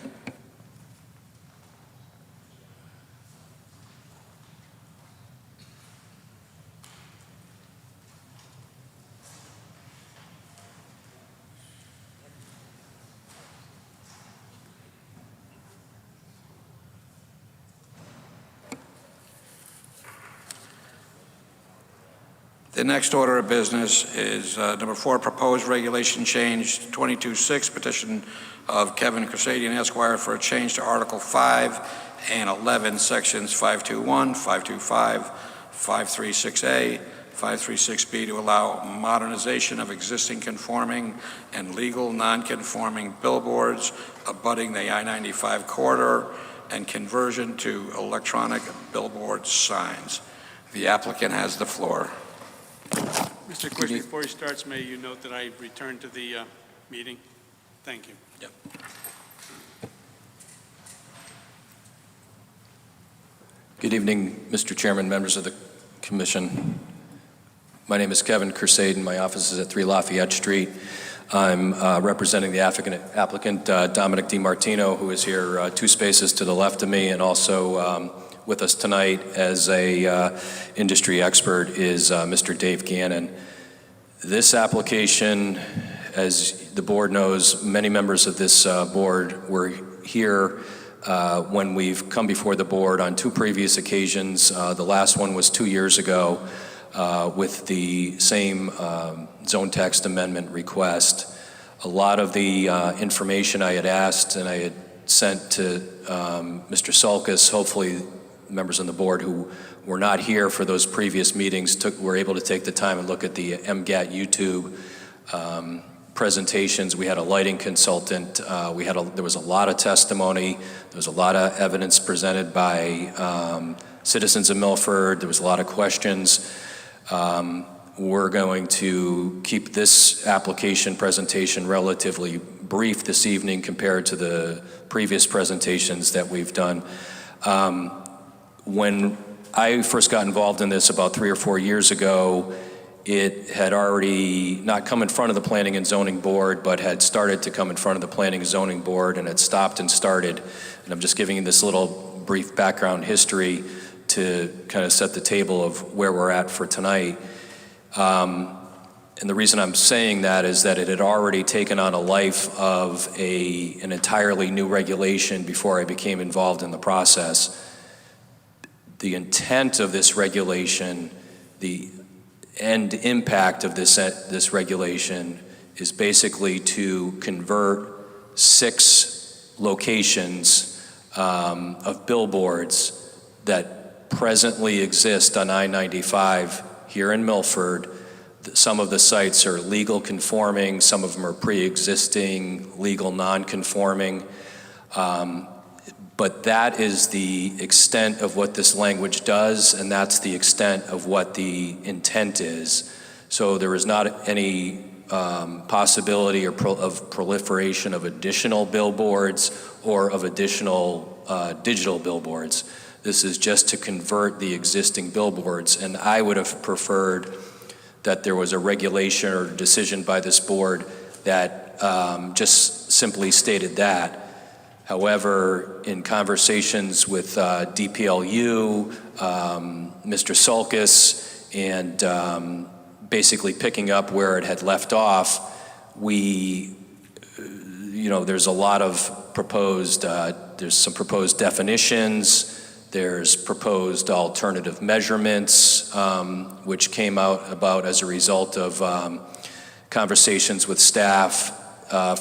S1: The next order of business is number 4, proposed regulation change 22-6, petition of Kevin Crusading Esquire for a change to Article 5 and 11, Sections 521, 525, 536A, 536B to allow modernization of existing conforming and legal non-conforming billboards abutting the I-95 corridor and conversion to electronic billboard signs. The applicant has the floor.
S15: Mr. Quish, before he starts, may you note that I returned to the meeting? Thank you.
S20: Yep. Good evening, Mr. Chairman, members of the commission. My name is Kevin Crusading. My office is at 3 Lafayette Street. I'm representing the applicant Dominic DiMartino, who is here 2 spaces to the left of me, and also with us tonight as a industry expert is Mr. Dave Gannon. This application, as the board knows, many members of this board were here when we've come before the board on 2 previous occasions. The last one was 2 years ago with the same zone text amendment request. A lot of the information I had asked and I had sent to Mr. Sulkus, hopefully members on the board who were not here for those previous meetings were able to take the time and look at the MGAT YouTube presentations. We had a lighting consultant. There was a lot of testimony. There was a lot of evidence presented by citizens of Milford. There was a lot of questions. We're going to keep this application presentation relatively brief this evening compared to the previous presentations that we've done. When I first got involved in this about 3 or 4 years ago, it had already not come in front of the Planning and Zoning Board, but had started to come in front of the Planning and Zoning Board, and had stopped and started. And I'm just giving you this little brief background history to kind of set the table of where we're at for tonight. And the reason I'm saying that is that it had already taken on a life of an entirely new regulation before I became involved in the process. The intent of this regulation, the end impact of this regulation is basically to convert 6 locations of billboards that presently exist on I-95 here in Milford. Some of the sites are legal conforming, some of them are pre-existing, legal non-conforming. But that is the extent of what this language does, and that's the extent of what the intent is. So there is not any possibility of proliferation of additional billboards or of additional digital billboards. This is just to convert the existing billboards, and I would have preferred that there was a regulation or decision by this board that just simply stated that. However, in conversations with DPLU, Mr. Sulkus, and basically picking up where it had left off, there's a lot of proposed, there's some proposed definitions, there's proposed alternative measurements, which came about as a result of conversations with staff.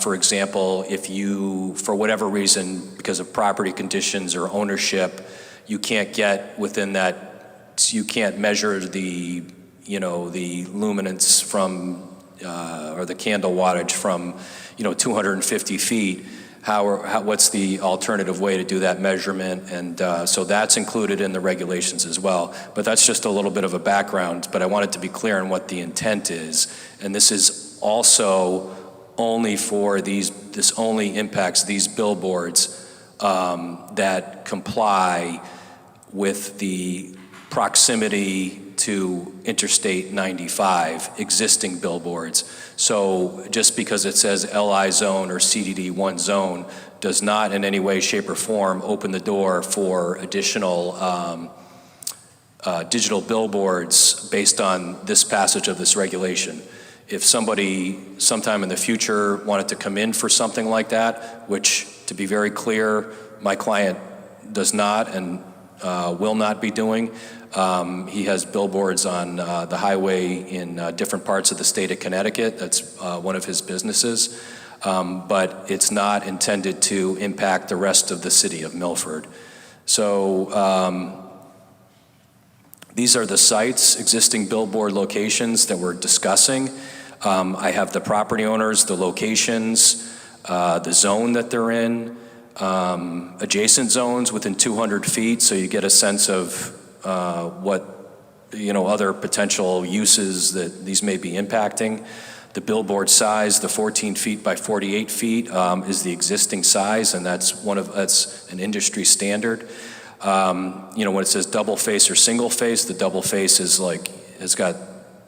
S20: For example, if you, for whatever reason, because of property conditions or ownership, you can't get within that, you can't measure the luminance from, or the candle wattage from, 250 feet. What's the alternative way to do that measurement? And so that's included in the regulations as well. But that's just a little bit of a background, but I wanted to be clear on what the intent is. And this is also only for this only impacts these billboards that comply with the proximity to Interstate 95, existing billboards. So just because it says LI zone or CDD1 zone does not in any way, shape, or form open the door for additional digital billboards based on this passage of this regulation. If somebody sometime in the future wanted to come in for something like that, which, to be very clear, my client does not and will not be doing. He has billboards on the highway in different parts of the state of Connecticut. That's one of his businesses. But it's not intended to impact the rest of the city of Milford. So these are the sites, existing billboard locations that we're discussing. I have the property owners, the locations, the zone that they're in, adjacent zones within 200 feet, so you get a sense of what other potential uses that these may be impacting. The billboard size, the 14 feet by 48 feet, is the existing size, and that's an industry standard. When it says double face or single face, the double face is has got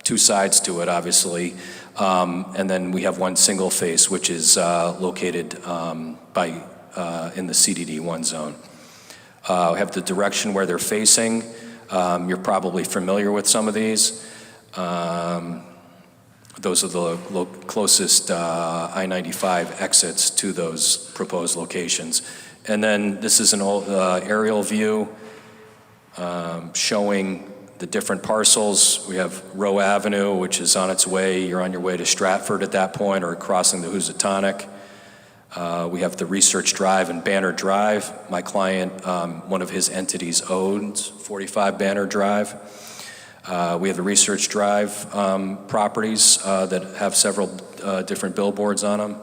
S20: 2 sides to it, obviously. And then we have one single face, which is located in the CDD1 zone. We have the direction where they're facing. You're probably familiar with some of these. Those are the closest I-95 exits to those proposed locations. And then this is an aerial view showing the different parcels. We have Rowe Avenue, which is on its way. You're on your way to Stratford at that point, or crossing the Housatonic. We have the Research Drive and Banner Drive. My client, one of his entities owns 45 Banner Drive. We have the Research Drive properties that have several different billboards on them.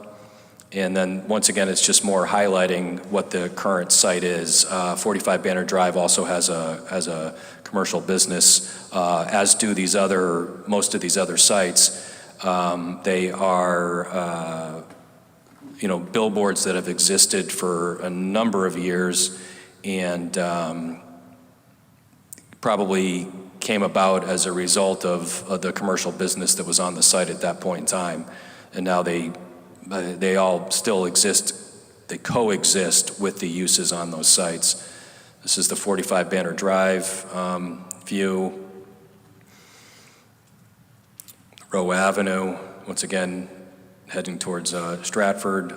S20: And then, once again, it's just more highlighting what the current site is. 45 Banner Drive also has a commercial business, as do most of these other sites. They are, billboards that have existed for a number of years, and probably came about as a result of the commercial business that was on the site at that point in time. And now they all still exist, they coexist with the uses on those sites. This is the 45 Banner Drive view. Rowe Avenue, once again, heading towards Stratford.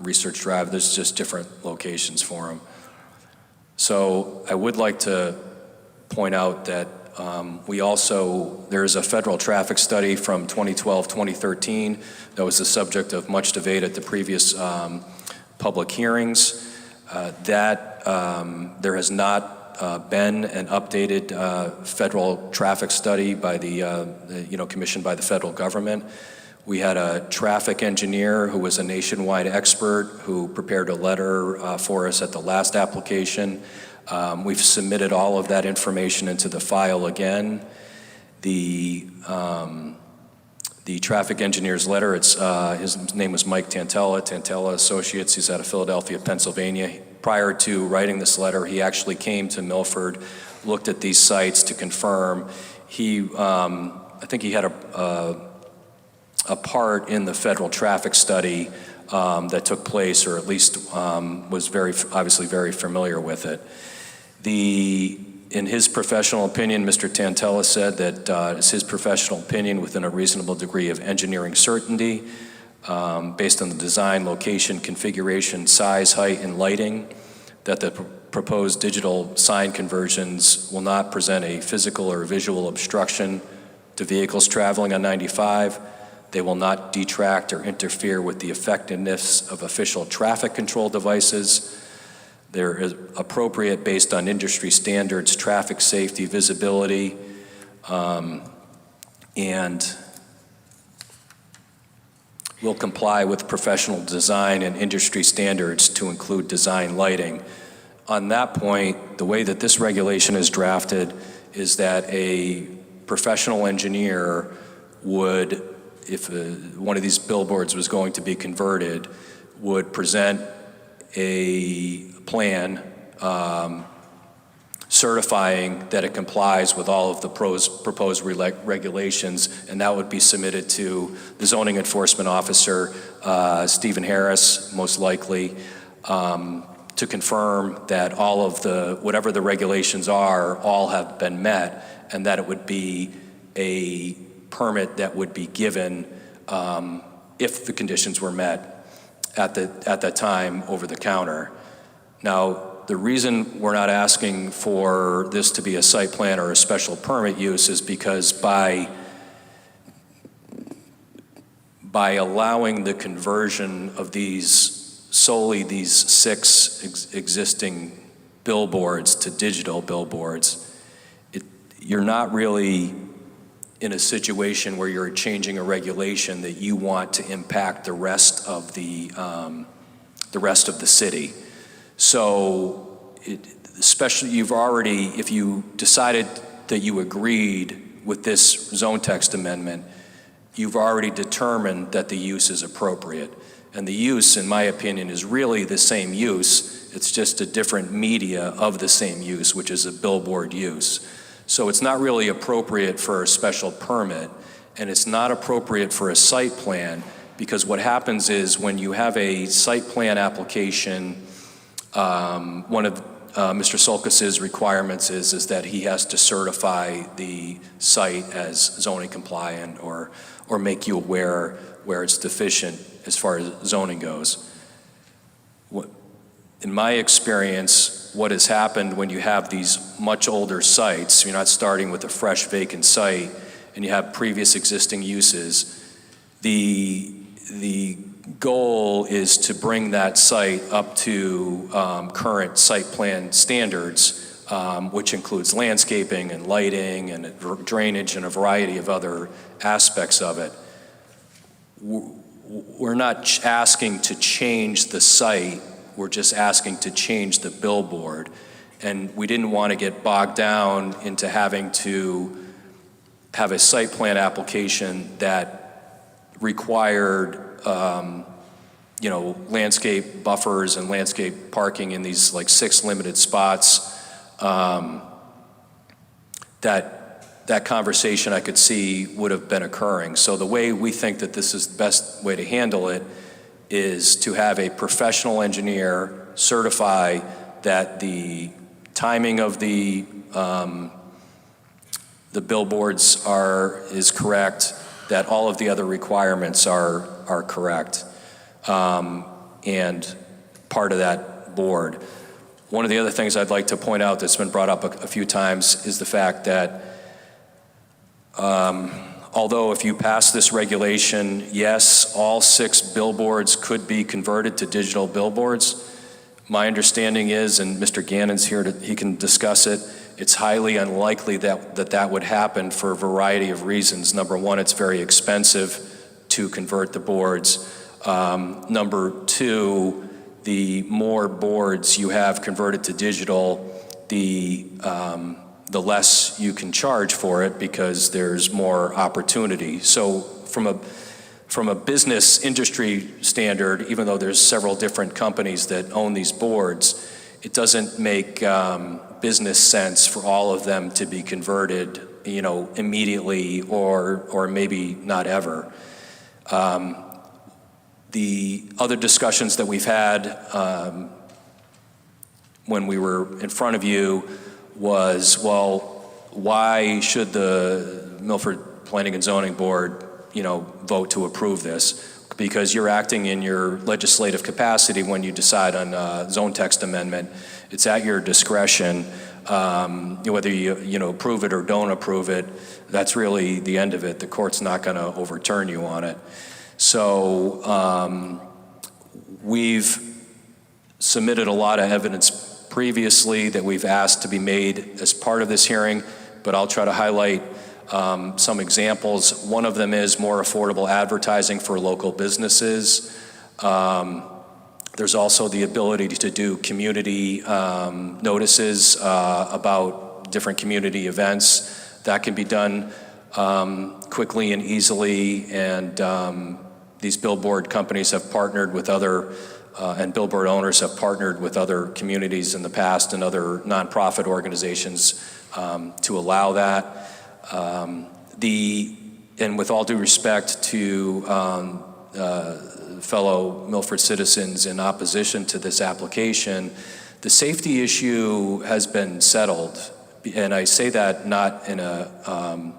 S20: Research Drive, there's just different locations for them. So I would like to point out that there's a federal traffic study from 2012-2013 that was the subject of much debate at the previous public hearings. There has not been an updated federal traffic study by commissioned by the federal government. We had a traffic engineer who was a nationwide expert who prepared a letter for us at the last application. We've submitted all of that information into the file again. The traffic engineer's letter, his name was Mike Tantella Associates. He's out of Philadelphia, Pennsylvania. Prior to writing this letter, he actually came to Milford, looked at these sites to confirm. I think he had a part in the federal traffic study that took place, or at least was obviously very familiar with it. In his professional opinion, Mr. Tantella said that it's his professional opinion, within a reasonable degree of engineering certainty, based on the design, location, configuration, size, height, and lighting, that the proposed digital sign conversions will not present a physical or visual obstruction to vehicles traveling on 95. They will not detract or interfere with the effectiveness of official traffic control devices. They're appropriate based on industry standards, traffic safety, visibility, and will comply with professional design and industry standards to include design lighting. On that point, the way that this regulation is drafted is that a professional engineer would, if one of these billboards was going to be converted, would present a plan certifying that it complies with all of the proposed regulations, and that would be submitted to the zoning enforcement officer, Stephen Harris, most likely, to confirm that all of whatever the regulations are, all have been met, and that it would be a permit that would be given if the conditions were met at that time over the counter. Now, the reason we're not asking for this to be a site plan or a special permit use is because by allowing the conversion of solely these 6 existing billboards to digital billboards, you're not really in a situation where you're changing a regulation that you want to impact the rest of the city. So, especially if you decided that you agreed with this zone text amendment, you've already determined that the use is appropriate. And the use, in my opinion, is really the same use. It's just a different media of the same use, which is a billboard use. So it's not really appropriate for a special permit. And it's not appropriate for a site plan, because what happens is when you have a site plan application, one of Mr. Sulcus's requirements is that he has to certify the site as zoning compliant or make you aware where it's deficient as far as zoning goes. In my experience, what has happened when you have these much older sites, you're not starting with a fresh vacant site, and you have previous existing uses, the goal is to bring that site up to current site plan standards, which includes landscaping and lighting and drainage and a variety of other aspects of it. We're not asking to change the site, we're just asking to change the billboard. And we didn't want to get bogged down into having to have a site plan application that required landscape buffers and landscape parking in these like 6 limited spots. That conversation I could see would have been occurring. So the way we think that this is the best way to handle it is to have a professional engineer certify that the timing of the billboards is correct, that all of the other requirements are correct, and part of that board. One of the other things I'd like to point out that's been brought up a few times is the fact that although if you pass this regulation, yes, all 6 billboards could be converted to digital billboards. My understanding is, and Mr. Gannon's here, he can discuss it, it's highly unlikely that would happen for a variety of reasons. Number one, it's very expensive to convert the boards. Number two, the more boards you have converted to digital, the less you can charge for it because there's more opportunity. So from a business industry standard, even though there's several different companies that own these boards, it doesn't make business sense for all of them to be converted, immediately or maybe not ever. The other discussions that we've had when we were in front of you was, well, why should the Milford Planning and Zoning Board, vote to approve this? Because you're acting in your legislative capacity when you decide on a zone text amendment. It's at your discretion, whether you approve it or don't approve it. That's really the end of it. The court's not going to overturn you on it. So we've submitted a lot of evidence previously that we've asked to be made as part of this hearing, but I'll try to highlight some examples. One of them is more affordable advertising for local businesses. There's also the ability to do community notices about different community events. That can be done quickly and easily, and these billboard companies have partnered with other and billboard owners have partnered with other communities in the past and other nonprofit organizations to allow that. And with all due respect to fellow Milford citizens in opposition to this application, the safety issue has been settled. And I say that not in a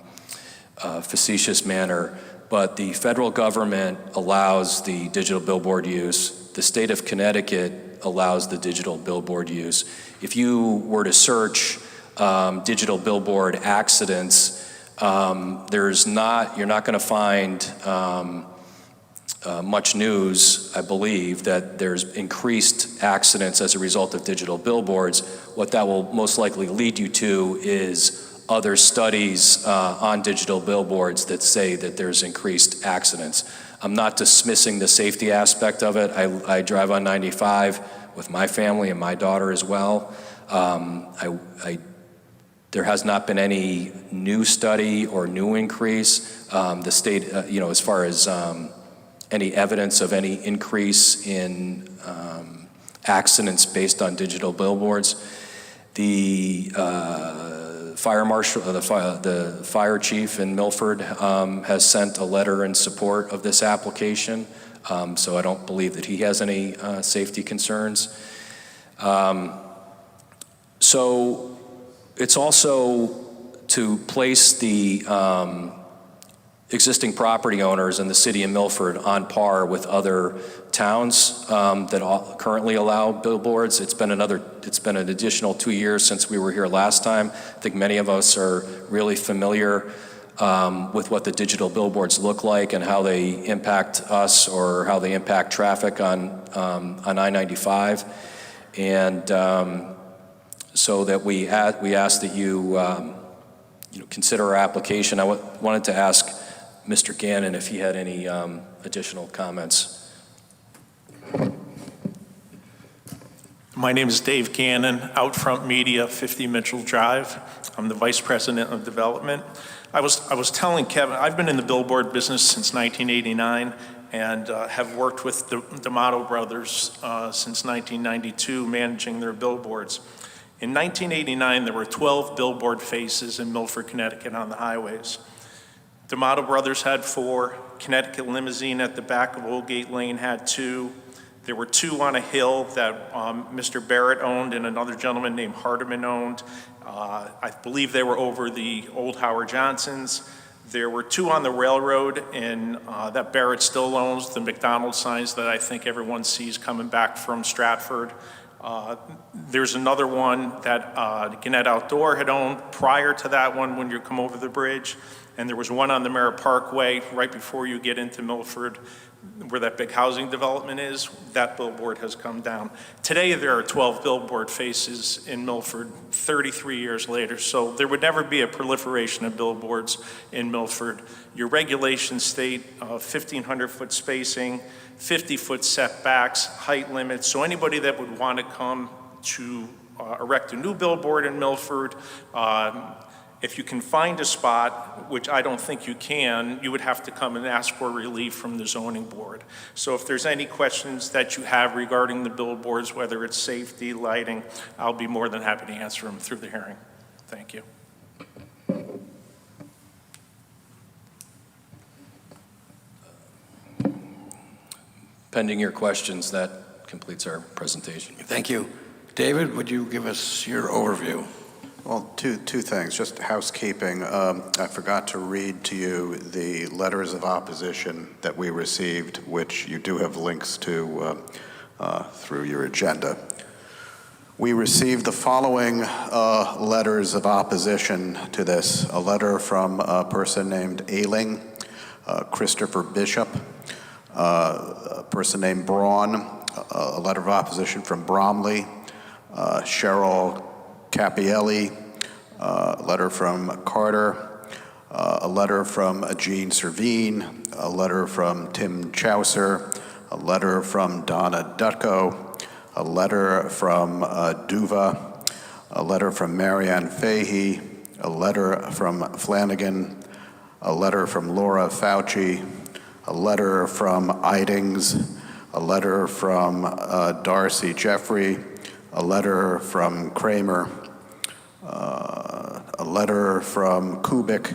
S20: facetious manner, but the federal government allows the digital billboard use. The state of Connecticut allows the digital billboard use. If you were to search digital billboard accidents, you're not going to find much news, I believe, that there's increased accidents as a result of digital billboards. What that will most likely lead you to is other studies on digital billboards that say that there's increased accidents. I'm not dismissing the safety aspect of it. I drive on 95 with my family and my daughter as well. There has not been any new study or new increase. The state, as far as any evidence of any increase in accidents based on digital billboards. The fire marshal, the fire chief in Milford has sent a letter in support of this application, so I don't believe that he has any safety concerns. So it's also to place the existing property owners in the city of Milford on par with other towns that currently allow billboards. It's been an additional 2 years since we were here last time. I think many of us are really familiar with what the digital billboards look like and how they impact us or how they impact traffic on I-95. And so that we ask that you, consider our application. I wanted to ask Mr. Gannon if he had any additional comments.
S9: My name is Dave Gannon, Outfront Media, 50 Mitchell Drive. I'm the Vice President of Development. I was telling Kevin, I've been in the billboard business since 1989 and have worked with D'Amato Brothers since 1992, managing their billboards. In 1989, there were 12 billboard faces in Milford, Connecticut on the highways. D'Amato Brothers had 4, Connecticut Limousine at the back of Old Gate Lane had 2. There were 2 on a hill that Mr. Barrett owned and another gentleman named Hardiman owned. I believe they were over the old Howard Johnsons. There were 2 on the railroad and that Barrett still owns, the McDonald's signs that I think everyone sees coming back from Stratford. There's another one that Gannett Outdoor had owned prior to that one when you come over the bridge. And there was one on the Merritt Parkway right before you get into Milford where that big housing development is. That billboard has come down. Today there are 12 billboard faces in Milford 33 years later. So there would never be a proliferation of billboards in Milford. Your regulations state 1,500-foot spacing, 50-foot setbacks, height limits. So anybody that would want to come to erect a new billboard in Milford, if you can find a spot, which I don't think you can, you would have to come and ask for relief from the zoning board. So if there's any questions that you have regarding the billboards, whether it's safety, lighting, I'll be more than happy to answer them through the hearing. Thank you.
S20: Pending your questions, that completes our presentation.
S1: Thank you. David, would you give us your overview?
S5: Well, two things, just housekeeping. I forgot to read to you the letters of opposition that we received, which you do have links to through your agenda. We received the following letters of opposition to this. A letter from a person named Ailing, Christopher Bishop, a person named Braun, a letter of opposition from Bromley, Cheryl Capielli, a letter from Carter, a letter from Jean Servine, a letter from Tim Chaucer, a letter from Donna Dutko, a letter from Duva, a letter from Marianne Fahey, a letter from Flanagan, a letter from Laura Fauci, a letter from Idings, a letter from Darcy Jeffrey, a letter from Kramer, a letter from Kubik,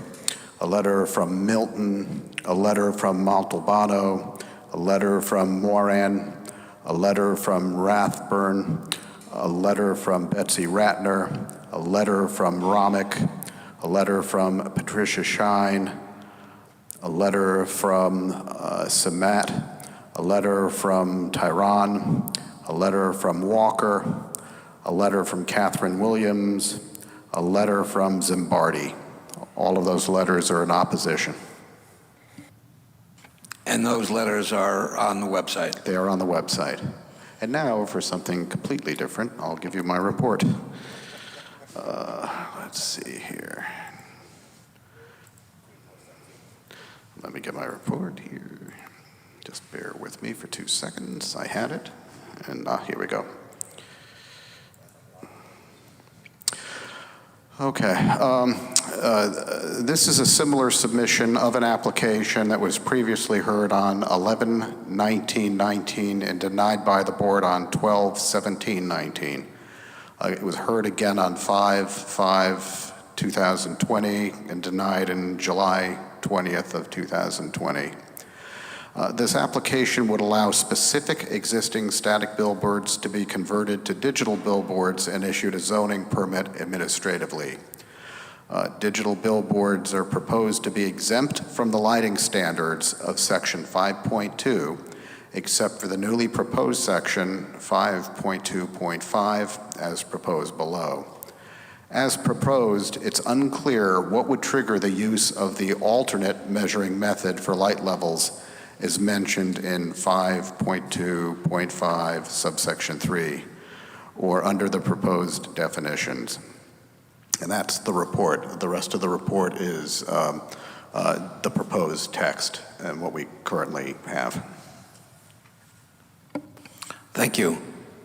S5: a letter from Milton, a letter from Montalbano, a letter from Moran, a letter from Rathburn, a letter from Betsy Ratner, a letter from Romick, a letter from Patricia Shine, a letter from Samat, a letter from Tyron, a letter from Walker, a letter from Catherine Williams, a letter from Zimbardi. All of those letters are in opposition.
S1: And those letters are on the website?
S5: They are on the website. And now for something completely different, I'll give you my report. Let's see here. Let me get my report here. Just bear with me for 2 seconds. I had it, and here we go. Okay. This is a similar submission of an application that was previously heard on 11/19/19 and denied by the board on 12/17/19. It was heard again on 5/5/20 2020 and denied in July 20th of 2020. This application would allow specific existing static billboards to be converted to digital billboards and issued a zoning permit administratively. Digital billboards are proposed to be exempt from the lighting standards of Section 5.2, except for the newly proposed Section 5.2.5 as proposed below. As proposed, it's unclear what would trigger the use of the alternate measuring method for light levels as mentioned in 5.2.5 subsection 3, or under the proposed definitions. And that's the report. The rest of the report is the proposed text and what we currently have.
S1: Thank you.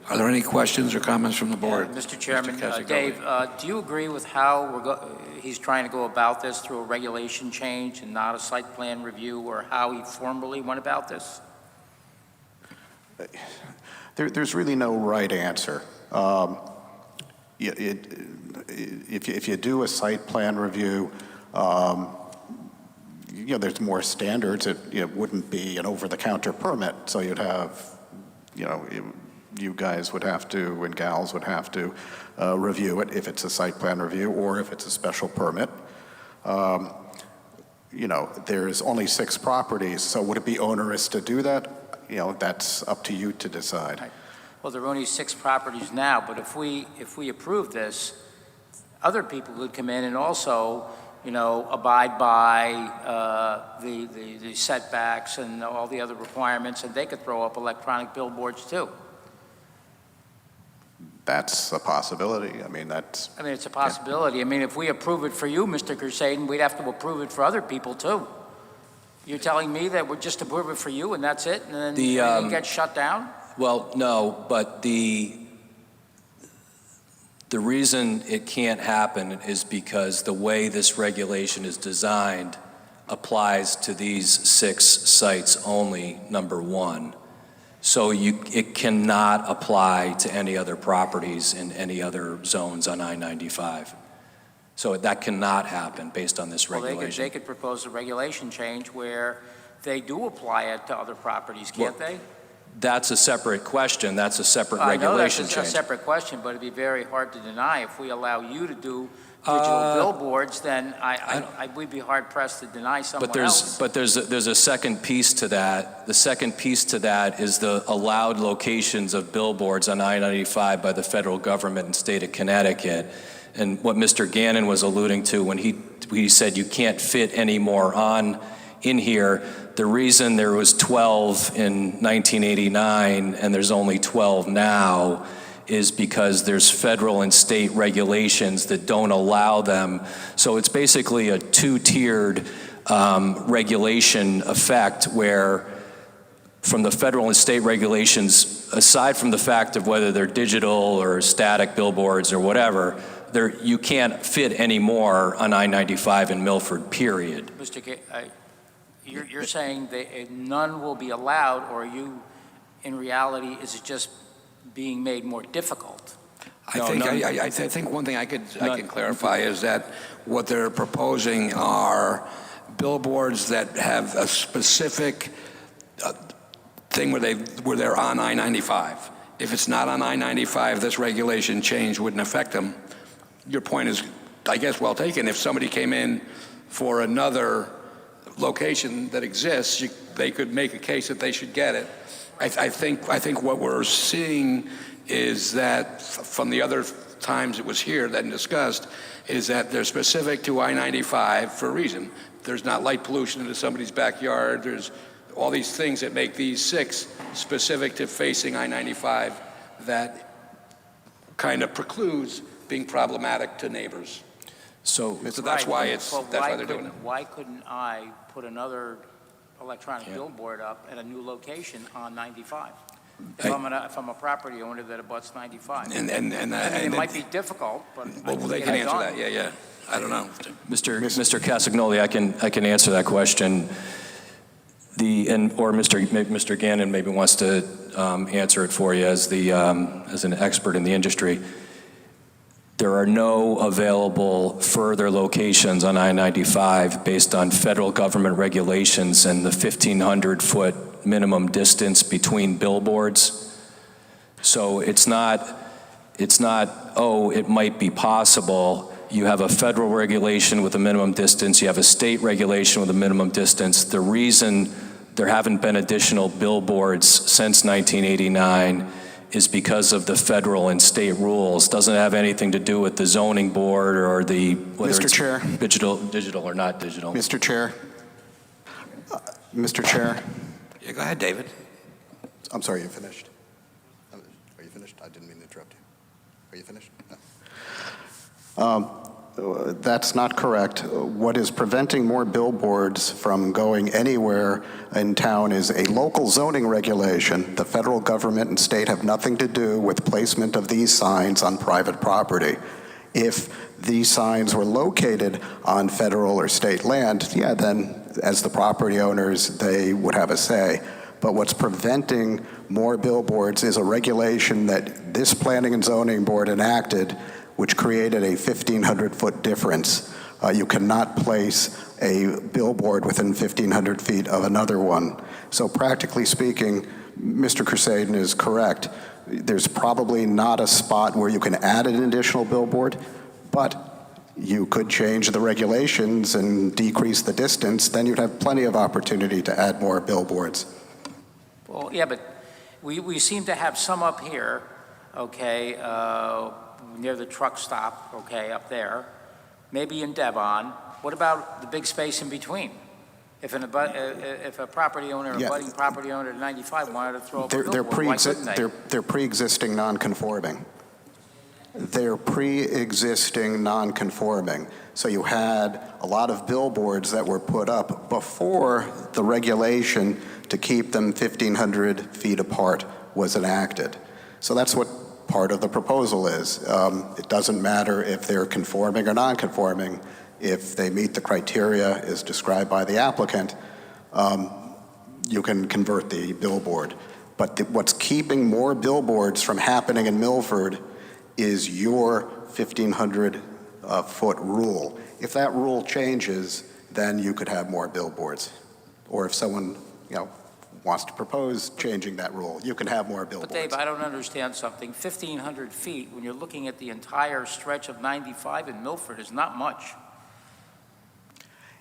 S1: Are there any questions or comments from the board?
S18: Mr. Chairman,
S1: Casagrande.
S18: Dave, do you agree with how he's trying to go about this through a regulation change and not a site plan review, or how he formally went about this?
S5: There's really no right answer. If you do a site plan review, there's more standards. It wouldn't be an over-the-counter permit, so you'd have, you guys would have to, and gals would have to review it if it's a site plan review or if it's a special permit. There's only 6 properties, so would it be onerous to do that? That's up to you to decide.
S18: Right. Well, there are only 6 properties now, but if we approve this, other people could come in and also, abide by the setbacks and all the other requirements, and they could throw up electronic billboards too.
S5: That's a possibility.
S18: It's a possibility. If we approve it for you, Mr. Crusaden, we'd have to approve it for other people too. You're telling me that we'll just approve it for you and that's it, and then it gets shut down?
S20: Well, no, but the reason it can't happen is because the way this regulation is designed applies to these 6 sites only, number 1. So it cannot apply to any other properties in any other zones on I-95. So that cannot happen based on this regulation.
S18: Well, they could propose a regulation change where they do apply it to other properties, can't they?
S20: That's a separate question. That's a separate regulation
S18: I know that's
S20: change.
S18: a separate question, but it'd be very hard to deny. If we allow you to do digital billboards, then we'd be hard pressed to deny someone else.
S20: But there's a second piece to that. The second piece to that is the allowed locations of billboards on I-95 by the federal government and state of Connecticut. And what Mr. Gannon was alluding to when he said you can't fit any more in here, the reason there was 12 in 1989 and there's only 12 now is because there's federal and state regulations that don't allow them. So it's basically a 2-tiered regulation effect where from the federal and state regulations, aside from the fact of whether they're digital or static billboards or whatever, you can't fit any more on I-95 in Milford, period.
S18: Mr. K, you're saying that none will be allowed, or in reality, is it just being made more difficult?
S1: I think one thing I can clarify is that what they're proposing are billboards that have a specific thing where they're on I-95. If it's not on I-95, this regulation change wouldn't affect them. Your point is, I guess, well taken. If somebody came in for another location that exists, they could make a case that they should get it. I think what we're seeing is that from the other times it was here that discussed is that they're specific to I-95 for a reason. There's not light pollution into somebody's backyard. There's all these things that make these 6 specific to facing I-95 that kind of precludes being problematic to neighbors. So that's why they're doing it.
S18: Why couldn't I put another electronic billboard up at a new location on 95? If I'm a property owner that abuts 95. It might be difficult, but
S1: they can answer that. Yeah. I don't know.
S20: Mr. Casagnoli, I can answer that question. Or Mr. Gannon maybe wants to answer it for you as an expert in the industry. there are no available further locations on I-95 based on federal government regulations and the 1,500-foot minimum distance between billboards. So it's not, oh, it might be possible. You have a federal regulation with a minimum distance, you have a state regulation with a minimum distance. The reason there haven't been additional billboards since 1989 is because of the federal and state rules. Doesn't have anything to do with the zoning board or the, whether
S5: Mr.
S20: it's
S5: Chair.
S20: digital or not digital.
S5: Mr. Chair. Mr. Chair.
S1: Yeah, go ahead, David.
S5: I'm sorry, you finished? Are you finished? I didn't mean to interrupt you. Are you finished? No. That's not correct. What is preventing more billboards from going anywhere in town is a local zoning regulation. The federal government and state have nothing to do with placement of these signs on private property. If these signs were located on federal or state land, yeah, then as the property owners, they would have a say. But what's preventing more billboards is a regulation that this Planning and Zoning Board enacted, which created a 1,500-foot difference. You cannot place a billboard within 1,500 feet of another one. So practically speaking, Mr. Crusaden is correct. There's probably not a spot where you can add an additional billboard, but you could change the regulations and decrease the distance, then you'd have plenty of opportunity to add more billboards.
S18: Well, yeah, but we seem to have some up here, okay, near the truck stop, okay, up there, maybe in Devon. What about the big space in between? If a property owner, a budding property owner at 95 wanted to throw up a billboard, why couldn't they?
S5: They're pre-existing non-conforming. They're pre-existing non-conforming. So you had a lot of billboards that were put up before the regulation to keep them 1,500 feet apart was enacted. So that's what part of the proposal is. It doesn't matter if they're conforming or non-conforming. If they meet the criteria as described by the applicant, you can convert the billboard. But what's keeping more billboards from happening in Milford is your 1,500-foot rule. If that rule changes, then you could have more billboards. Or if someone, wants to propose changing that rule, you can have more billboards.
S18: But Dave, I don't understand something. 1,500 feet, when you're looking at the entire stretch of 95 in Milford, is not much.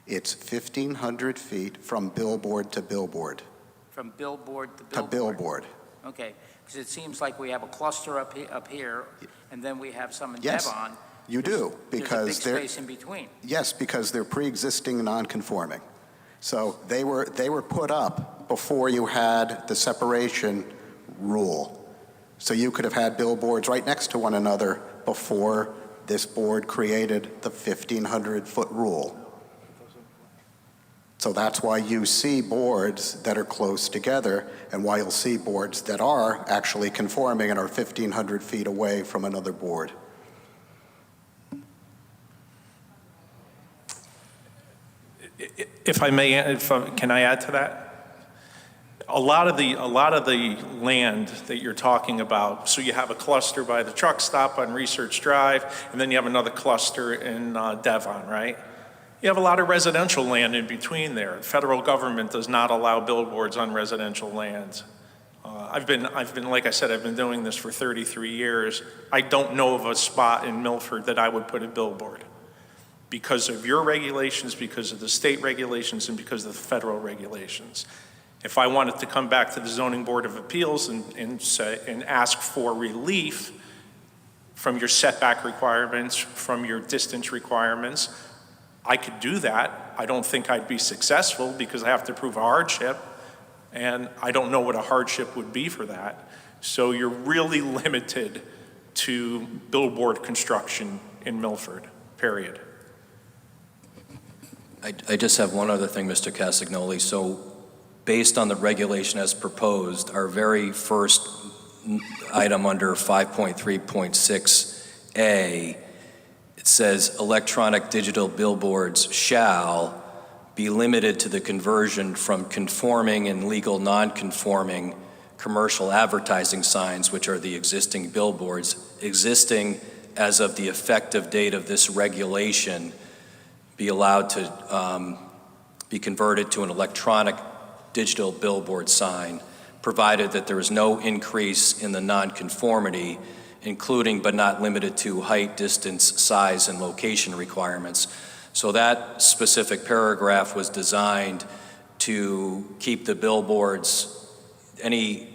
S5: It's 1,500 feet from billboard to billboard.
S18: From billboard to
S5: To
S18: billboard?
S5: billboard.
S18: Okay, because it seems like we have a cluster up here, and then we have some in
S5: Yes,
S18: Devon.
S5: you do, because
S18: there's a big space in between.
S5: Yes, because they're pre-existing non-conforming. So they were put up before you had the separation rule. So you could have had billboards right next to one another before this board created the 1,500-foot rule. So that's why you see boards that are close together and why you'll see boards that are actually conforming and are 1,500 feet away from another board.
S9: If I may, can I add to that? A lot of the land that you're talking about, so you have a cluster by the truck stop on Research Drive, and then you have another cluster in Devon, right? You have a lot of residential land in between there. The federal government does not allow billboards on residential lands. I've been, like I said, I've been doing this for 33 years. I don't know of a spot in Milford that I would put a billboard because of your regulations, because of the state regulations, and because of the federal regulations. If I wanted to come back to the Zoning Board of Appeals and ask for relief from your setback requirements, from your distance requirements, I could do that. I don't think I'd be successful because I have to prove a hardship, and I don't know what a hardship would be for that. So you're really limited to billboard construction in Milford, period.
S20: I just have one other thing, Mr. Castagnoli. So based on the regulation as proposed, our very first item under 5.3.6A, it says electronic digital billboards shall be limited to the conversion from conforming and legal non-conforming commercial advertising signs, which are the existing billboards, existing as of the effective date of this regulation, be allowed to be converted to an electronic digital billboard sign, provided that there is no increase in the nonconformity, including but not limited to height, distance, size, and location requirements. So that specific paragraph was designed to keep the billboards, any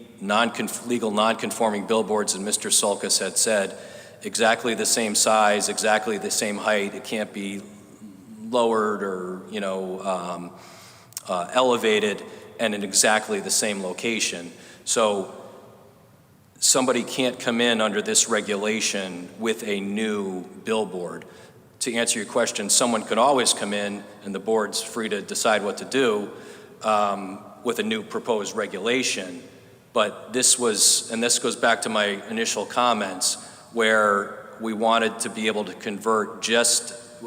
S20: legal non-conforming billboards, and Mr. Sulkus had said, exactly the same size, exactly the same height. It can't be lowered or, elevated and in exactly the same location. So somebody can't come in under this regulation with a new billboard. To answer your question, someone could always come in, and the board's free to decide what to do with a new proposed regulation. But this was, and this goes back to my initial comments, where we wanted to be able to convert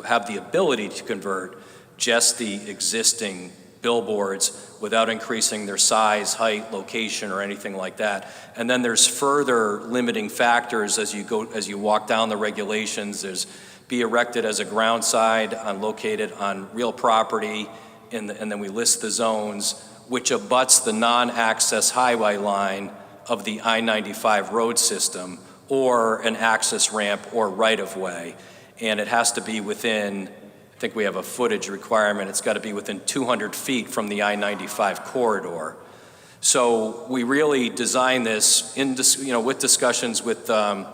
S20: have the ability to convert just the existing billboards without increasing their size, height, location, or anything like that. And then there's further limiting factors as you walk down the regulations. There's be erected as a ground side located on real property, and then we list the zones, which abuts the non-access highway line of the I-95 road system, or an access ramp or right-of-way. And it has to be within, I think we have a footage requirement, it's got to be within 200 feet from the I-95 corridor. So we really designed this with discussions with Mr.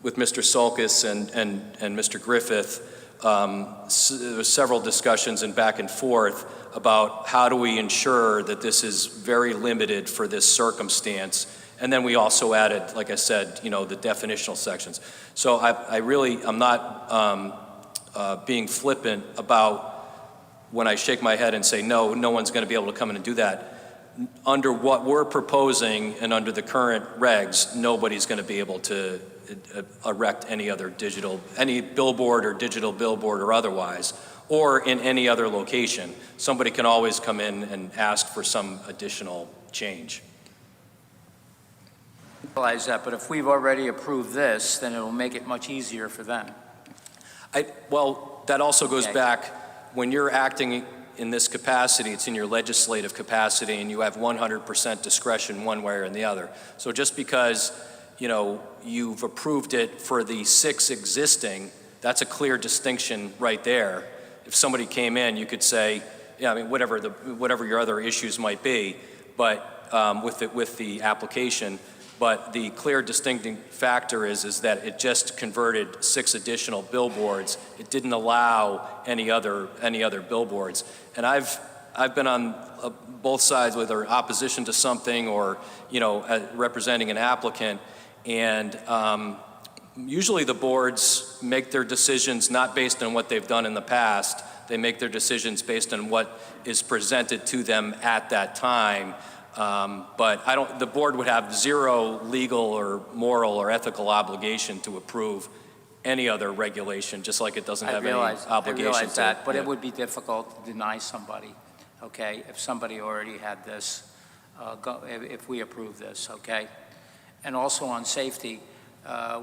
S20: Sulkus and Mr. Griffith. There were several discussions and back and forth about how do we ensure that this is very limited for this circumstance. And then we also added, like I said, the definitional sections. So I'm not being flippant about when I shake my head and say, no one's going to be able to come in and do that. Under what we're proposing and under the current regs, nobody's going to be able to erect any billboard or digital billboard or otherwise, or in any other location. Somebody can always come in and ask for some additional change.
S18: Realize that, but if we've already approved this, then it'll make it much easier for them.
S20: Well, that also goes back, when you're acting in this capacity, it's in your legislative capacity, and you have 100% discretion one way or the other. So just because, you've approved it for the 6 existing, that's a clear distinction right there. If somebody came in, you could say, whatever your other issues might be, but with the application. But the clear distincting factor is that it just converted 6 additional billboards. It didn't allow any other billboards. And I've been on both sides, whether opposition to something or representing an applicant. And usually the boards make their decisions not based on what they've done in the past. They make their decisions based on what is presented to them at that time. But the board would have zero legal or moral or ethical obligation to approve any other regulation, just like it doesn't have any obligation
S18: I realize
S20: to.
S18: that, but it would be difficult to deny somebody, okay, if somebody already had this, if we approve this, okay? And also on safety,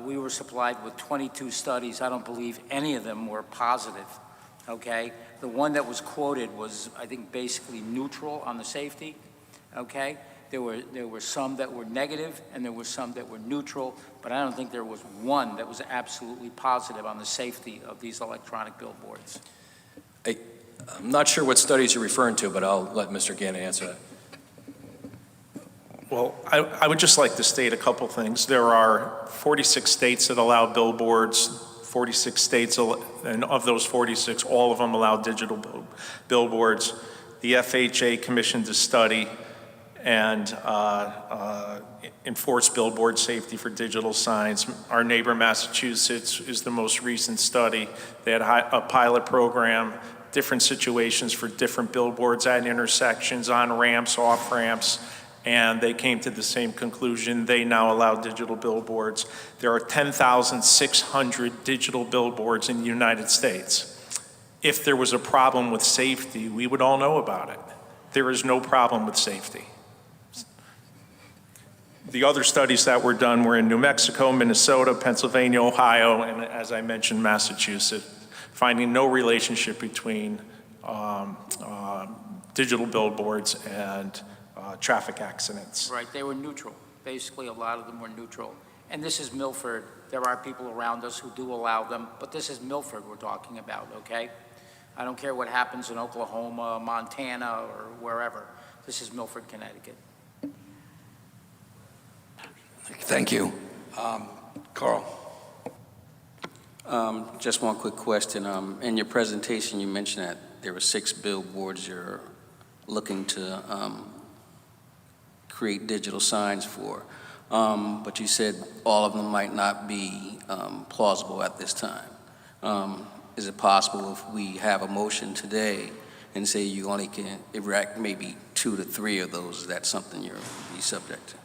S18: we were supplied with 22 studies. I don't believe any of them were positive, okay? The one that was quoted was, I think, basically neutral on the safety. Okay, there were some that were negative and there were some that were neutral, but I don't think there was one that was absolutely positive on the safety of these electronic billboards.
S20: I'm not sure what studies you're referring to, but I'll let Mr. Gannon answer that.
S9: Well, I would just like to state a couple things. There are 46 states that allow billboards, 46 states, and of those 46, all of them allow digital billboards. The FHA commissioned a study and enforce billboard safety for digital signs. Our neighbor Massachusetts is the most recent study. They had a pilot program, different situations for different billboards at intersections, on ramps, off ramps, and they came to the same conclusion. They now allow digital billboards. There are 10,600 digital billboards in the United States. If there was a problem with safety, we would all know about it. There is no problem with safety. The other studies that were done were in New Mexico, Minnesota, Pennsylvania, Ohio, and as I mentioned, Massachusetts, finding no relationship between digital billboards and traffic accidents.
S18: Right, they were neutral. Basically, a lot of them were neutral. And this is Milford. There are people around us who do allow them, but this is Milford we're talking about, okay? I don't care what happens in Oklahoma, Montana, or wherever. This is Milford, Connecticut.
S1: Thank you. Carl?
S7: Just one quick question. In your presentation, you mentioned that there were 6 billboards you're looking to create digital signs for, but you said all of them might not be plausible at this time. Is it possible if we have a motion today and say you only can erect maybe 2 to 3 of those, is that something you're be subject to?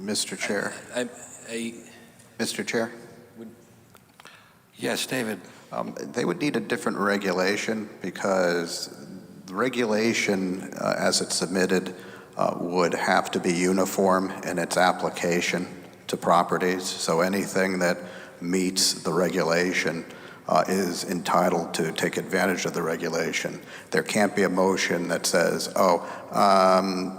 S5: Mr. Chair. Mr. Chair?
S1: Yes, David.
S5: They would need a different regulation because the regulation as it's submitted would have to be uniform in its application to properties. So anything that meets the regulation is entitled to take advantage of the regulation. There can't be a motion that says, oh,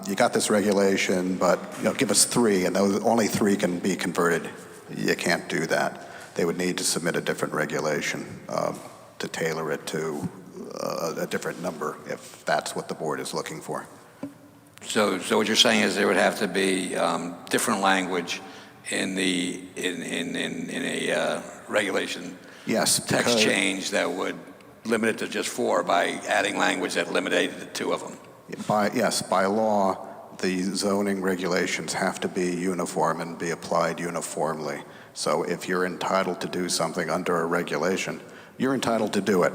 S5: you got this regulation, but give us 3, and those only 3 can be converted. You can't do that. They would need to submit a different regulation to tailor it to a different number if that's what the board is looking for.
S1: So what you're saying is there would have to be different language in the in a regulation.
S5: Yes.
S1: Text change that would limit it to just 4 by adding language that eliminated the 2 of them.
S5: By law, the zoning regulations have to be uniform and be applied uniformly. So if you're entitled to do something under a regulation, you're entitled to do it.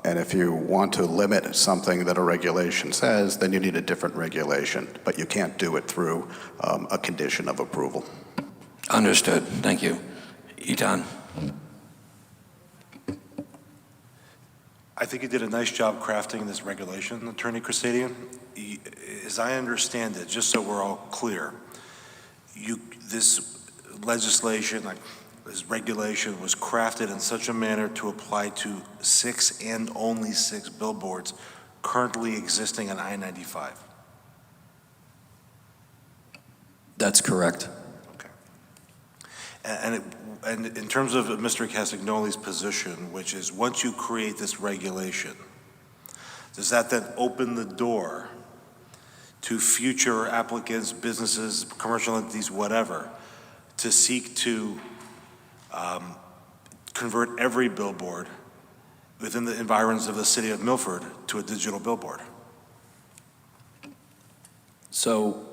S5: And if you want to limit something that a regulation says, then you need a different regulation, but you can't do it through a condition of approval.
S1: Understood. Thank you. Etan?
S17: I think you did a nice job crafting this regulation, Attorney Cresadian. As I understand it, just so we're all clear, this legislation, this regulation was crafted in such a manner to apply to 6 and only 6 billboards currently existing on I-95.
S20: That's correct.
S17: Okay. And in terms of Mr. Castagnoli's position, which is once you create this regulation, does that then open the door to future applicants, businesses, commercial entities, whatever, to seek to convert every billboard within the environs of the city of Milford to a digital billboard?
S20: So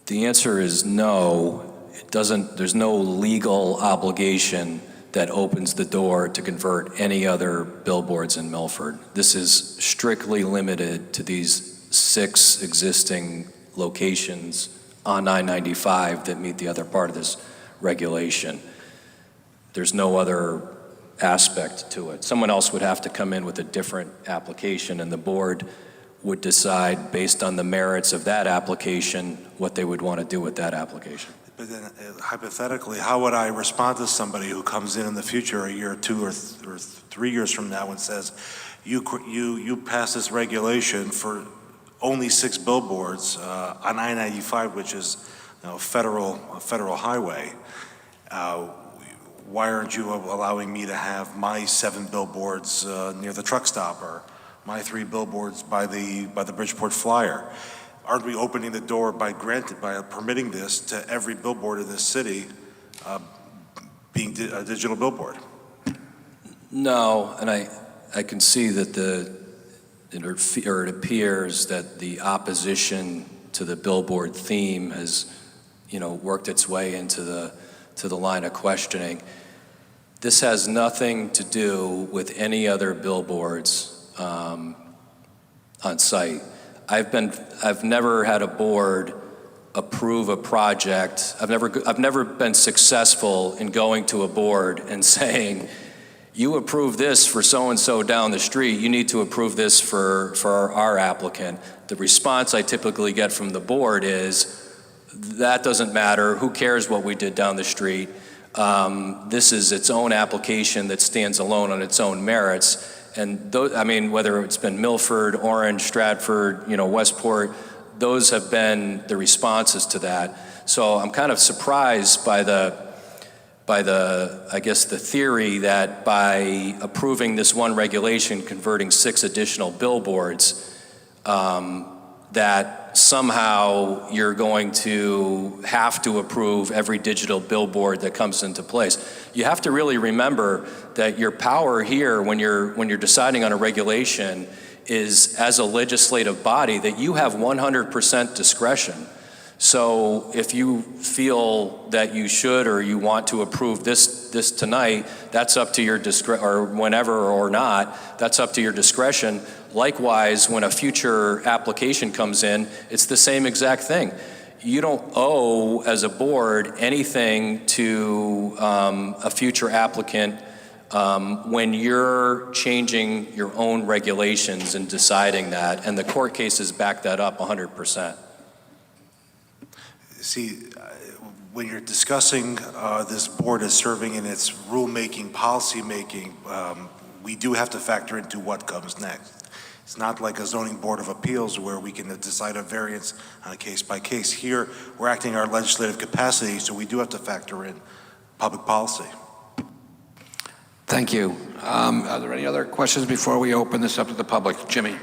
S20: the answer is no. There's no legal obligation that opens the door to convert any other billboards in Milford. This is strictly limited to these 6 existing locations on I-95 that meet the other part of this regulation. There's no other aspect to it. Someone else would have to come in with a different application, and the board would decide based on the merits of that application what they would want to do with that application.
S17: But then, hypothetically, how would I respond to somebody who comes in the future, a year or 2 or 3 years from now, and says, you pass this regulation for only 6 billboards on I-95, which is a federal highway. Why aren't you allowing me to have my 7 billboards near the truck stop, or my 3 billboards by the Bridgeport Flyer? Aren't we opening the door by permitting this to every billboard in this city being a digital billboard?
S20: No, and I can see that it appears that the opposition to the billboard theme has, worked its way into the line of questioning. This has nothing to do with any other billboards on site. I've never had a board approve a project. I've never been successful in going to a board and saying, you approve this for so-and-so down the street, you need to approve this for our applicant. The response I typically get from the board is, that doesn't matter, who cares what we did down the street? This is its own application that stands alone on its own merits. And those, I mean, whether it's been Milford, Orange, Stratford, Westport, those have been the responses to that. So I'm kind of surprised by I guess, the theory that by approving this one regulation, converting 6 additional billboards, that somehow you're going to have to approve every digital billboard that comes into place. You have to really remember that your power here when you're deciding on a regulation is, as a legislative body, that you have 100% discretion. So if you feel that you should or you want to approve this tonight, that's up to your discretion, or whenever or not, that's up to your discretion. Likewise, when a future application comes in, it's the same exact thing. You don't owe, as a board, anything to a future applicant when you're changing your own regulations and deciding that, and the court cases back that up 100%.
S17: See, when you're discussing this board as serving in its rulemaking, policymaking, we do have to factor into what comes next. It's not like a zoning board of appeals where we can decide a variance on a case by case. Here, we're acting in our legislative capacity, so we do have to factor in public policy.
S1: Thank you. Are there any other questions before we open this up to the public? Jimmy.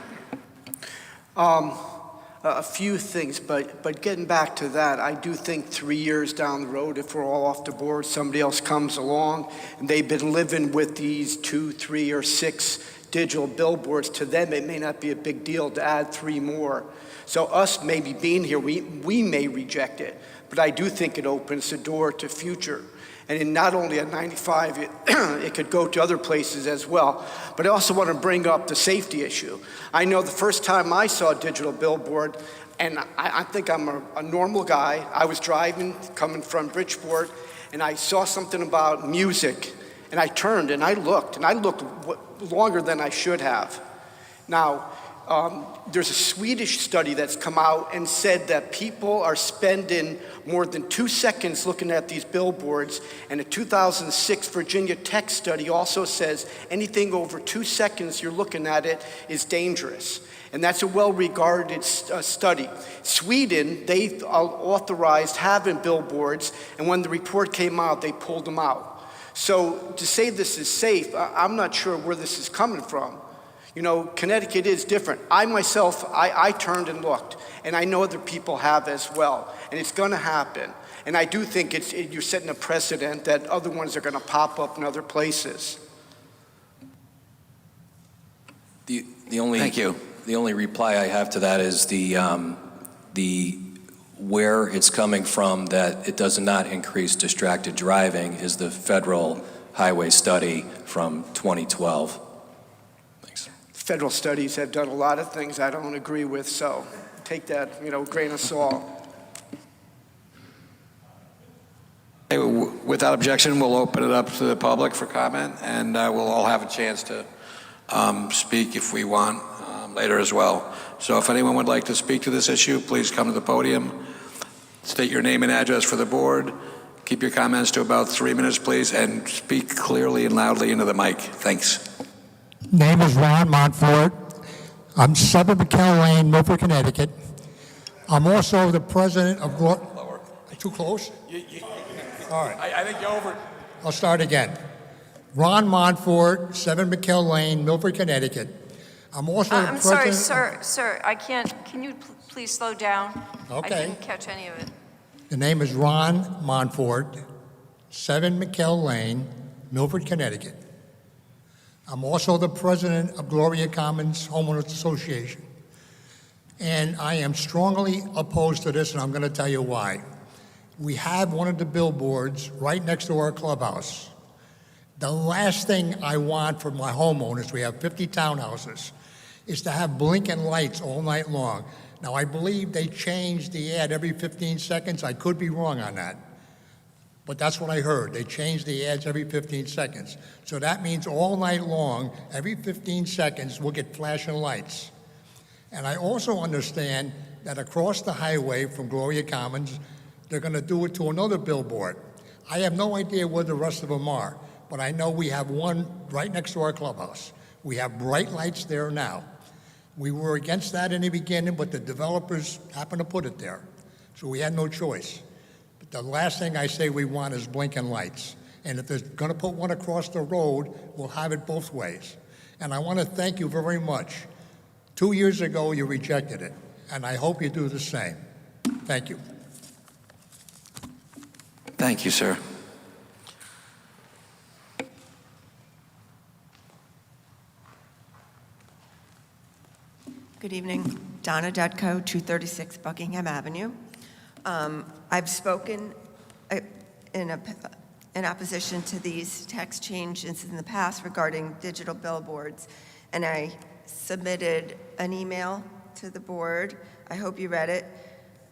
S3: A few things, but getting back to that, I do think 3 years down the road, if we're all off the board, somebody else comes along, and they've been living with these 2, 3, or 6 digital billboards, to them it may not be a big deal to add 3 more. So us maybe being here, we may reject it, but I do think it opens the door to future. And in not only at 95, it could go to other places as well. But I also want to bring up the safety issue. I know the first time I saw a digital billboard, and I think I'm a normal guy. I was driving, coming from Bridgeport, and I saw something about music. And I turned and I looked longer than I should have. Now, there's a Swedish study that's come out and said that people are spending more than 2 seconds looking at these billboards, and a 2006 Virginia Tech study also says anything over 2 seconds you're looking at it is dangerous. And that's a well-regarded study. Sweden, they authorized having billboards, and when the report came out, they pulled them out. So to say this is safe, I'm not sure where this is coming from. Connecticut is different. I myself, I turned and looked, and I know other people have as well, and it's going to happen. And I do think you're setting a precedent that other ones are going to pop up in other places.
S1: Thank you.
S20: The only reply I have to that is the where it's coming from that it does not increase distracted driving is the federal highway study from 2012.
S3: Federal studies have done a lot of things I don't agree with, so take that, grain of salt.
S1: Without objection, we'll open it up to the public for comment, and we'll all have a chance to speak if we want later as well. So if anyone would like to speak to this issue, please come to the podium. State your name and address for the board. Keep your comments to about 3 minutes, please, and speak clearly and loudly into the mic. Thanks.
S10: Name is Ron Montfort. I'm 7 McKell Lane, Milford, Connecticut. I'm also the president of... Too close? All right.
S1: I think you're over.
S10: I'll start again. Ron Montfort, 7 McKell Lane, Milford, Connecticut. I'm also the
S2: I'm
S10: president...
S2: sorry, sir, I can't, can you please slow down?
S10: Okay.
S2: I didn't catch any of it.
S10: The name is Ron Montfort, 7 McKell Lane, Milford, Connecticut. I'm also the president of Gloria Commons Homeowners Association. And I am strongly opposed to this, and I'm going to tell you why. We have one of the billboards right next to our clubhouse. The last thing I want for my homeowners, we have 50 townhouses, is to have blinking lights all night long. Now, I believe they change the ad every 15 seconds. I could be wrong on that. But that's what I heard. They change the ads every 15 seconds. So that means all night long, every 15 seconds, we'll get flashing lights. And I also understand that across the highway from Gloria Commons, they're going to do it to another billboard. I have no idea where the rest of them are, but I know we have one right next to our clubhouse. We have bright lights there now. We were against that in the beginning, but the developers happened to put it there. So we had no choice. But the last thing I say we want is blinking lights. And if they're going to put one across the road, we'll have it both ways. And I want to thank you very much. 2 years ago, you rejected it, and I hope you do the same. Thank you.
S1: Thank you, sir.
S11: Good evening. Donna Dutko, 236 Buckingham Avenue. I've spoken in opposition to these text changes in the past regarding digital billboards, and I submitted an email to the board. I hope you read it,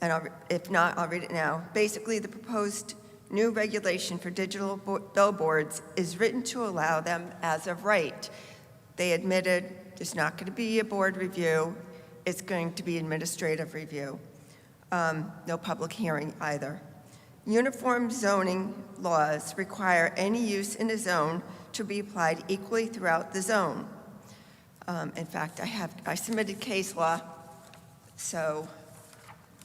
S11: and if not, I'll read it now. Basically, the proposed new regulation for digital billboards is written to allow them as of right. They admitted there's not going to be a board review. It's going to be administrative review. No public hearing either. Uniform zoning laws require any use in a zone to be applied equally throughout the zone. In fact, I submitted case law, so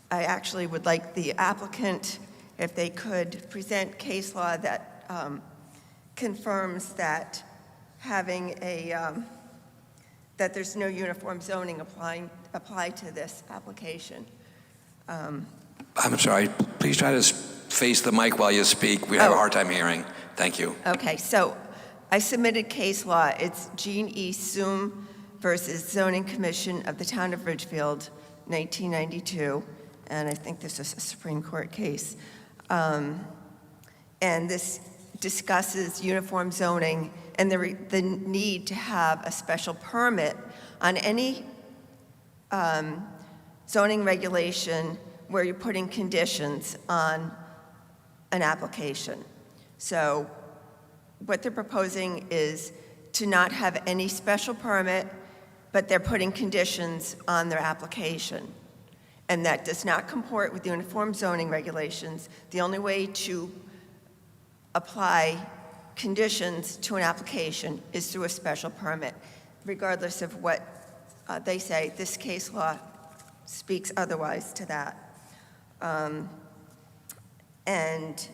S11: I actually would like the applicant, if they could present case law that confirms that having that there's no uniform zoning applied to this application.
S1: I'm sorry, please try to face the mic while you speak. We have a hard time hearing. Thank you.
S11: Okay, so I submitted case law. It's Jean E. Soom versus Zoning Commission of the Town of Ridgefield, 1992, and I think this is a Supreme Court case. And this discusses uniform zoning and the need to have a special permit on any zoning regulation where you're putting conditions on an application. So what they're proposing is to not have any special permit, but they're putting conditions on their application. And that does not comport with uniform zoning regulations. The only way to apply conditions to an application is through a special permit. Regardless of what they say, this case law speaks otherwise to that. And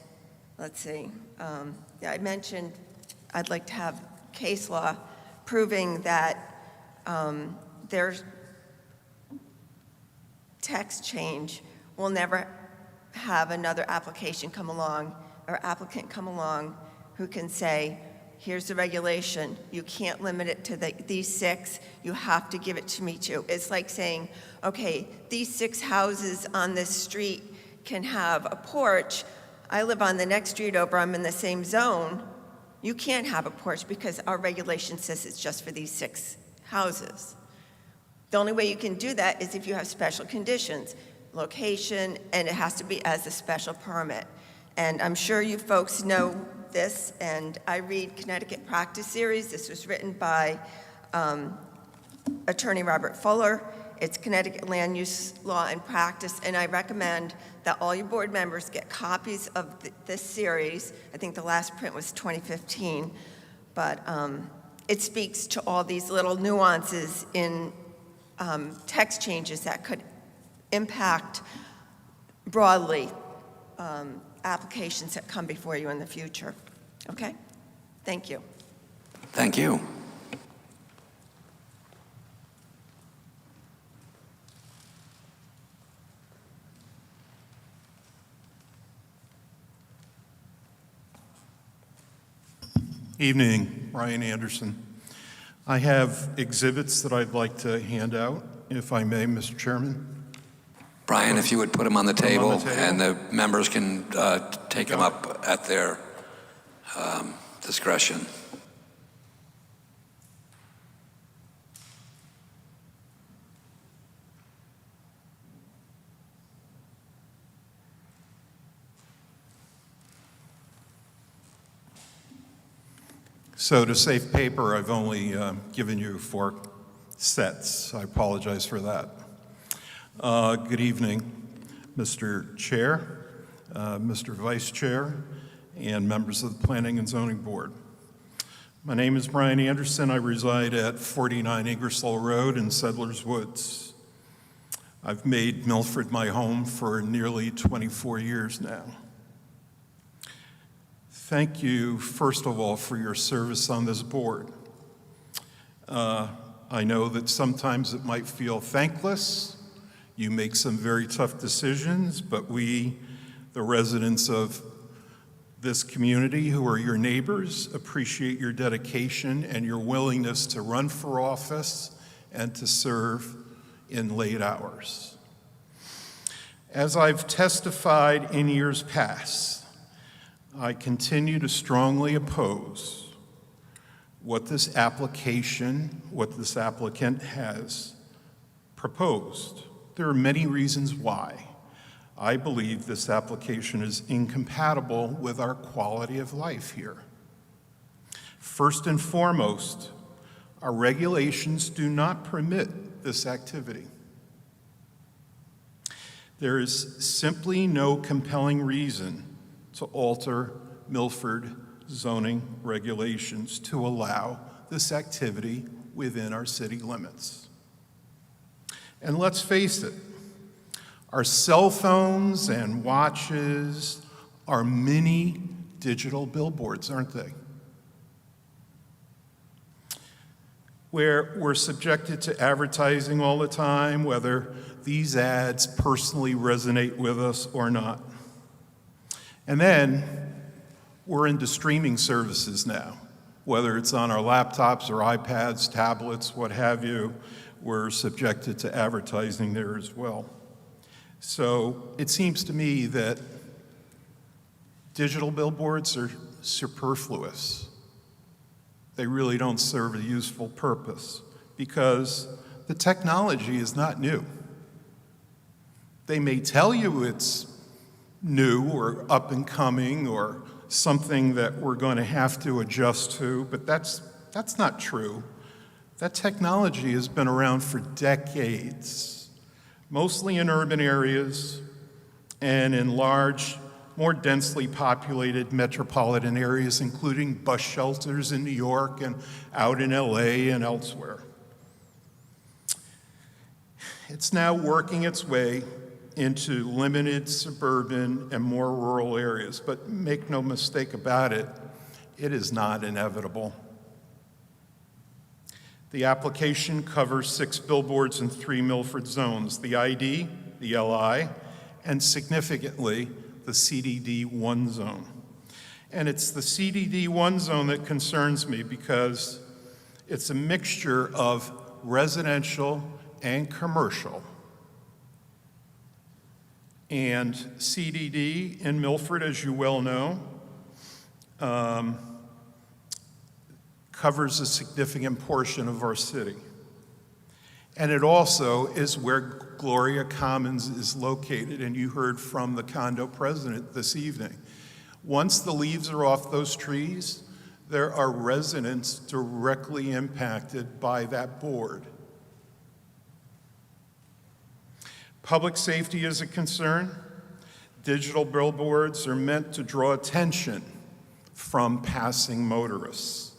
S11: let's see, yeah, I mentioned I'd like to have case law proving that there's text change will never have another application come along or applicant come along who can say, here's the regulation, you can't limit it to these 6, you have to give it to me too. It's like saying, okay, these 6 houses on this street can have a porch. I live on the next street over, I'm in the same zone. You can't have a porch because our regulation says it's just for these 6 houses. The only way you can do that is if you have special conditions, location, and it has to be as a special permit. And I'm sure you folks know this, and I read Connecticut Practice Series. This was written by attorney Robert Fuller. It's Connecticut Land Use Law and Practice, and I recommend that all your board members get copies of this series. I think the last print was 2015, but it speaks to all these little nuances in text changes that could impact broadly applications that come before you in the future. Okay? Thank you.
S1: Thank you.
S13: Evening, Ryan Anderson. I have exhibits that I'd like to hand out, if I may, Mr. Chairman.
S1: Brian, if you would put them on the table, and the members can take them up at their discretion.
S13: So to save paper, I've only given you 4 sets. I apologize for that. Good evening, Mr. Chair, Mr. Vice Chair, and members of the Planning and Zoning Board. My name is Brian Anderson. I reside at 49 Ingersoll Road in Settlers Woods. I've made Milford my home for nearly 24 years now. Thank you, first of all, for your service on this board. I know that sometimes it might feel thankless. You make some very tough decisions, but we, the residents of this community who are your neighbors, appreciate your dedication and your willingness to run for office and to serve in late hours. As I've testified in years past, I continue to strongly oppose what this applicant has proposed. There are many reasons why I believe this application is incompatible with our quality of life here. First and foremost, our regulations do not permit this activity. There is simply no compelling reason to alter Milford zoning regulations to allow this activity within our city limits. And let's face it, our cell phones and watches are mini digital billboards, aren't they? Where we're subjected to advertising all the time, whether these ads personally resonate with us or not. And then we're into streaming services now, whether it's on our laptops or iPads, tablets, what have you, we're subjected to advertising there as well. So it seems to me that digital billboards are superfluous. They really don't serve a useful purpose because the technology is not new. They may tell you it's new or up and coming or something that we're going to have to adjust to, but that's not true. That technology has been around for decades, mostly in urban areas and in large, more densely populated metropolitan areas, including bus shelters in New York and out in LA and elsewhere. It's now working its way into limited suburban and more rural areas, but make no mistake about it, it is not inevitable. The application covers 6 billboards in 3 Milford zones, the ID, the LI, and significantly, the CDD1 zone. And it's the CDD1 zone that concerns me because it's a mixture of residential and commercial. And CDD in Milford, as you well know, covers a significant portion of our city. And it also is where Gloria Commons is located, and you heard from the condo president this evening. Once the leaves are off those trees, there are residents directly impacted by that board. Public safety is a concern. Digital billboards are meant to draw attention from passing motorists.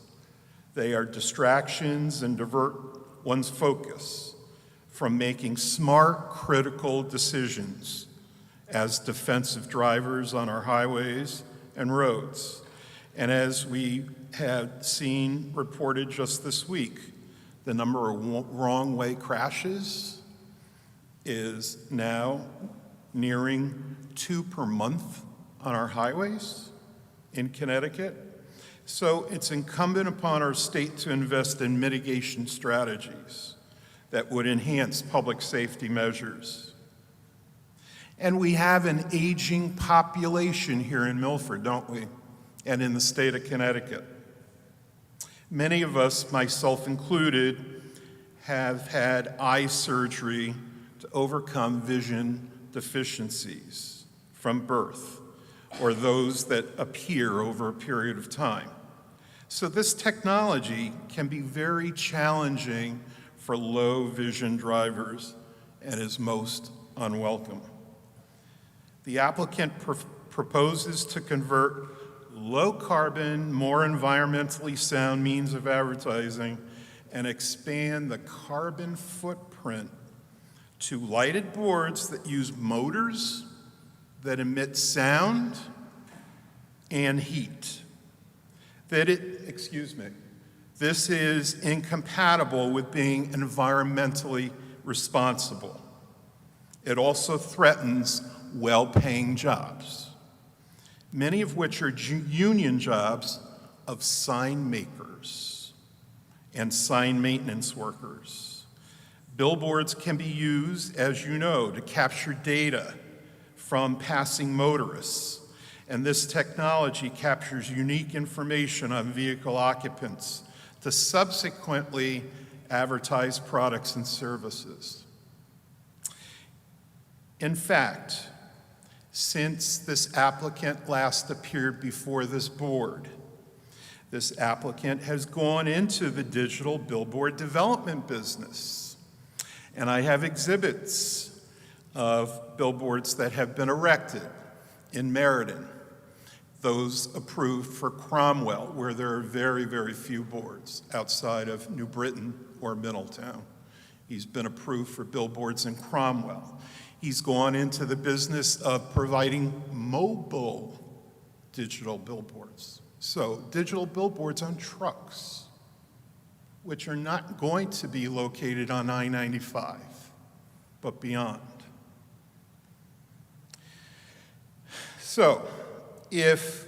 S13: They are distractions and divert one's focus from making smart, critical decisions as defensive drivers on our highways and roads. And as we had seen reported just this week, the number of wrong-way crashes is now nearing 2 per month on our highways in Connecticut. So it's incumbent upon our state to invest in mitigation strategies that would enhance public safety measures. And we have an aging population here in Milford, don't we? And in the state of Connecticut. Many of us, myself included, have had eye surgery to overcome vision deficiencies from birth, or those that appear over a period of time. So this technology can be very challenging for low vision drivers and is most unwelcome. The applicant proposes to convert low carbon, more environmentally sound means of advertising and expand the carbon footprint to lighted boards that use motors that emit sound and heat. This is incompatible with being environmentally responsible. It also threatens well-paying jobs, many of which are union jobs of sign makers and sign maintenance workers. Billboards can be used, as you know, to capture data from passing motorists, and this technology captures unique information on vehicle occupants to subsequently advertise products and services. In fact, since this applicant last appeared before this board, this applicant has gone into the digital billboard development business. And I have exhibits of billboards that have been erected in Meriden, those approved for Cromwell, where there are very, very few boards outside of New Britain or Middletown. He's been approved for billboards in Cromwell. He's gone into the business of providing mobile digital billboards. So digital billboards on trucks, which are not going to be located on I-95, but beyond. So if,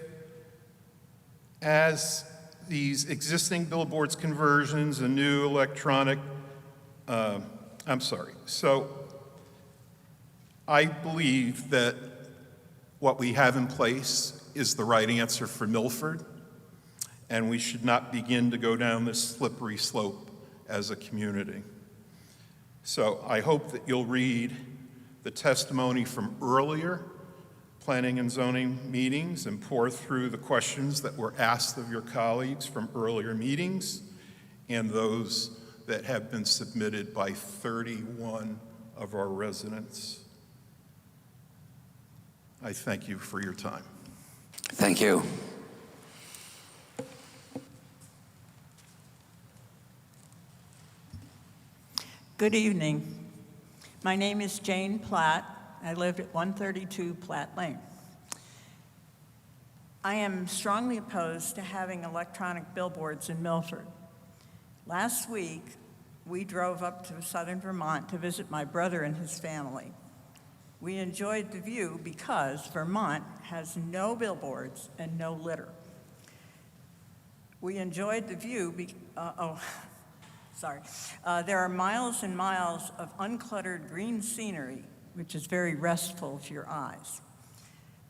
S13: as these existing billboards conversions and new electronic, so I believe that what we have in place is the right answer for Milford, and we should not begin to go down this slippery slope as a community. So I hope that you'll read the testimony from earlier planning and zoning meetings and pour through the questions that were asked of your colleagues from earlier meetings and those that have been submitted by 31 of our residents. I thank you for your time.
S1: Thank you.
S14: Good evening. My name is Jane Platt. I live at 132 Platt Lane. I am strongly opposed to having electronic billboards in Milford. Last week, we drove up to southern Vermont to visit my brother and his family. We enjoyed the view because Vermont has no billboards and no litter. We enjoyed the view, there are miles and miles of uncluttered green scenery, which is very restful to your eyes.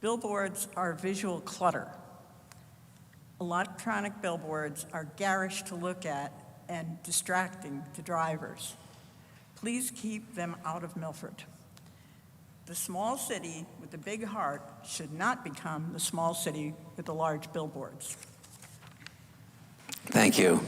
S14: Billboards are visual clutter. Electronic billboards are garish to look at and distracting to drivers. Please keep them out of Milford. The small city with the big heart should not become the small city with the large billboards.
S1: Thank you.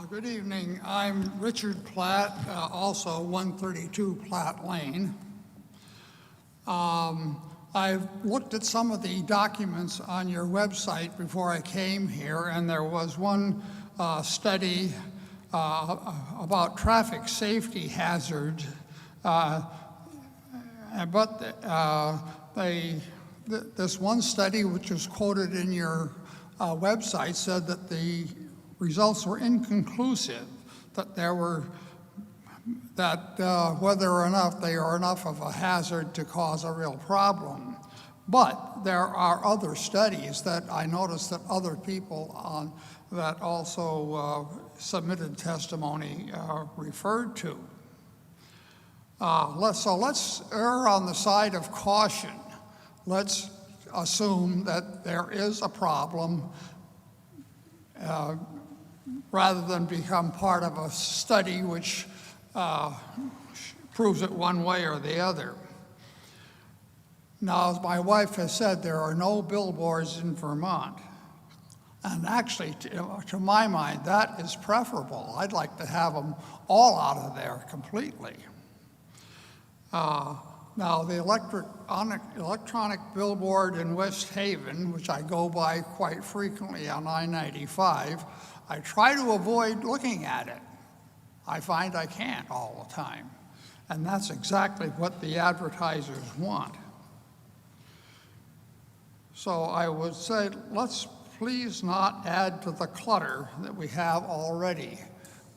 S21: Good evening. I'm Richard Platt, also 132 Platt Lane. I've looked at some of the documents on your website before I came here, and there was one study about traffic safety hazard, this one study, which was quoted in your website, said that the results were inconclusive, that whether or not they are enough of a hazard to cause a real problem. But there are other studies that I noticed that other people that also submitted testimony referred to. So let's err on the side of caution. Let's assume that there is a problem rather than become part of a study which proves it one way or the other. Now, as my wife has said, there are no billboards in Vermont. And actually, to my mind, that is preferable. I'd like to have them all out of there completely. Now, the electronic billboard in West Haven, which I go by quite frequently on I-95, I try to avoid looking at it. I find I can't all the time. And that's exactly what the advertisers want. So I would say, let's please not add to the clutter that we have already.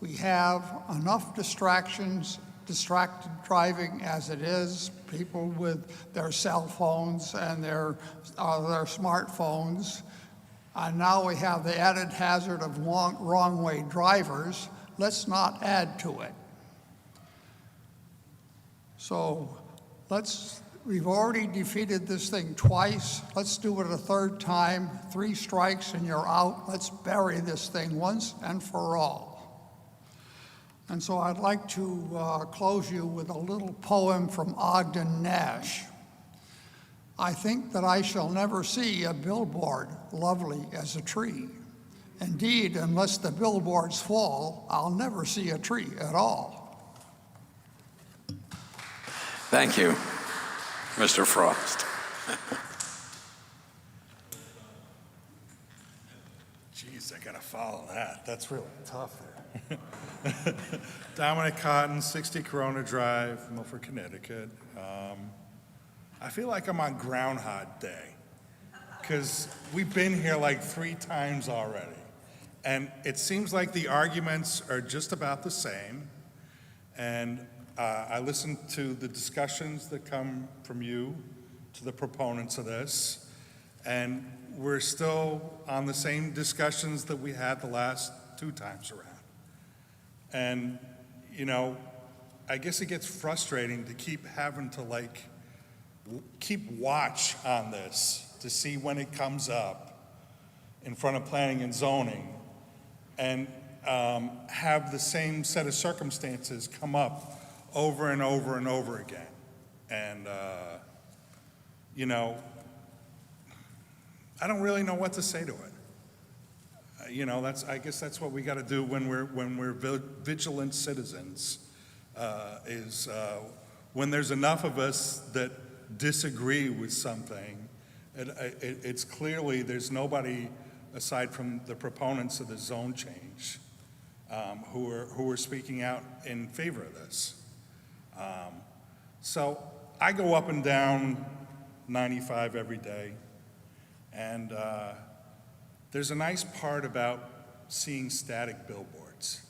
S21: We have enough distractions, distracted driving as it is, people with their cell phones and their smartphones. And now we have the added hazard of wrong-way drivers. Let's not add to it. So we've already defeated this thing twice. Let's do it a third time. 3 strikes and you're out. Let's bury this thing once and for all. And so I'd like to close you with a little poem from Ogden Nash. I think that I shall never see a billboard lovely as a tree. Indeed, unless the billboards fall, I'll never see a tree at all.
S1: Thank you, Mr. Frost.
S13: Geez, I gotta follow that. That's really tough there. Dominic Cotton, 60 Corona Drive, Milford, Connecticut. I feel like I'm on Groundhog Day because we've been here like 3 times already. And it seems like the arguments are just about the same. And I listened to the discussions that come from you to the proponents of this. And we're still on the same discussions that we had the last 2 times around. And, you know, I guess it gets frustrating to keep having to keep watch on this to see when it comes up in front of planning and zoning and have the same set of circumstances come up over and over and over again. And, you know, I don't really know what to say to it. You know, I guess that's what we got to do when we're vigilant citizens, when there's enough of us that disagree with something, it's clearly there's nobody aside from the proponents of the zone change who are speaking out in favor of this. So I go up and down 95 every day, and there's a nice part about seeing static billboards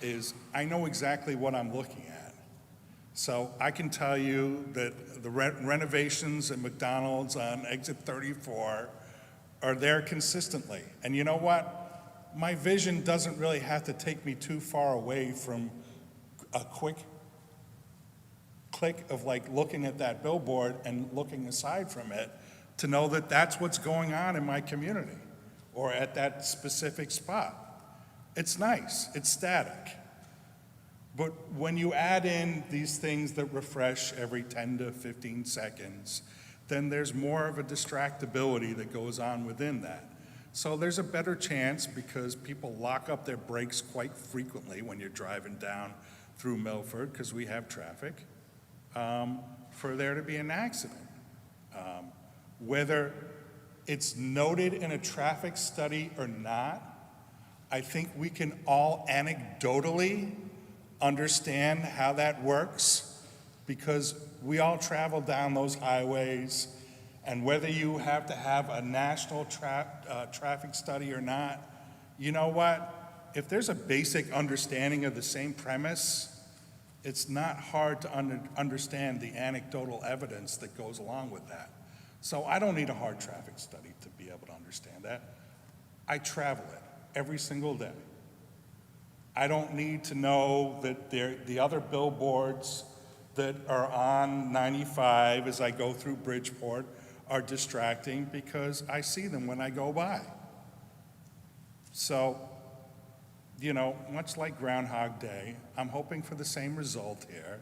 S13: is I know exactly what I'm looking at. So I can tell you that the renovations at McDonald's on exit 34 are there consistently. And you know what? My vision doesn't really have to take me too far away from a quick click of looking at that billboard and looking aside from it to know that that's what's going on in my community or at that specific spot. It's nice, it's static. But when you add in these things that refresh every 10 to 15 seconds, then there's more of a distractibility that goes on within that. So there's a better chance, because people lock up their brakes quite frequently when you're driving down through Milford, because we have traffic, for there to be an accident. Whether it's noted in a traffic study or not, I think we can all anecdotally understand how that works, because we all travel down those highways, and whether you have to have a national traffic study or not, you know what? If there's a basic understanding of the same premise, it's not hard to understand the anecdotal evidence that goes along with that. So I don't need a hard traffic study to be able to understand that. I travel it every single day. I don't need to know that the other billboards that are on 95 as I go through Bridgeport are distracting, because I see them when I go by. So you know, much like Groundhog Day, I'm hoping for the same result here,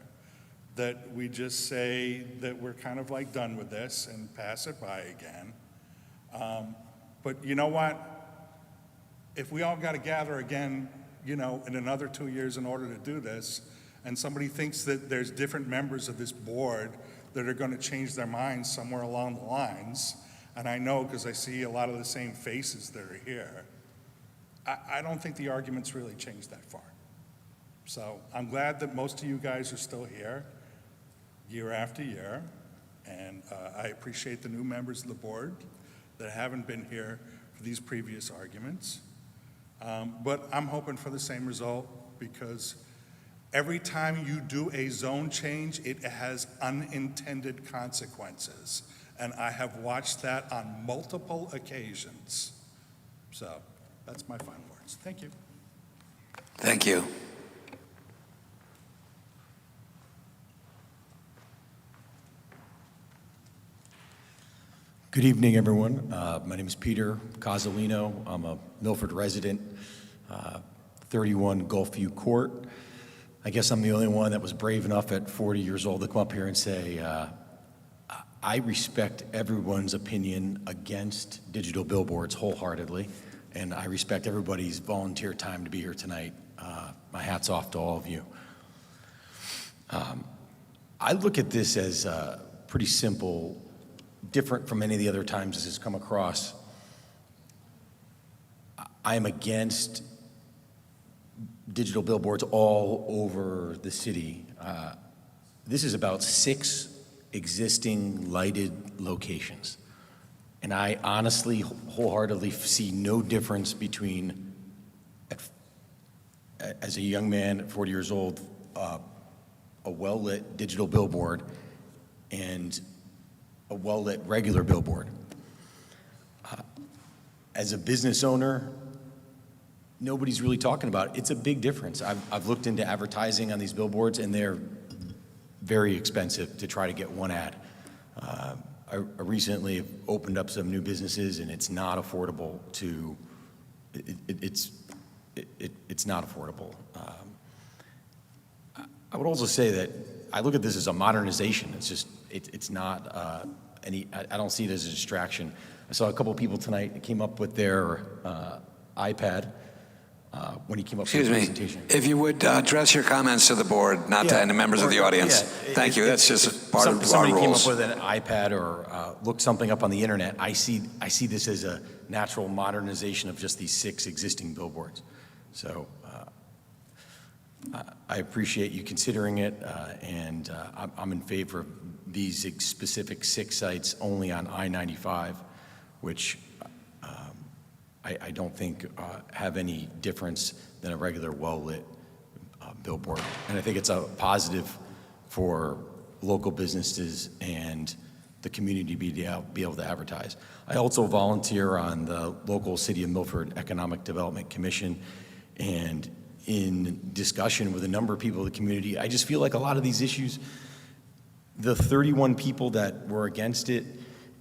S13: that we just say that we're kind of like done with this and pass it by again. But you know what? If we all got to gather again, you know, in another 2 years in order to do this, and somebody thinks that there's different members of this board that are going to change their minds somewhere along the lines, and I know because I see a lot of the same faces that are here, I don't think the argument's really changed that far. So I'm glad that most of you guys are still here year after year, and I appreciate the new members of the board that haven't been here for these previous arguments. But I'm hoping for the same result, because every time you do a zone change, it has unintended consequences. And I have watched that on multiple occasions. So that's my final words. Thank you.
S1: Thank you.
S12: Good evening, everyone. My name is Peter Cozzolino. I'm a Milford resident, 31 Gulfview Court. I guess I'm the only one that was brave enough at 40 years old to come up here and say, I respect everyone's opinion against digital billboards wholeheartedly, and I respect everybody's volunteer time to be here tonight. My hat's off to all of you. I look at this as pretty simple, different from any of the other times this has come across. I am against digital billboards all over the city. This is about 6 existing lighted locations. And I honestly, wholeheartedly see no difference between, as a young man at 40 years old, a well-lit digital billboard and a well-lit regular billboard. As a business owner, nobody's really talking about it. It's a big difference. I've looked into advertising on these billboards, and they're very expensive to try to get one ad. I recently opened up some new businesses, and it's not affordable to, it's not affordable. I would also say that I look at this as a modernization. It's just, it's not I don't see it as a distraction. I saw a couple of people tonight that came up with their iPad when he came up with the presentation.
S1: If you would address your comments to the board, not to any members of the audience. Thank you. That's just part of our
S12: somebody came
S1: rules.
S12: up with an iPad or looked something up on the internet. I see this as a natural modernization of just these 6 existing billboards. So I appreciate you considering it, and I'm in favor of these specific 6 sites only on I-95, which I don't think have any difference than a regular well-lit billboard. And I think it's a positive for local businesses and the community to be able to advertise. I also volunteer on the local City of Milford Economic Development Commission, and in discussion with a number of people in the community, I just feel like a lot of these issues, the 31 people that were against it,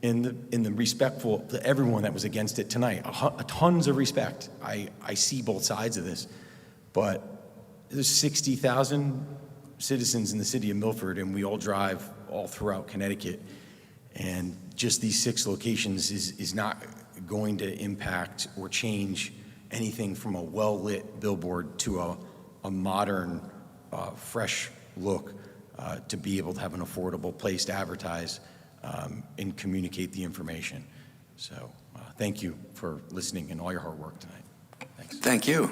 S12: in the respectful to everyone that was against it tonight, tons of respect. I see both sides of this, but there's 60,000 citizens in the city of Milford, and we all drive all throughout Connecticut, and just these 6 locations is not going to impact or change anything from a well-lit billboard to a modern, fresh look to be able to have an affordable place to advertise and communicate the information. So thank you for listening and all your hard work tonight. Thanks.
S1: Thank you.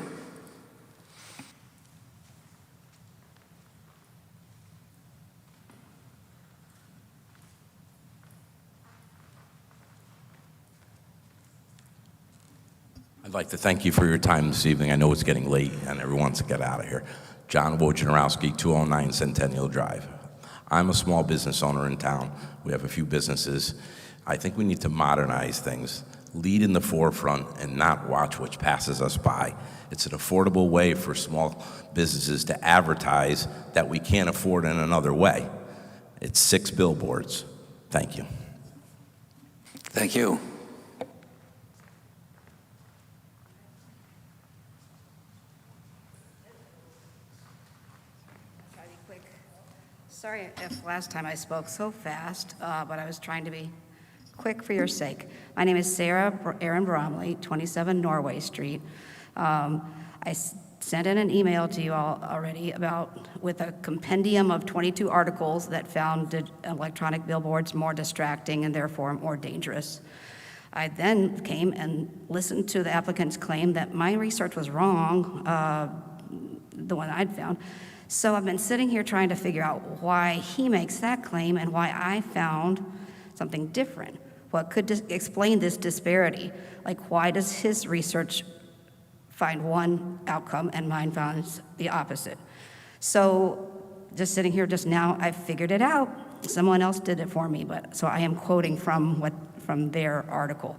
S22: I'd like to thank you for your time this evening. I know it's getting late and everyone wants to get out of here. John Wojnarowski, 209 Centennial Drive. I'm a small business owner in town. We have a few businesses. I think we need to modernize things, lead in the forefront, and not watch what passes us by. It's an affordable way for small businesses to advertise that we can't afford in another way. It's 6 billboards. Thank you.
S1: Thank you.
S6: Sorry if last time I spoke so fast, but I was trying to be quick for your sake. My name is Sarah Aaron Bromley, 27 Norway Street. I sent in an email to you all already with a compendium of 22 articles that found electronic billboards more distracting and therefore more dangerous. I then came and listened to the applicant's claim that my research was wrong, the one I'd found. So I've been sitting here trying to figure out why he makes that claim and why I found something different. What could explain this disparity? Like, why does his research find one outcome and mine finds the opposite? So just sitting here just now, I figured it out. Someone else did it for me, so I am quoting from their article.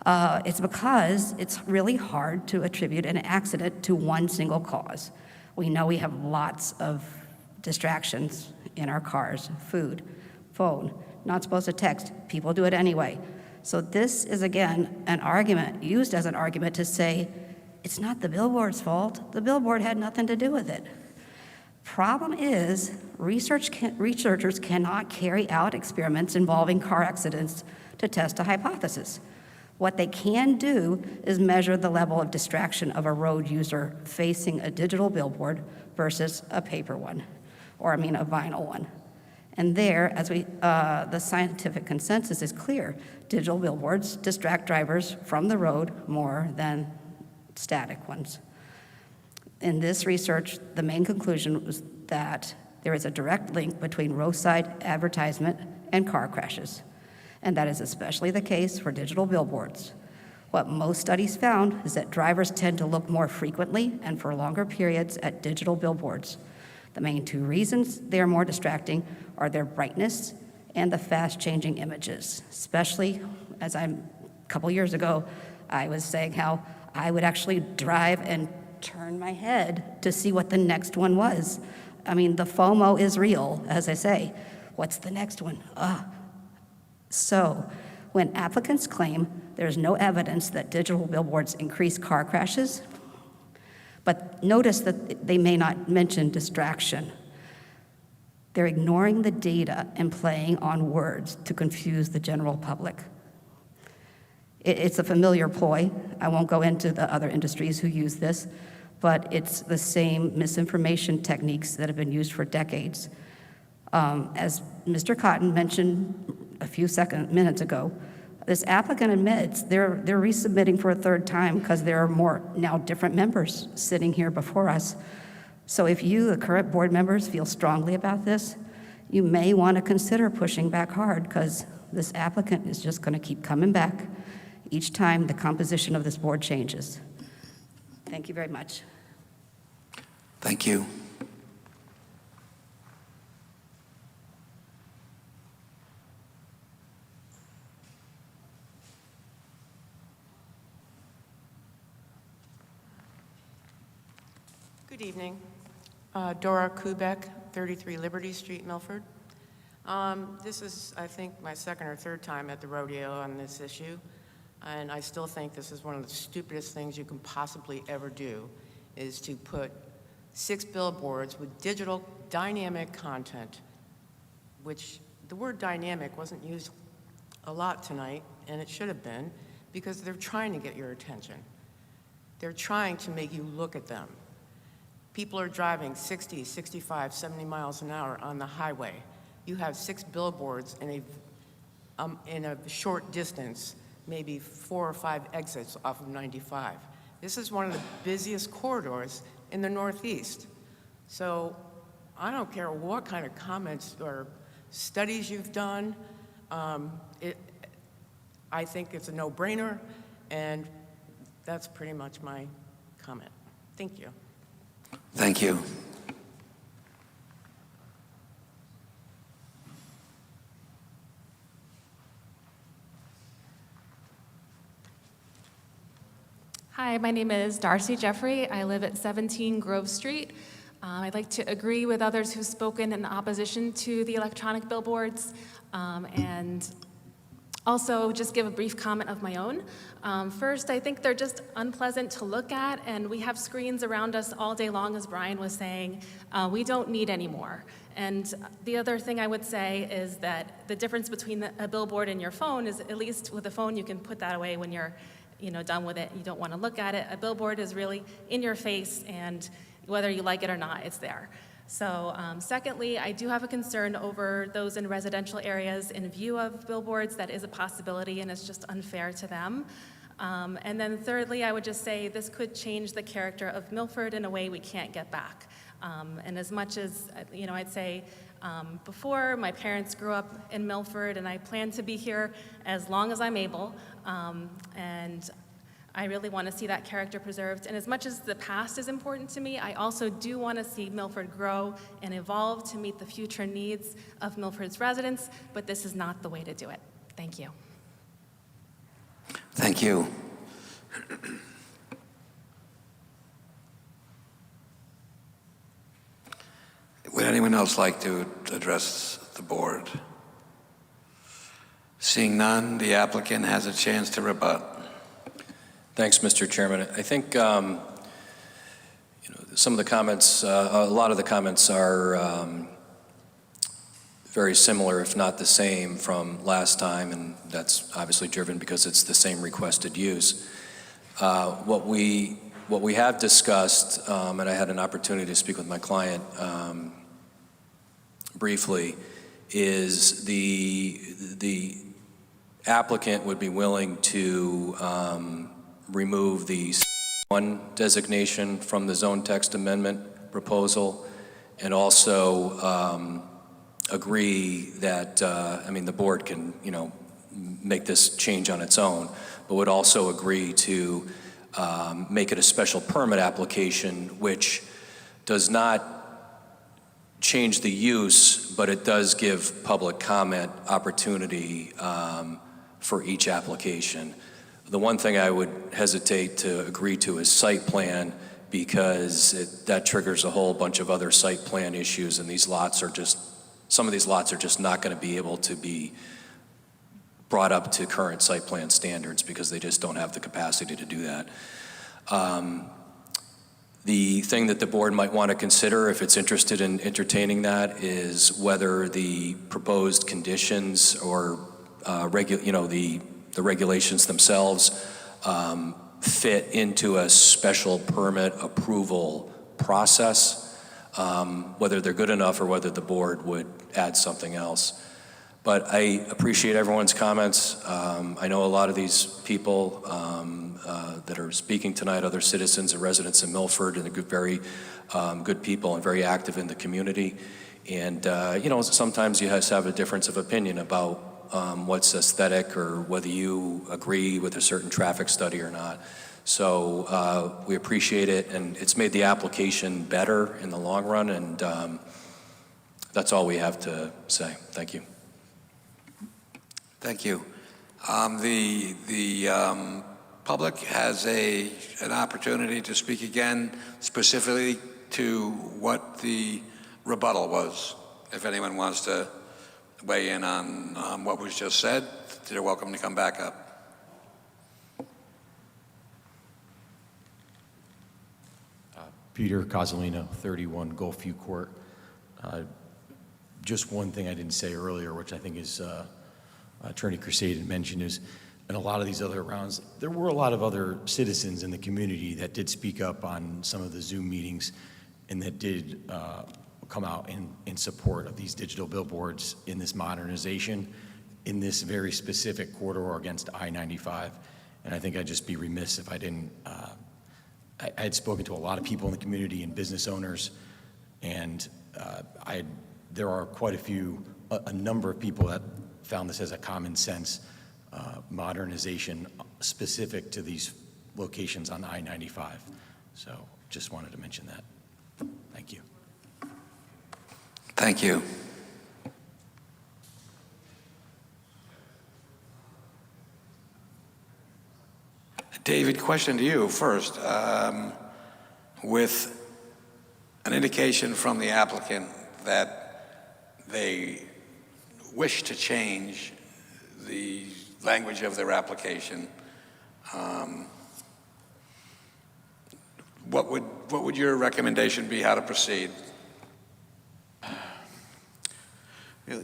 S6: It's because it's really hard to attribute an accident to one single cause. We know we have lots of distractions in our cars: food, phone, not supposed to text. People do it anyway. So this is, again, an argument, used as an argument to say, it's not the billboard's fault. The billboard had nothing to do with it. Problem is, researchers cannot carry out experiments involving car accidents to test a hypothesis. What they can do is measure the level of distraction of a road user facing a digital billboard versus a paper one, a vinyl one. And there, the scientific consensus is clear. Digital billboards distract drivers from the road more than static ones. In this research, the main conclusion was that there is a direct link between roadside advertisement and car crashes. And that is especially the case for digital billboards. What most studies found is that drivers tend to look more frequently and for longer periods at digital billboards. The main two reasons they are more distracting are their brightness and the fast-changing images, especially as a couple years ago, I was saying how I would actually drive and turn my head to see what the next one was. The FOMO is real, as I say. What's the next one? So, when applicants claim there's no evidence that digital billboards increase car crashes, but notice that they may not mention distraction, they're ignoring the data and playing on words to confuse the general public. It's a familiar ploy. I won't go into the other industries who use this, but it's the same misinformation techniques that have been used for decades. As Mr. Cotton mentioned a few minutes ago, this applicant admits they're resubmitting for a third time because there are more now different members sitting here before us. So if you, the current board members, feel strongly about this, you may want to consider pushing back hard, because this applicant is just going to keep coming back each time the composition of this board changes. Thank you very much.
S1: Thank you.
S8: Good evening. Dora Kubek, 33 Liberty Street, Milford. This is, I think, my second or third time at the rodeo on this issue, and I still think this is one of the stupidest things you can possibly ever do, is to put 6 billboards with digital dynamic content, which the word dynamic wasn't used a lot tonight, and it should have been, because they're trying to get your attention. They're trying to make you look at them. People are driving 60, 65, 70 miles an hour on the highway. You have 6 billboards in a short distance, maybe 4 or 5 exits off of 95. This is one of the busiest corridors in the Northeast. So I don't care what kind of comments or studies you've done. I think it's a no-brainer, and that's pretty much my comment. Thank you.
S1: Thank you.
S23: Hi, my name is Darcy Jeffrey. I live at 17 Grove Street. I'd like to agree with others who've spoken in opposition to the electronic billboards, and Also, just give a brief comment of my own. First, I think they're just unpleasant to look at, and we have screens around us all day long, as Brian was saying. We don't need any more. And the other thing I would say is that the difference between a billboard and your phone is, at least with a phone, you can put that away when you're done with it. You don't want to look at it. A billboard is really in your face, and whether you like it or not, it's there. So secondly, I do have a concern over those in residential areas in view of billboards. That is a possibility, and it's just unfair to them. And then thirdly, I would just say this could change the character of Milford in a way we can't get back. And as much as, I'd say before, my parents grew up in Milford, and I plan to be here as long as I'm able. And I really want to see that character preserved. And as much as the past is important to me, I also do want to see Milford grow and evolve to meet the future needs of Milford's residents, but this is not the way to do it. Thank you.
S1: Thank you. Would anyone else like to address the board? Seeing none, the applicant has a chance to rebut.
S20: Thanks, Mr. Chairman. I think some of the comments, a lot of the comments are very similar, if not the same, from last time, and that's obviously driven because it's the same requested use. What we have discussed, and I had an opportunity to speak with my client briefly, is the applicant would be willing to remove the one designation from the zone text amendment proposal, and also agree that, the board can, make this change on its own, but would also agree to make it a special permit application, which does not change the use, but it does give public comment opportunity for each application. The one thing I would hesitate to agree to is site plan, because that triggers a whole bunch of other site plan issues, and some of these lots are just not going to be able to be brought up to current site plan standards because they just don't have the capacity to do that. The thing that the board might want to consider, if it's interested in entertaining that, is whether the proposed conditions or the regulations themselves fit into a special permit approval process, whether they're good enough or whether the board would add something else. But I appreciate everyone's comments. I know a lot of these people that are speaking tonight, other citizens and residents in Milford, and they're very good people and very active in the community. And, sometimes you just have a difference of opinion about what's aesthetic or whether you agree with a certain traffic study or not. So we appreciate it, and it's made the application better in the long run, and that's all we have to say. Thank you.
S1: Thank you. The public has an opportunity to speak again, specifically to what the rebuttal was. If anyone wants to weigh in on what was just said, they're welcome to come back up.
S12: Peter Cozzolino, 31 Gulfview Court. Just one thing I didn't say earlier, which I think is Attorney Crusade had mentioned, is in a lot of these other rounds, there were a lot of other citizens in the community that did speak up on some of the Zoom meetings and that did come out in support of these digital billboards in this modernization in this very specific corridor against I-95. And I think I'd just be remiss if I didn't. I had spoken to a lot of people in the community and business owners, and there are quite a number of people that found this as a common sense modernization specific to these locations on I-95. So just wanted to mention that. Thank you.
S1: Thank you. David, question to you first. With an indication from the applicant that they wish to change the language of their application. What would your recommendation be how to proceed?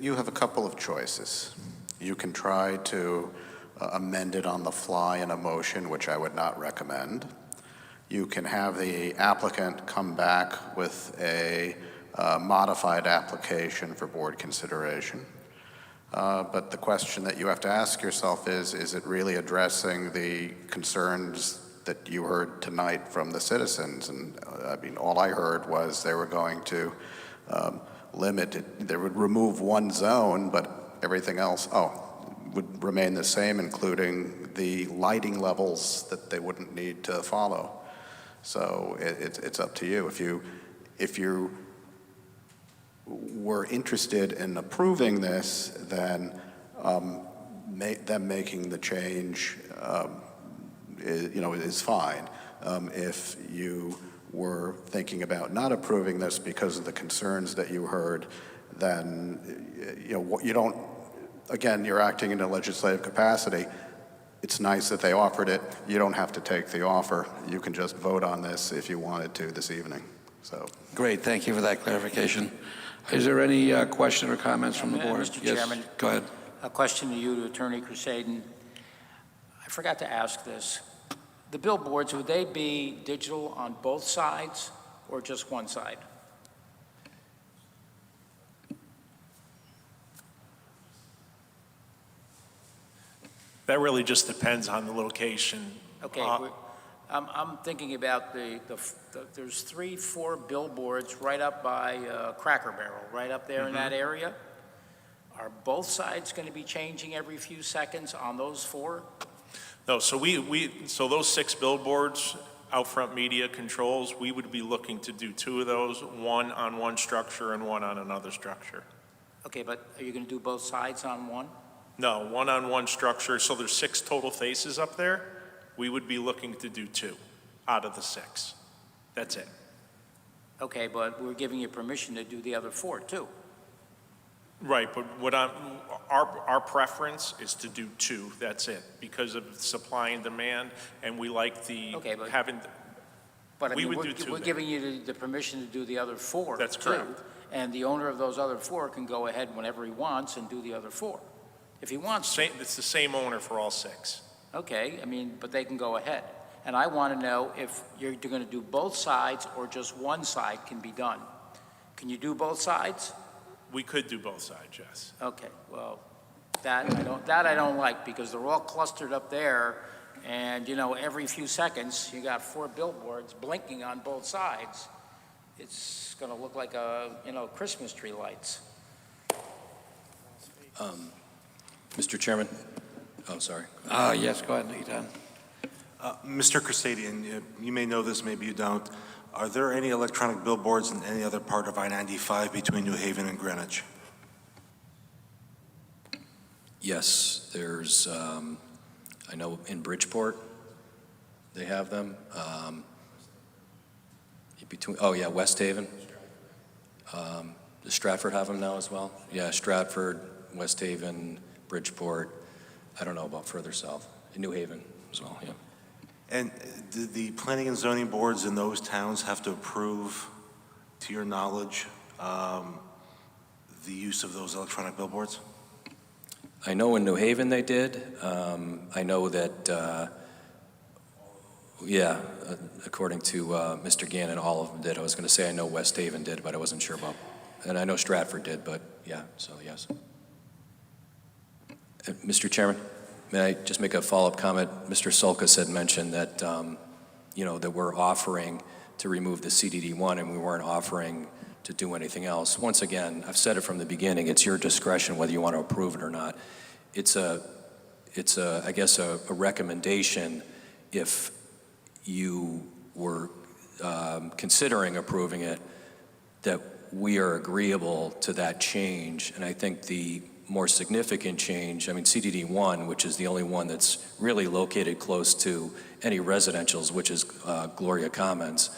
S5: You have a couple of choices. You can try to amend it on the fly in a motion, which I would not recommend. You can have the applicant come back with a modified application for board consideration. But the question that you have to ask yourself is it really addressing the concerns that you heard tonight from the citizens? And I mean, all I heard was they were going to limit it, they would remove one zone, but everything else, would remain the same, including the lighting levels that they wouldn't need to follow. So it's up to you. If you were interested in approving this, then them making the change, is fine. If you were thinking about not approving this because of the concerns that you heard, then you don't. Again, you're acting in a legislative capacity. It's nice that they offered it. You don't have to take the offer. You can just vote on this if you wanted to this evening. So
S1: Great, thank you for that clarification. Is there any question or comments from the board?
S18: Mr. Chairman.
S1: Go ahead.
S18: A question to you, to Attorney Crusaden. I forgot to ask this. The billboards, would they be digital on both sides or just one side?
S9: That really just depends on the location.
S18: Okay, I'm thinking about there's 3-4 billboards right up by Cracker Barrel, right up there in that area. Are both sides going to be changing every few seconds on those 4?
S9: No, so so those 6 billboards, Outfront Media controls, we would be looking to do 2 of those, one on one structure and one on another structure.
S18: Okay, but are you going to do both sides on one?
S9: No, one on one structure, so there's 6 total faces up there. We would be looking to do 2 out of the 6. That's it.
S18: Okay, but we're giving you permission to do the other 4 too.
S9: Right, but our preference is to do 2, that's it, because of supply and demand, and we like the having.
S18: But I
S9: we
S18: mean,
S9: would do 2
S18: we're
S9: there.
S18: giving you the permission to do the other 4
S9: That's
S18: too.
S9: correct.
S18: And the owner of those other 4 can go ahead whenever he wants and do the other 4. If he wants to.
S9: It's the same owner for all 6.
S18: Okay, I mean, but they can go ahead. And I want to know if you're going to do both sides or just one side can be done. Can you do both sides?
S9: We could do both sides, yes.
S18: Okay, well, that I don't like, because they're all clustered up there, and every few seconds you got 4 billboards blinking on both sides. It's going to look like Christmas tree lights.
S20: Mr. Chairman? Oh, sorry.
S1: Yes, go ahead, Ethan.
S17: Mr. Crusaden, you may know this, maybe you don't. Are there any electronic billboards in any other part of I-95 between New Haven and Greenwich?
S20: Yes, there's, I know in Bridgeport, they have them. West Haven. Does Stratford have them now as well? Yeah, Stratford, West Haven, Bridgeport. I don't know about further south. In New Haven as well, yeah.
S17: And do the planning and zoning boards in those towns have to approve, to your knowledge, the use of those electronic billboards?
S20: I know in New Haven they did. I know that, according to Mr. Gannon, all of them did. I was going to say I know West Haven did, but I wasn't sure about. And I know Stratford did, but yeah, so yes. Mr. Chairman, may I just make a follow-up comment? Mr. Sulkus had mentioned that, that we're offering to remove the CDD1 and we weren't offering to do anything else. Once again, I've said it from the beginning, it's your discretion whether you want to approve it or not. It's a recommendation if you were considering approving it, that we are agreeable to that change. And I think the more significant change, I mean, CDD1, which is the only one that's really located close to any residentials, which is Gloria Commons,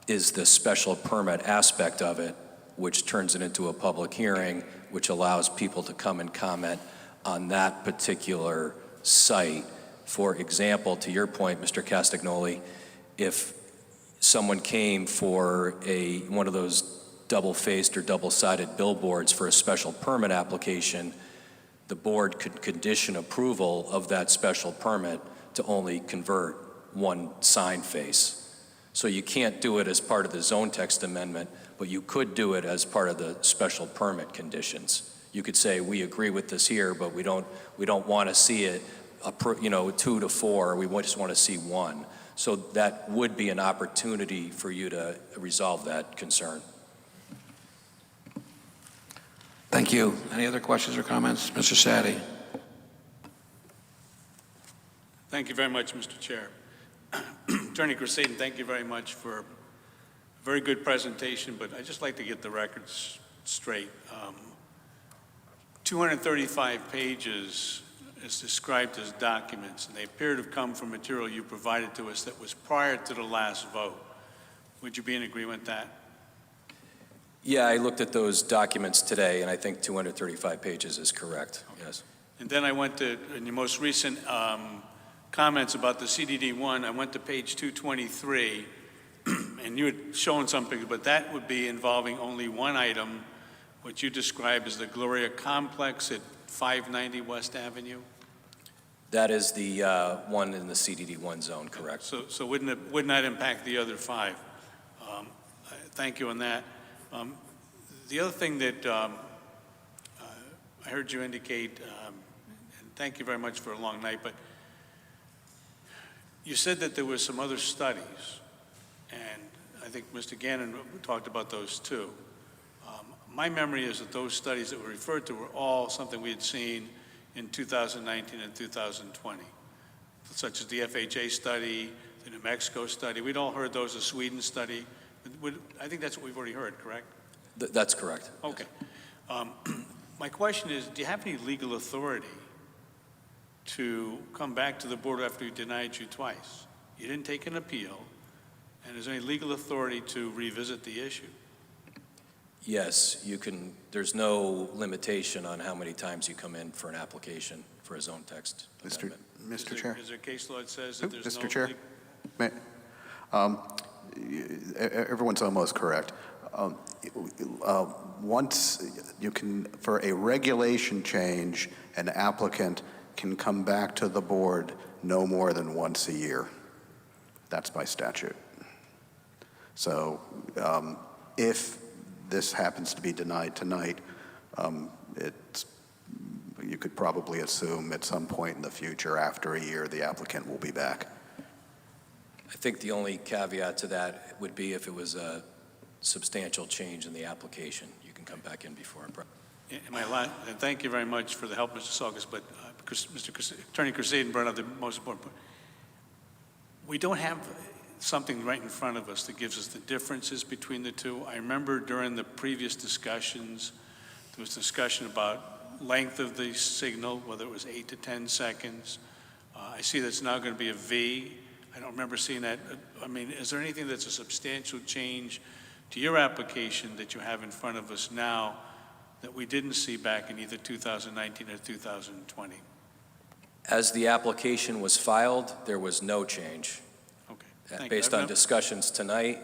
S20: is the special permit aspect of it, which turns it into a public hearing, which allows people to come and comment on that particular site. For example, to your point, Mr. Castagnoli, if someone came for one of those double-faced or double-sided billboards for a special permit application, the board could condition approval of that special permit to only convert one sign face. So you can't do it as part of the zone text amendment, but you could do it as part of the special permit conditions. You could say, we agree with this here, but we don't want to see it, 2 to 4. We just want to see 1. So that would be an opportunity for you to resolve that concern.
S1: Thank you. Any other questions or comments? Mr. Sadi.
S15: Thank you very much, Mr. Chair. Attorney Crusaden, thank you very much for a very good presentation, but I'd just like to get the records straight. 235 pages is described as documents, and they appear to have come from material you provided to us that was prior to the last vote. Would you be in agreement with that?
S20: Yeah, I looked at those documents today, and I think 235 pages is correct, yes.
S15: And then I went to, in your most recent comments about the CDD1, I went to page 223, and you had shown something, but that would be involving only one item, what you described as the Gloria Complex at 590 West Avenue?
S20: That is the one in the CDD1 zone, correct?
S15: So would not impact the other 5. Thank you on that. The other thing that I heard you indicate, and thank you very much for a long night, but you said that there were some other studies, and I think Mr. Gannon talked about those too. My memory is that those studies that were referred to were all something we had seen in 2019 and 2020, such as the FHA study, the New Mexico study. We'd all heard those, the Sweden study. I think that's what we've already heard, correct?
S20: That's correct.
S15: Okay. My question is, do you have any legal authority to come back to the board after we denied you twice? You didn't take an appeal, and is there any legal authority to revisit the issue?
S20: Yes, you can. There's no limitation on how many times you come in for an application for a zone text amendment.
S5: Mr. Chair?
S15: Is there a case law that says that there's
S5: Mr.
S15: no...
S5: Chair? Everyone's almost correct. Once you can, for a regulation change, an applicant can come back to the board no more than once a year. That's by statute. So if this happens to be denied tonight, you could probably assume at some point in the future, after a year, the applicant will be back.
S20: I think the only caveat to that would be if it was a substantial change in the application. You can come back in before.
S15: And thank you very much for the help, Mr. Saugus, but Attorney Crusaden brought up the most important point. We don't have something right in front of us that gives us the differences between the two. I remember during the previous discussions, there was discussion about length of the signal, whether it was 8 to 10 seconds. I see that's now going to be a V. I don't remember seeing that. I mean, is there anything that's a substantial change to your application that you have in front of us now that we didn't see back in either 2019 or 2020?
S20: As the application was filed, there was no change.
S15: Okay.
S20: Based on discussions tonight,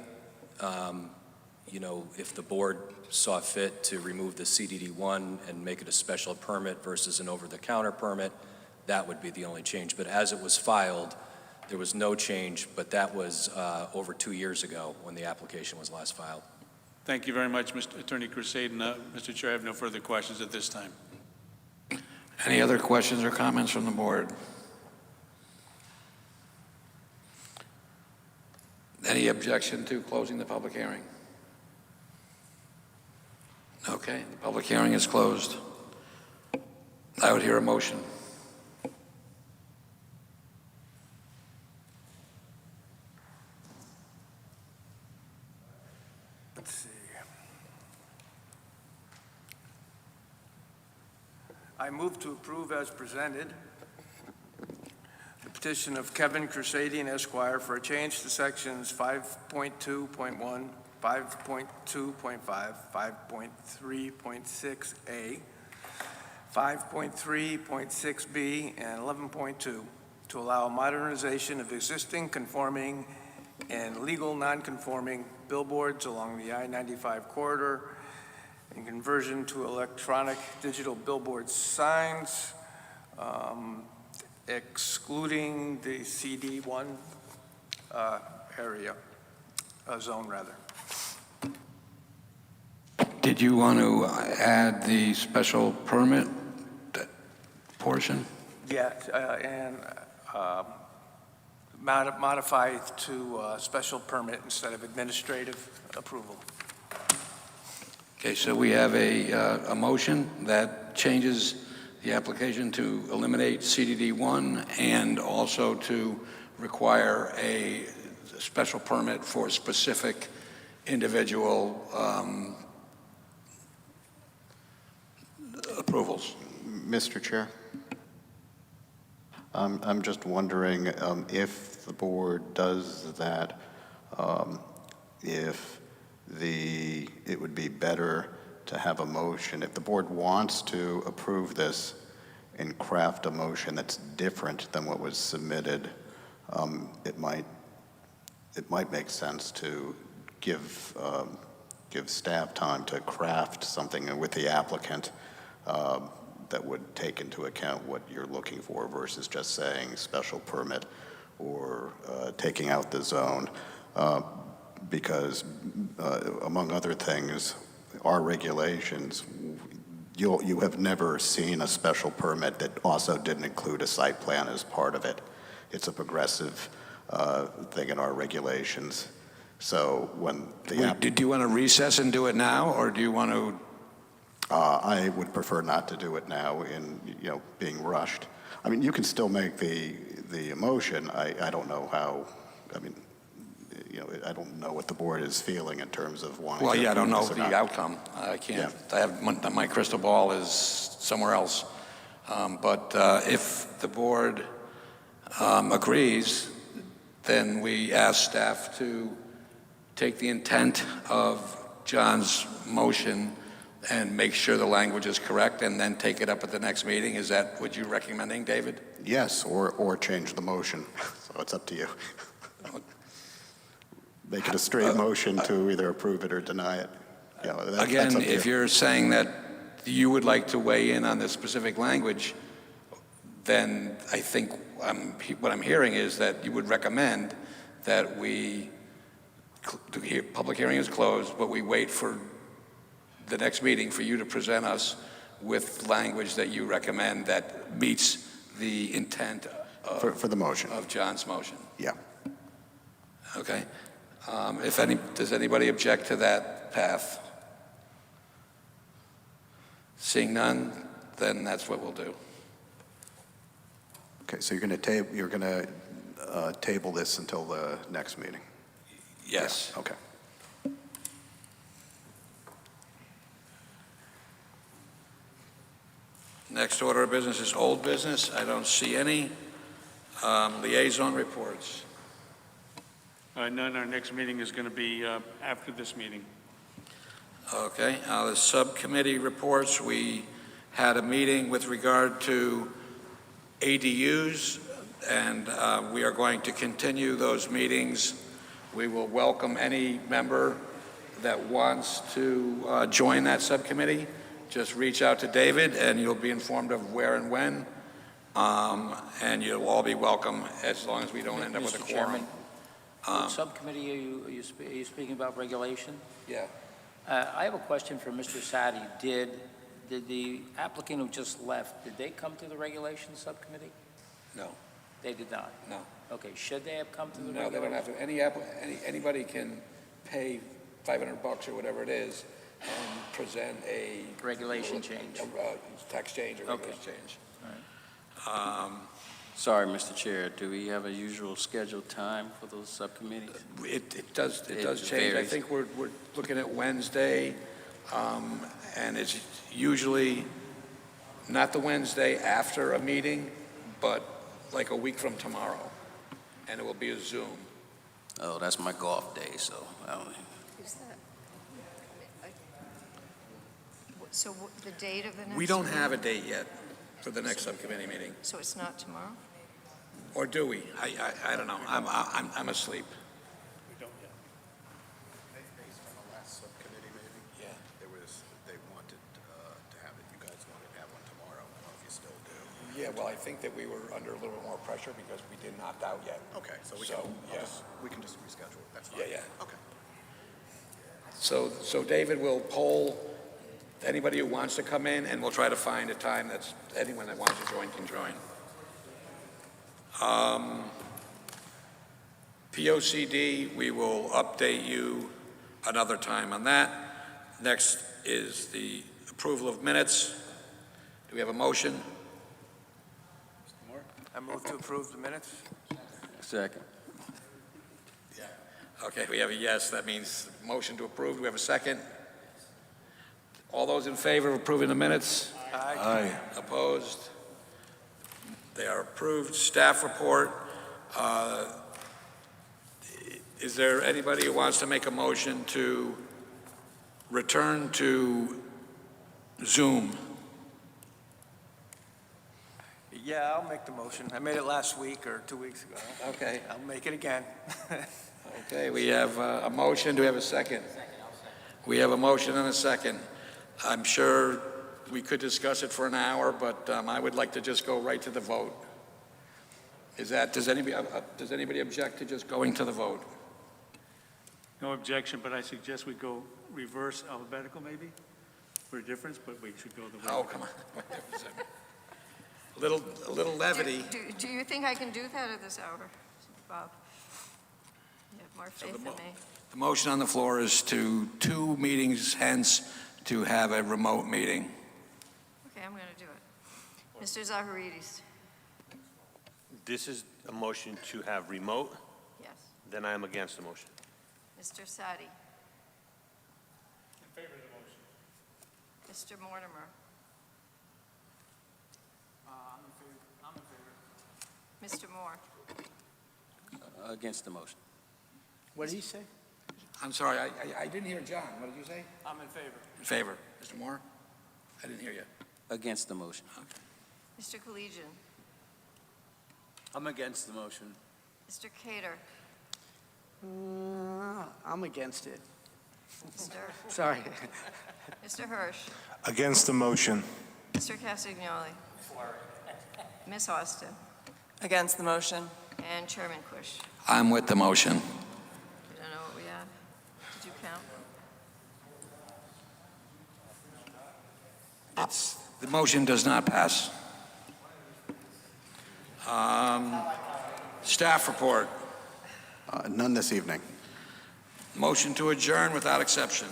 S20: if the board saw fit to remove the CDD1 and make it a special permit versus an over-the-counter permit, that would be the only change. But as it was filed, there was no change, but that was over 2 years ago when the application was last filed.
S15: Thank you very much, Mr. Attorney Crusaden. Mr. Chair, I have no further questions at this time.
S1: Any other questions or comments from the board? Any objection to closing the public hearing? Okay, the public hearing is closed. I would hear a motion.
S4: Let's see. I move to approve as presented the petition of Kevin Crusaden Esquire for a change to sections 5.2.1, 5.2.5, 5.3.6A, 5.3.6B, and 11.2 to allow modernization of existing conforming and legal non-conforming billboards along the I-95 corridor and conversion to electronic digital billboard signs, excluding the CD1 area, zone rather.
S1: Did you want to add the special permit portion?
S4: Yeah, and modify to special permit instead of administrative approval.
S1: Okay, so we have a motion that changes the application to eliminate CDD1 and also to require a special permit for specific individual approvals.
S5: Mr. Chair, I'm just wondering if the board does that, if it would be better to have a motion, if the board wants to approve this and craft a motion that's different than what was submitted, it might make sense to give staff time to craft something with the applicant that would take into account what you're looking for versus just saying special permit or taking out the zone. Because among other things, our regulations, you have never seen a special permit that also didn't include a site plan as part of it. It's a progressive thing in our regulations. So when
S1: do you want to recess and do it now, or do you want to?
S5: I would prefer not to do it now in being rushed. I mean, you can still make the motion. I don't know how. I mean, I don't know what the board is feeling in terms of wanting.
S1: Well,
S5: to
S1: yeah, I don't know
S5: approve this or
S1: the
S5: not.
S1: outcome. I can't. I have my crystal ball is somewhere else. But if the board agrees, then we ask staff to take the intent of John's motion and make sure the language is correct, and then take it up at the next meeting. Is that what you're recommending, David?
S5: Yes, or change the motion. So it's up to you. Make it a straight motion to either approve it or deny it.
S1: Again, if you're saying that you would like to weigh in on the specific language, then I think what I'm hearing is that you would recommend that the public hearing is closed, but we wait for the next meeting for you to present us with language that you recommend that meets the intent
S5: for the motion
S1: of John's motion.
S5: Yeah.
S1: Okay. Does anybody object to that path? Seeing none, then that's what we'll do.
S5: Okay, so you're going to table this until the next meeting.
S1: Yes.
S5: Yeah, okay.
S1: Next order of business is old business. I don't see any. Liaison reports.
S15: None. Our next meeting is going to be after this meeting.
S1: Okay. The subcommittee reports. We had a meeting with regard to ADUs, and we are going to continue those meetings. We will welcome any member that wants to join that subcommittee. Just reach out to David, and you'll be informed of where and when, and you'll all be welcome as long as we don't end up with a
S18: Mr.
S1: quorum.
S18: Chairman, what subcommittee are you speaking about regulation?
S1: Yeah.
S18: I have a question for Mr. Sadi. Did the applicant who just left, did they come to the regulation subcommittee?
S1: No.
S18: They did not?
S1: No.
S18: Okay, should they have come to the
S1: No, they don't have to. Anybody can pay $500 or whatever it is and present a
S18: regulation change,
S1: tax change or regulation change.
S18: All right.
S7: Sorry, Mr. Chair, do we have a usual scheduled time for those subcommittees?
S1: It does change.
S7: varies.
S1: I think we're looking at Wednesday, and it's usually not the Wednesday after a meeting, but like a week from tomorrow, and it will be a Zoom.
S7: Oh, that's my golf day, so I don't.
S2: So the date of the next?
S1: We don't
S2: meeting?
S1: have a date yet for the next subcommittee meeting.
S2: So it's not tomorrow?
S1: Or do we? I don't know. I'm asleep.
S5: Based on the last subcommittee meeting, they wanted to have it, you guys wanted to have one tomorrow. I don't know if you still do.
S1: Yeah, well, I think that we were under a little more pressure because we didn't opt out yet.
S5: Okay, so
S1: yeah.
S5: we can just reschedule it, that's fine.
S1: Yeah, yeah.
S5: Okay.
S1: So David will poll anybody who wants to come in, and we'll try to find a time that's, anyone that wants to join can join. POCD, we will update you another time on that. Next is the approval of minutes. Do we have a motion?
S4: I move to approve the minutes.
S7: Second.
S1: Okay, we have a yes. That means motion to approve. Do we have a second? All those in favor of approving the minutes?
S4: Aye.
S1: Opposed? They are approved. Staff report. Is there anybody who wants to make a motion to return to Zoom?
S4: Yeah, I'll make the motion. I made it last week or 2 weeks ago.
S1: Okay.
S4: I'll make it again.
S1: Okay, we have a motion. Do we have a second? We have a motion and a second. I'm sure we could discuss it for an hour, but I would like to just go right to the vote. Does anybody object to just going to the vote?
S15: No objection, but I suggest we go reverse alphabetical maybe, for a difference, but we should go the way.
S1: Oh, come on. A little levity.
S2: Do you think I can do that at this hour, Bob? You have more faith in me.
S1: The motion on the floor is to 2 meetings hence to have a remote meeting.
S2: Okay, I'm going to do it. Mr. Zaharidis?
S3: This is a motion to have remote,
S2: Yes.
S3: then I am against the motion.
S2: Mr. Sadi?
S15: In favor of the motion.
S2: Mr. Mortimer?
S4: I'm in favor.
S2: Mr. Moore?
S7: Against the motion.
S4: What did he say?
S1: I'm sorry, I didn't hear John. What did you say?
S4: I'm in favor.
S1: In favor. Mr. Moore? I didn't hear you.
S7: Against the motion.
S2: Mr. Collegian?
S7: I'm against the motion.
S2: Mr. Cater?
S4: I'm against it.
S2: Mr.
S4: Sorry.
S2: Mr. Hirsch?
S17: Against the motion.
S2: Mr. Castiglione? Ms. Austin?
S16: Against the motion.
S2: And Chairman Cush?
S1: I'm with the motion.
S2: We don't know what we have. Did you count?
S1: The motion does not pass. Staff report.
S5: None this evening.
S1: Motion to adjourn without exception.